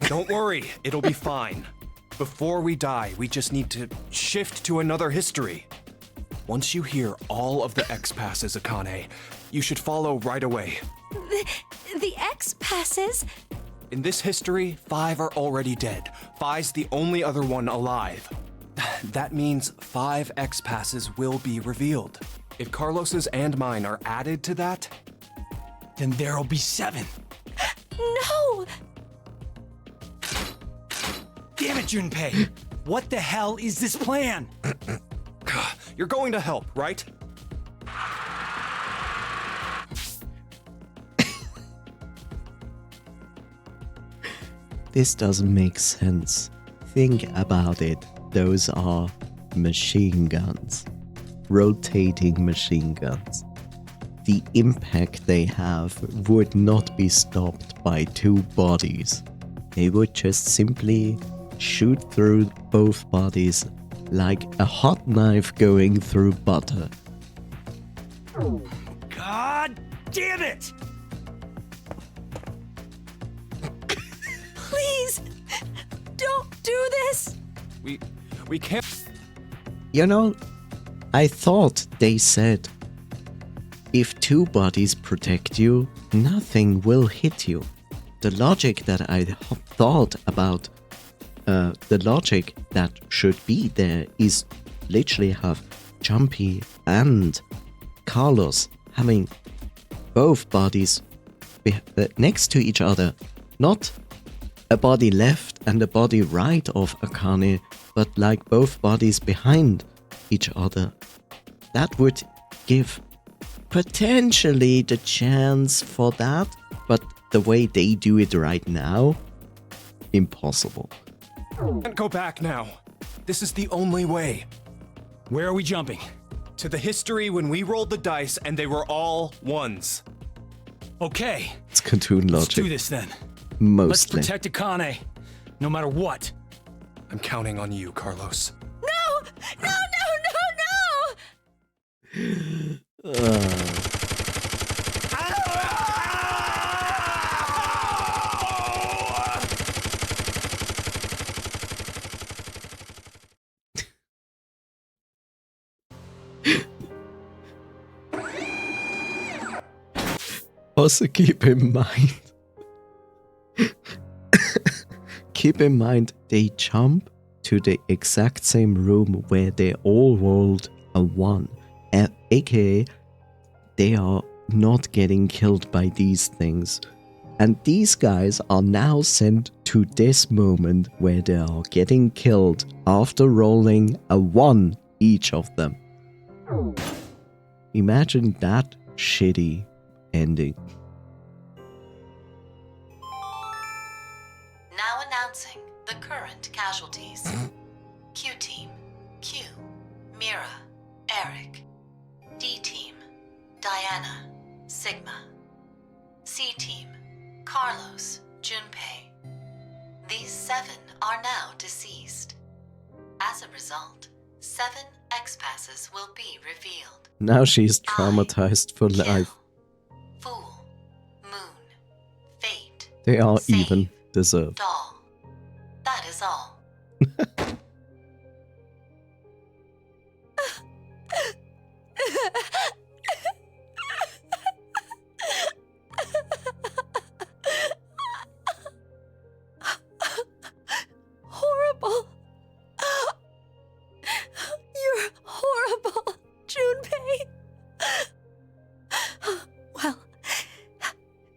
Speaker 11: Don't worry, it'll be fine. Before we die, we just need to shift to another history. Once you hear all of the X passes, Akane, you should follow right away.
Speaker 10: The X passes?
Speaker 11: In this history, 5 are already dead. Phi's the only other one alive. That means 5 X passes will be revealed. If Carlos's and mine are added to that,
Speaker 14: then there'll be 7.
Speaker 10: No!
Speaker 14: Damn it, Junpei! What the hell is this plan?
Speaker 11: You're going to help, right?
Speaker 1: This doesn't make sense. Think about it. Those are machine guns. Rotating machine guns. The impact they have would not be stopped by 2 bodies. They would just simply shoot through both bodies like a hot knife going through butter.
Speaker 14: God damn it!
Speaker 10: Please, don't do this!
Speaker 11: We can't...
Speaker 1: You know, I thought they said, if 2 bodies protect you, nothing will hit you. the logic that I thought about, the logic that should be there is literally have Jumpy and Carlos having both bodies next to each other, not a body left and a body right of Akane, but like both bodies behind each other. That would give potentially the chance for that, but the way they do it right now, impossible.
Speaker 14: Can't go back now. This is the only way.
Speaker 9: Where are we jumping?
Speaker 14: To the history when we rolled the dice and they were all ones.
Speaker 9: Okay.
Speaker 1: It's cartoon logic.
Speaker 9: Let's do this then.
Speaker 1: Mostly.
Speaker 9: Let's protect Akane, no matter what.
Speaker 14: I'm counting on you, Carlos.
Speaker 10: No! No, no, no, no!
Speaker 1: Also keep in mind, they jump to the exact same room where they all rolled a 1. AKA, they are not getting killed by these things. And these guys are now sent to this moment where they are getting killed after rolling a 1, each of them. Imagine that shitty ending.
Speaker 8: Now announcing the current casualties. Q Team, Q, Mira, Eric. D Team, Diana, Sigma. C Team, Carlos, Junpei. These 7 are now deceased. As a result, 7 X-passes will be revealed.
Speaker 1: Now she's traumatized for life.
Speaker 8: Fool, Moon, Fate.
Speaker 1: They are
Speaker 8: Save,
Speaker 1: even deserved.
Speaker 8: Doll. That is all.
Speaker 10: Horrible. You're horrible, Junpei. Well,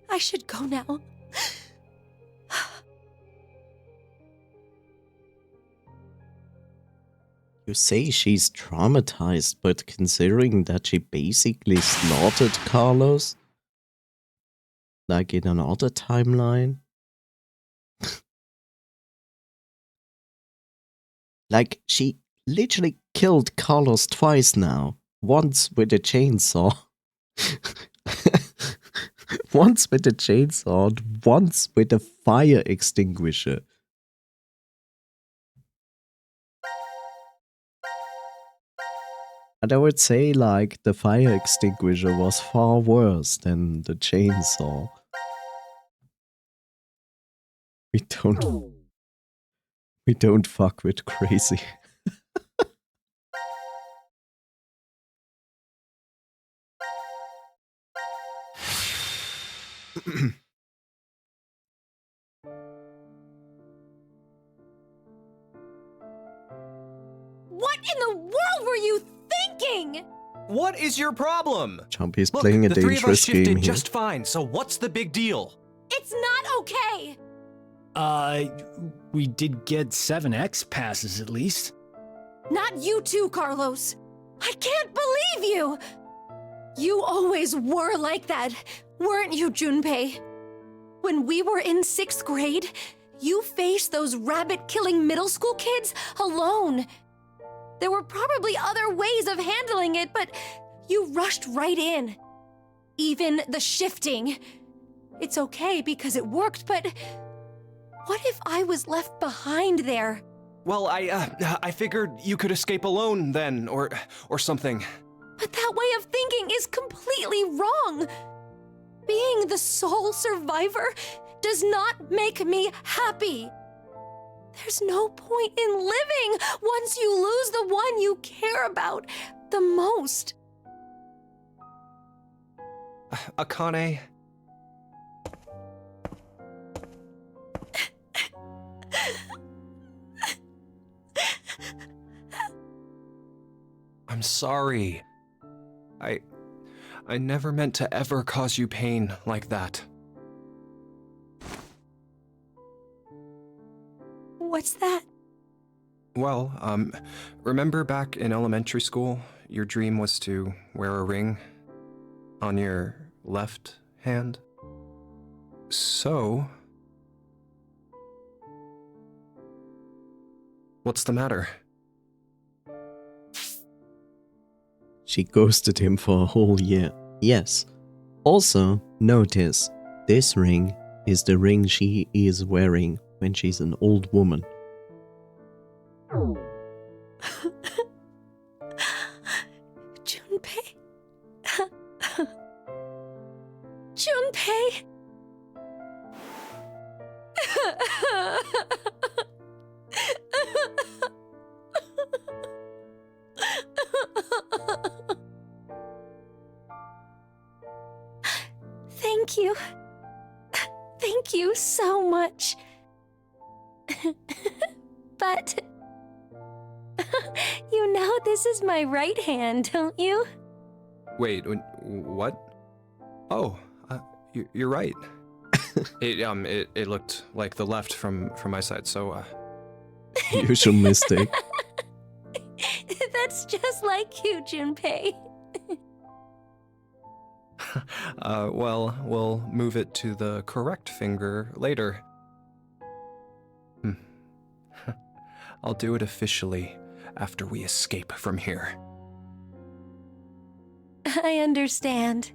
Speaker 10: I should go now.
Speaker 1: You say she's traumatized, but considering that she basically slaughtered Carlos, like in another timeline, like she literally killed Carlos twice now. Once with a chainsaw, once with a chainsaw, and once with a fire extinguisher. And I would say, like, the fire extinguisher was far worse than the chainsaw. We don't fuck with crazy.
Speaker 10: What in the world were you thinking?
Speaker 14: What is your problem?
Speaker 1: Jumpy's
Speaker 14: Look,
Speaker 1: playing a
Speaker 14: the 3 of us
Speaker 1: dangerous game
Speaker 14: shifted
Speaker 1: here.
Speaker 14: just fine, so what's the big deal?
Speaker 10: It's not okay.
Speaker 9: We did get 7 X-passes at least.
Speaker 10: Not you too, Carlos. I can't believe you. You always were like that, weren't you, Junpei? When we were in 6th grade, you faced those rabbit-killing middle school kids alone. There were probably other ways of handling it, but you rushed right in. Even the shifting. It's okay because it worked, but what if I was left behind there?
Speaker 14: Well, I figured you could escape alone then, or something.
Speaker 10: But that way of thinking is completely wrong. Being the sole survivor does not make me happy. There's no point in living once you lose the one you care about the most.
Speaker 11: Akane. I'm sorry. I never meant to ever cause you pain like that.
Speaker 10: What's that?
Speaker 11: Well, remember back in elementary school, your dream was to wear a ring on your left hand? So... what's the matter?
Speaker 1: She ghosted him for a whole year. Yes. Also, notice, this ring is the ring she is wearing when she's an old woman.
Speaker 10: Junpei? Junpei? Thank you. Thank you so much. But... you know this is my right hand, don't you?
Speaker 11: Wait, what? Oh, you're right. It looked like the left from my side, so,
Speaker 1: Usual mistake.
Speaker 10: That's just like you, Junpei.
Speaker 11: Well, we'll move it to the correct finger later. I'll do it officially after we escape from here.
Speaker 10: I understand.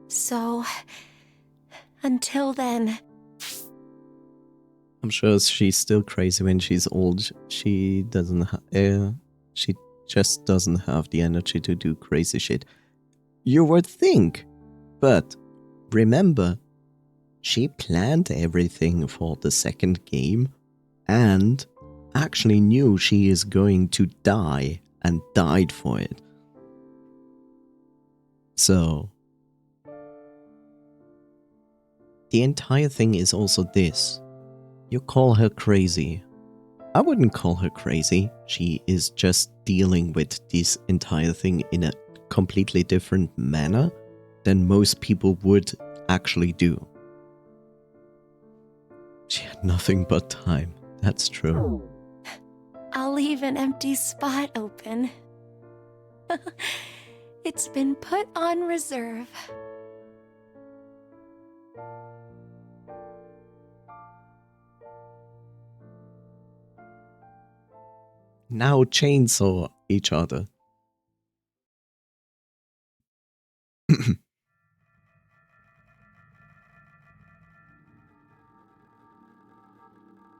Speaker 10: So, until then...
Speaker 1: I'm sure she's still crazy when she's old. She doesn't she just doesn't have the energy to do crazy shit. You would think. But remember, she planned everything for the second game and actually knew she is going to die and died for it. So, the entire thing is also this. You call her crazy. I wouldn't call her crazy. She is just dealing with this entire thing in a completely different manner than most people would actually do. She had nothing but time. That's true.
Speaker 10: I'll leave an empty spot open. It's been put on reserve.
Speaker 1: Now chainsaw each other.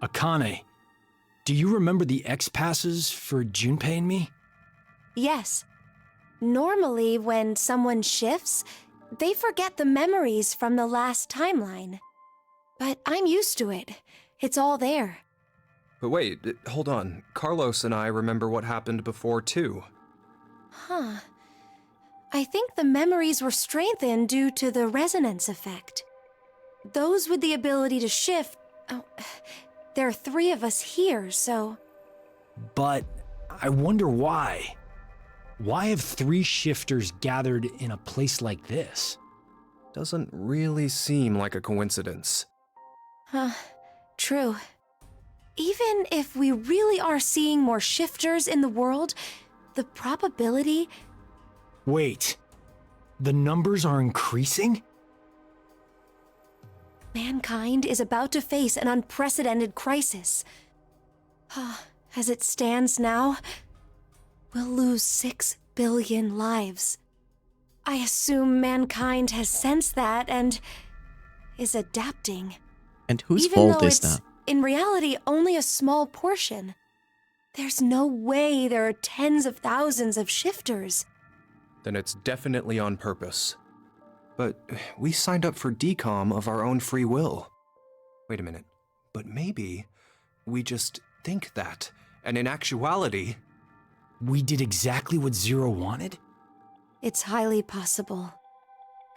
Speaker 9: Akane, do you remember the X passes for Junpei and me?
Speaker 10: Yes. Normally, when someone shifts, they forget the memories from the last timeline. But I'm used to it. It's all there.
Speaker 11: But wait, hold on. Carlos and I remember what happened before, too.
Speaker 10: Huh. I think the memories were strengthened due to the resonance effect. Those with the ability to shift... Oh, there are 3 of us here, so...
Speaker 9: But I wonder why. Why have 3 shifters gathered in a place like this?
Speaker 11: Doesn't really seem like a coincidence.
Speaker 10: Huh. True. Even if we really are seeing more shifters in the world, the probability...
Speaker 9: Wait. The numbers are increasing?
Speaker 10: Mankind is about to face an unprecedented crisis. As it stands now, we'll lose 6 billion lives. I assume mankind has sensed that and is adapting.
Speaker 1: And whose
Speaker 10: Even
Speaker 1: fault
Speaker 10: though
Speaker 1: is
Speaker 10: it's,
Speaker 1: that?
Speaker 10: in reality, only a small portion. There's no way there are tens of thousands of shifters.
Speaker 11: Then it's definitely on purpose. But we signed up for decom of our own free will. Wait a minute. But maybe we just think that, and in actuality...
Speaker 9: We did exactly what Zero wanted?
Speaker 10: It's highly possible.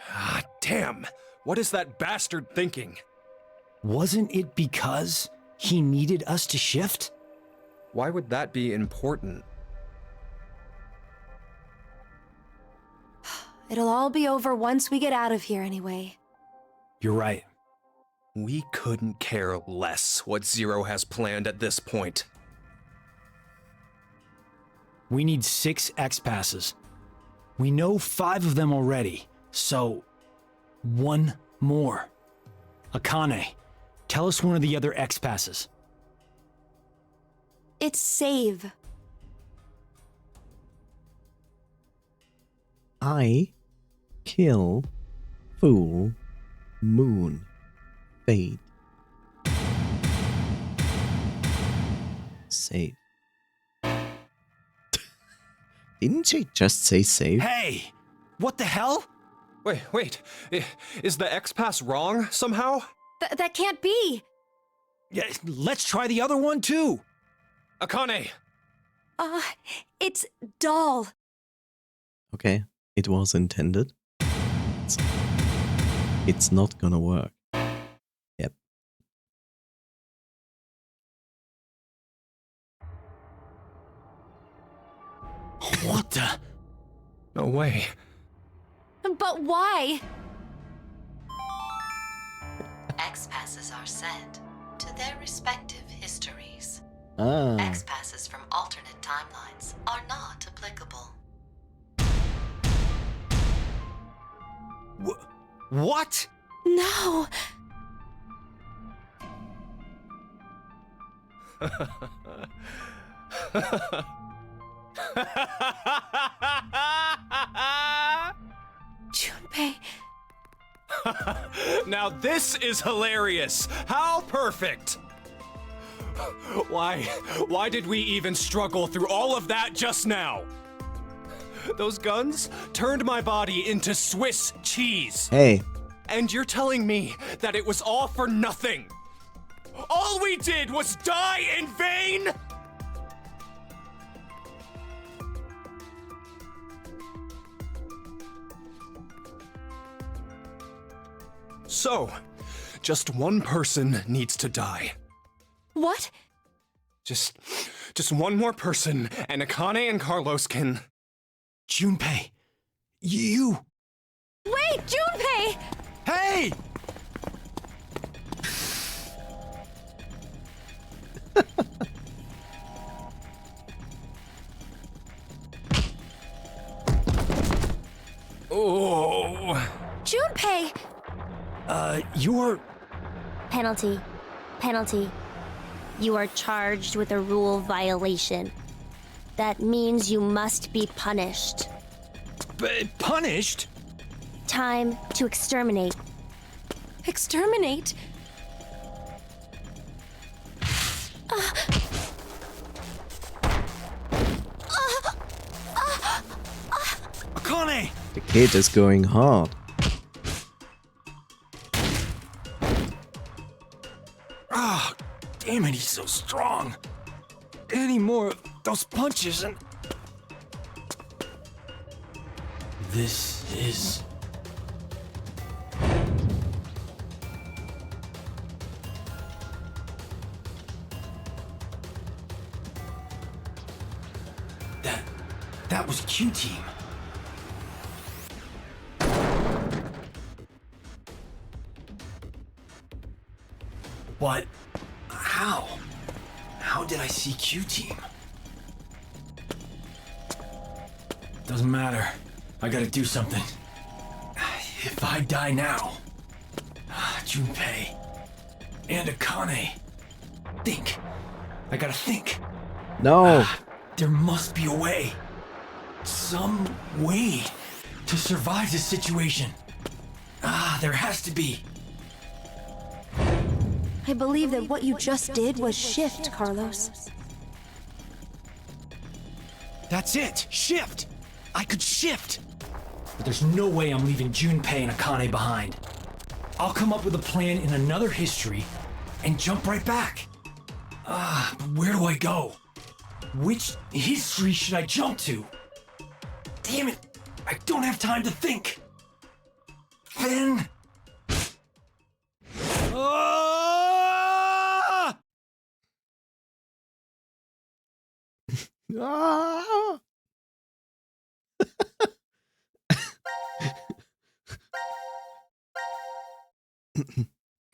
Speaker 11: Ah, damn! What is that bastard thinking?
Speaker 9: Wasn't it because he needed us to shift?
Speaker 11: Why would that be important?
Speaker 10: It'll all be over once we get out of here anyway.
Speaker 9: You're right.
Speaker 11: We couldn't care less what Zero has planned at this point.
Speaker 9: We need 6 X-Passes. We know 5 of them already, so 1 more. Akane, tell us one of the other X-Passes.
Speaker 10: It's save.
Speaker 1: I kill Fool Moon Fade. Save. Didn't she just say save?
Speaker 9: Hey! What the hell?
Speaker 11: Wait. Is the X-Pass wrong somehow?
Speaker 10: That can't be!
Speaker 9: Yeah, let's try the other one too!
Speaker 11: Akane!
Speaker 10: It's doll.
Speaker 1: Okay, it was intended. It's not gonna work. Yep.
Speaker 9: What the?
Speaker 11: No way.
Speaker 10: But why?
Speaker 8: X-Passes are sent to their respective histories.
Speaker 1: Ah.
Speaker 8: X-Passes from alternate timelines are not applicable.
Speaker 9: What?
Speaker 10: No! Junpei.
Speaker 14: Now this is hilarious! How perfect! Why did we even struggle through all of that just now? Those guns turned my body into Swiss cheese.
Speaker 1: Hey.
Speaker 14: And you're telling me that it was all for nothing? All we did was die in vain? So, just one person needs to die.
Speaker 10: What?
Speaker 14: Just one more person, and Akane and Carlos can...
Speaker 9: Junpei, you...
Speaker 10: Wait, Junpei!
Speaker 9: Hey!
Speaker 14: Oh...
Speaker 10: Junpei!
Speaker 9: You're...
Speaker 3: Penalty. Penalty. You are charged with a rule violation. That means you must be punished.
Speaker 9: Punished?
Speaker 3: Time to exterminate.
Speaker 10: Exterminate?
Speaker 9: Akane!
Speaker 1: The kid is going hard.
Speaker 9: Ah, damn it, he's so strong. Any more of those punches and... This is... That was Q-Team. But how? How did I see Q-Team? Doesn't matter. I gotta do something. If I die now, Junpei and Akane, think. I gotta think.
Speaker 1: No.
Speaker 9: There must be a way. Some way to survive this situation. There has to be.
Speaker 10: I believe that what you just did was shift, Carlos.
Speaker 9: That's it! Shift! I could shift! But there's no way I'm leaving Junpei and Akane behind. I'll come up with a plan in another history and jump right back. But where do I go? Which history should I jump to? Damn it! I don't have time to think! Then...
Speaker 1: Ah!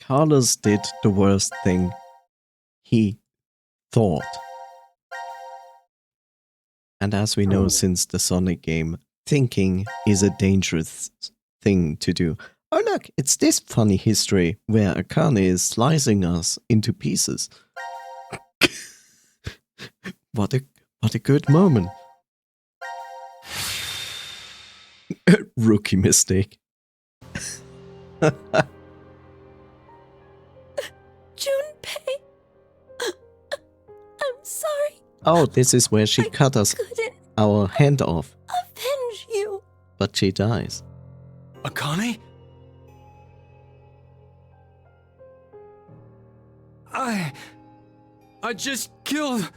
Speaker 1: Carlos did the worst thing. He thought. And as we know since the Sonic game, thinking is a dangerous thing to do. Oh look, it's this funny history where Akane is slicing us into pieces. What a good moment. Rookie mistake.
Speaker 10: Junpei, I'm sorry.
Speaker 1: Oh, this is where she cut us our hand off.
Speaker 10: Avenge you.
Speaker 1: But she dies.
Speaker 9: Akane? I just killed...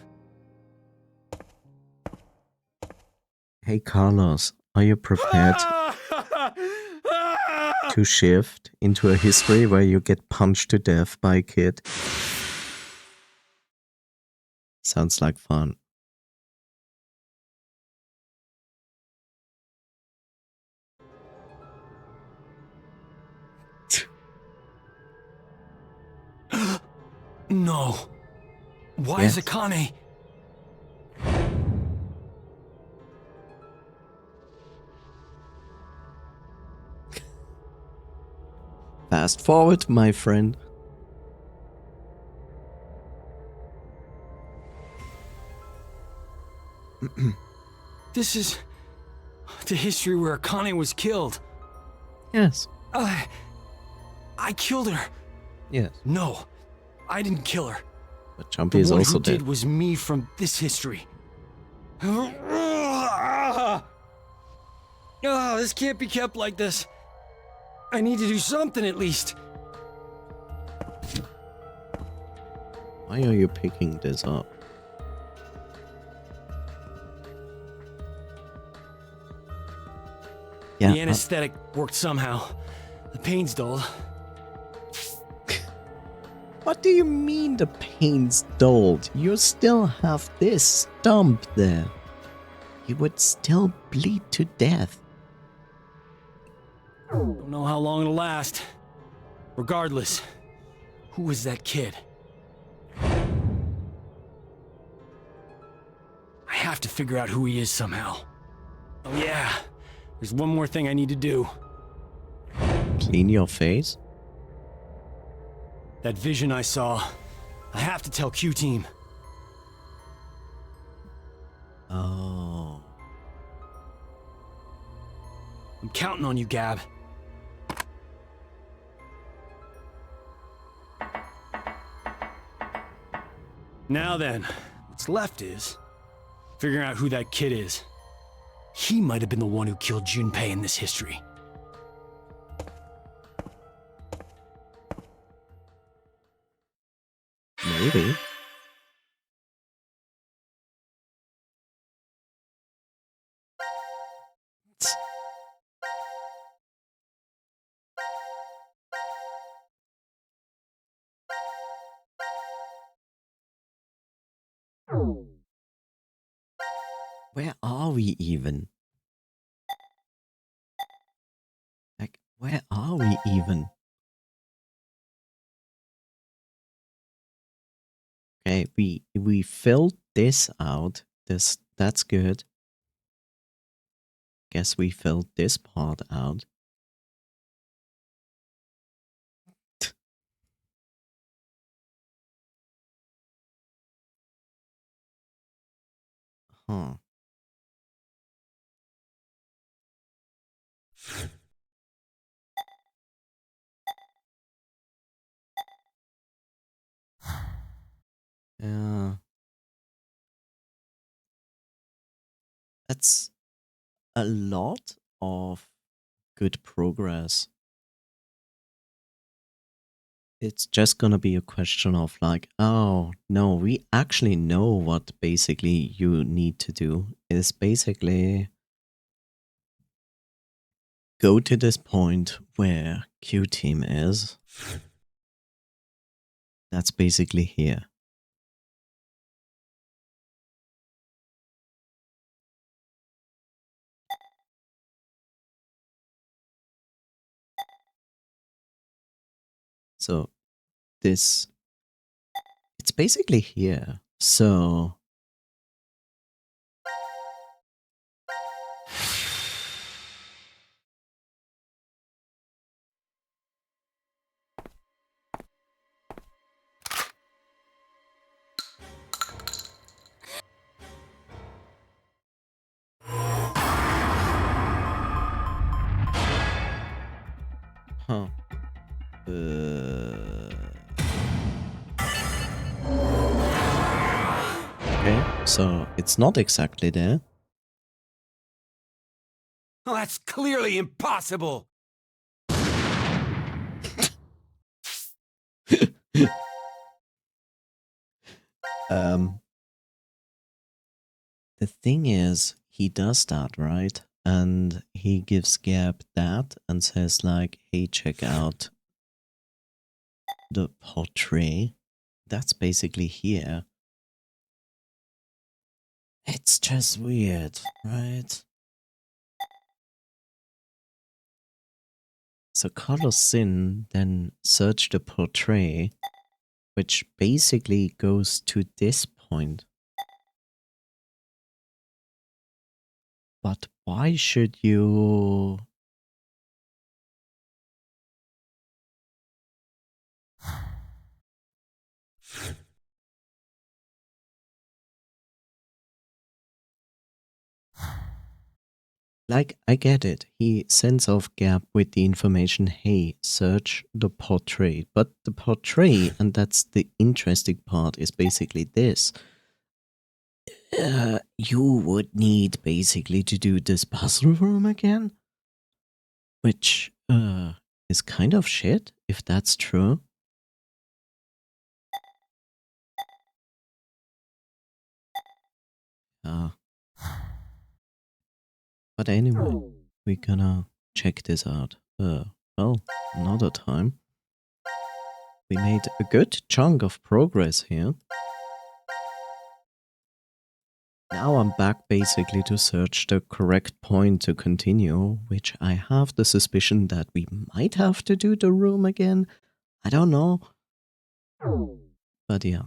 Speaker 1: Hey Carlos, are you prepared to shift into a history where you get punched to death by a kid? Sounds like fun.
Speaker 9: No. Why
Speaker 1: Yes.
Speaker 9: is Akane...
Speaker 1: Fast forward, my friend.
Speaker 9: This is... the history where Akane was killed.
Speaker 1: Yes.
Speaker 9: I killed her.
Speaker 1: Yes.
Speaker 9: No, I didn't kill her.
Speaker 1: But Jumpy
Speaker 9: The
Speaker 1: is
Speaker 9: one
Speaker 1: also
Speaker 9: who
Speaker 1: dead.
Speaker 9: did was me from this history. This can't be kept like this. I need to do something at least.
Speaker 1: Why are you picking this up? Yeah,
Speaker 9: The anesthetic worked somehow. The pain's dulled.
Speaker 1: What do you mean the pain's dulled? You still have this stump there. You would still bleed to death.
Speaker 9: Don't know how long it'll last. Regardless, who was that kid? I have to figure out who he is somehow. Oh yeah, there's one more thing I need to do.
Speaker 1: Clean your face?
Speaker 9: That vision I saw. I have to tell Q-Team.
Speaker 1: Oh.
Speaker 9: I'm counting on you, Gab. Now then, what's left is figuring out who that kid is. He might have been the one who killed Junpei in this history.
Speaker 1: Maybe. Where are we even? Like, where are we even? Okay, we filled this out. That's good. Guess we filled this part out. Huh. Yeah. That's a lot of good progress. It's just gonna be a question of like, oh, no, we actually know what basically you need to do. Is basically go to this point where Q-Team is. That's basically here. So this, it's basically here. So huh. Okay, so it's not exactly there.
Speaker 14: Well, that's clearly impossible.
Speaker 1: The thing is, he does that, right? And he gives Gab that and says like, hey, check out the portrait. That's basically here. It's just weird, right? So Carlos Sin then searched the portrait, which basically goes to this point. But why should you... Like, I get it. He sends off Gab with the information, hey, search the portrait. But the portrait, and that's the interesting part, is basically this. You would need basically to do this puzzle room again? Which, is kind of shit, if that's true. But anyway, we're gonna check this out. Well, another time. We made a good chunk of progress here. Now I'm back basically to search the correct point to continue, which I have the suspicion that we might have to do the room again. I don't know. But yeah.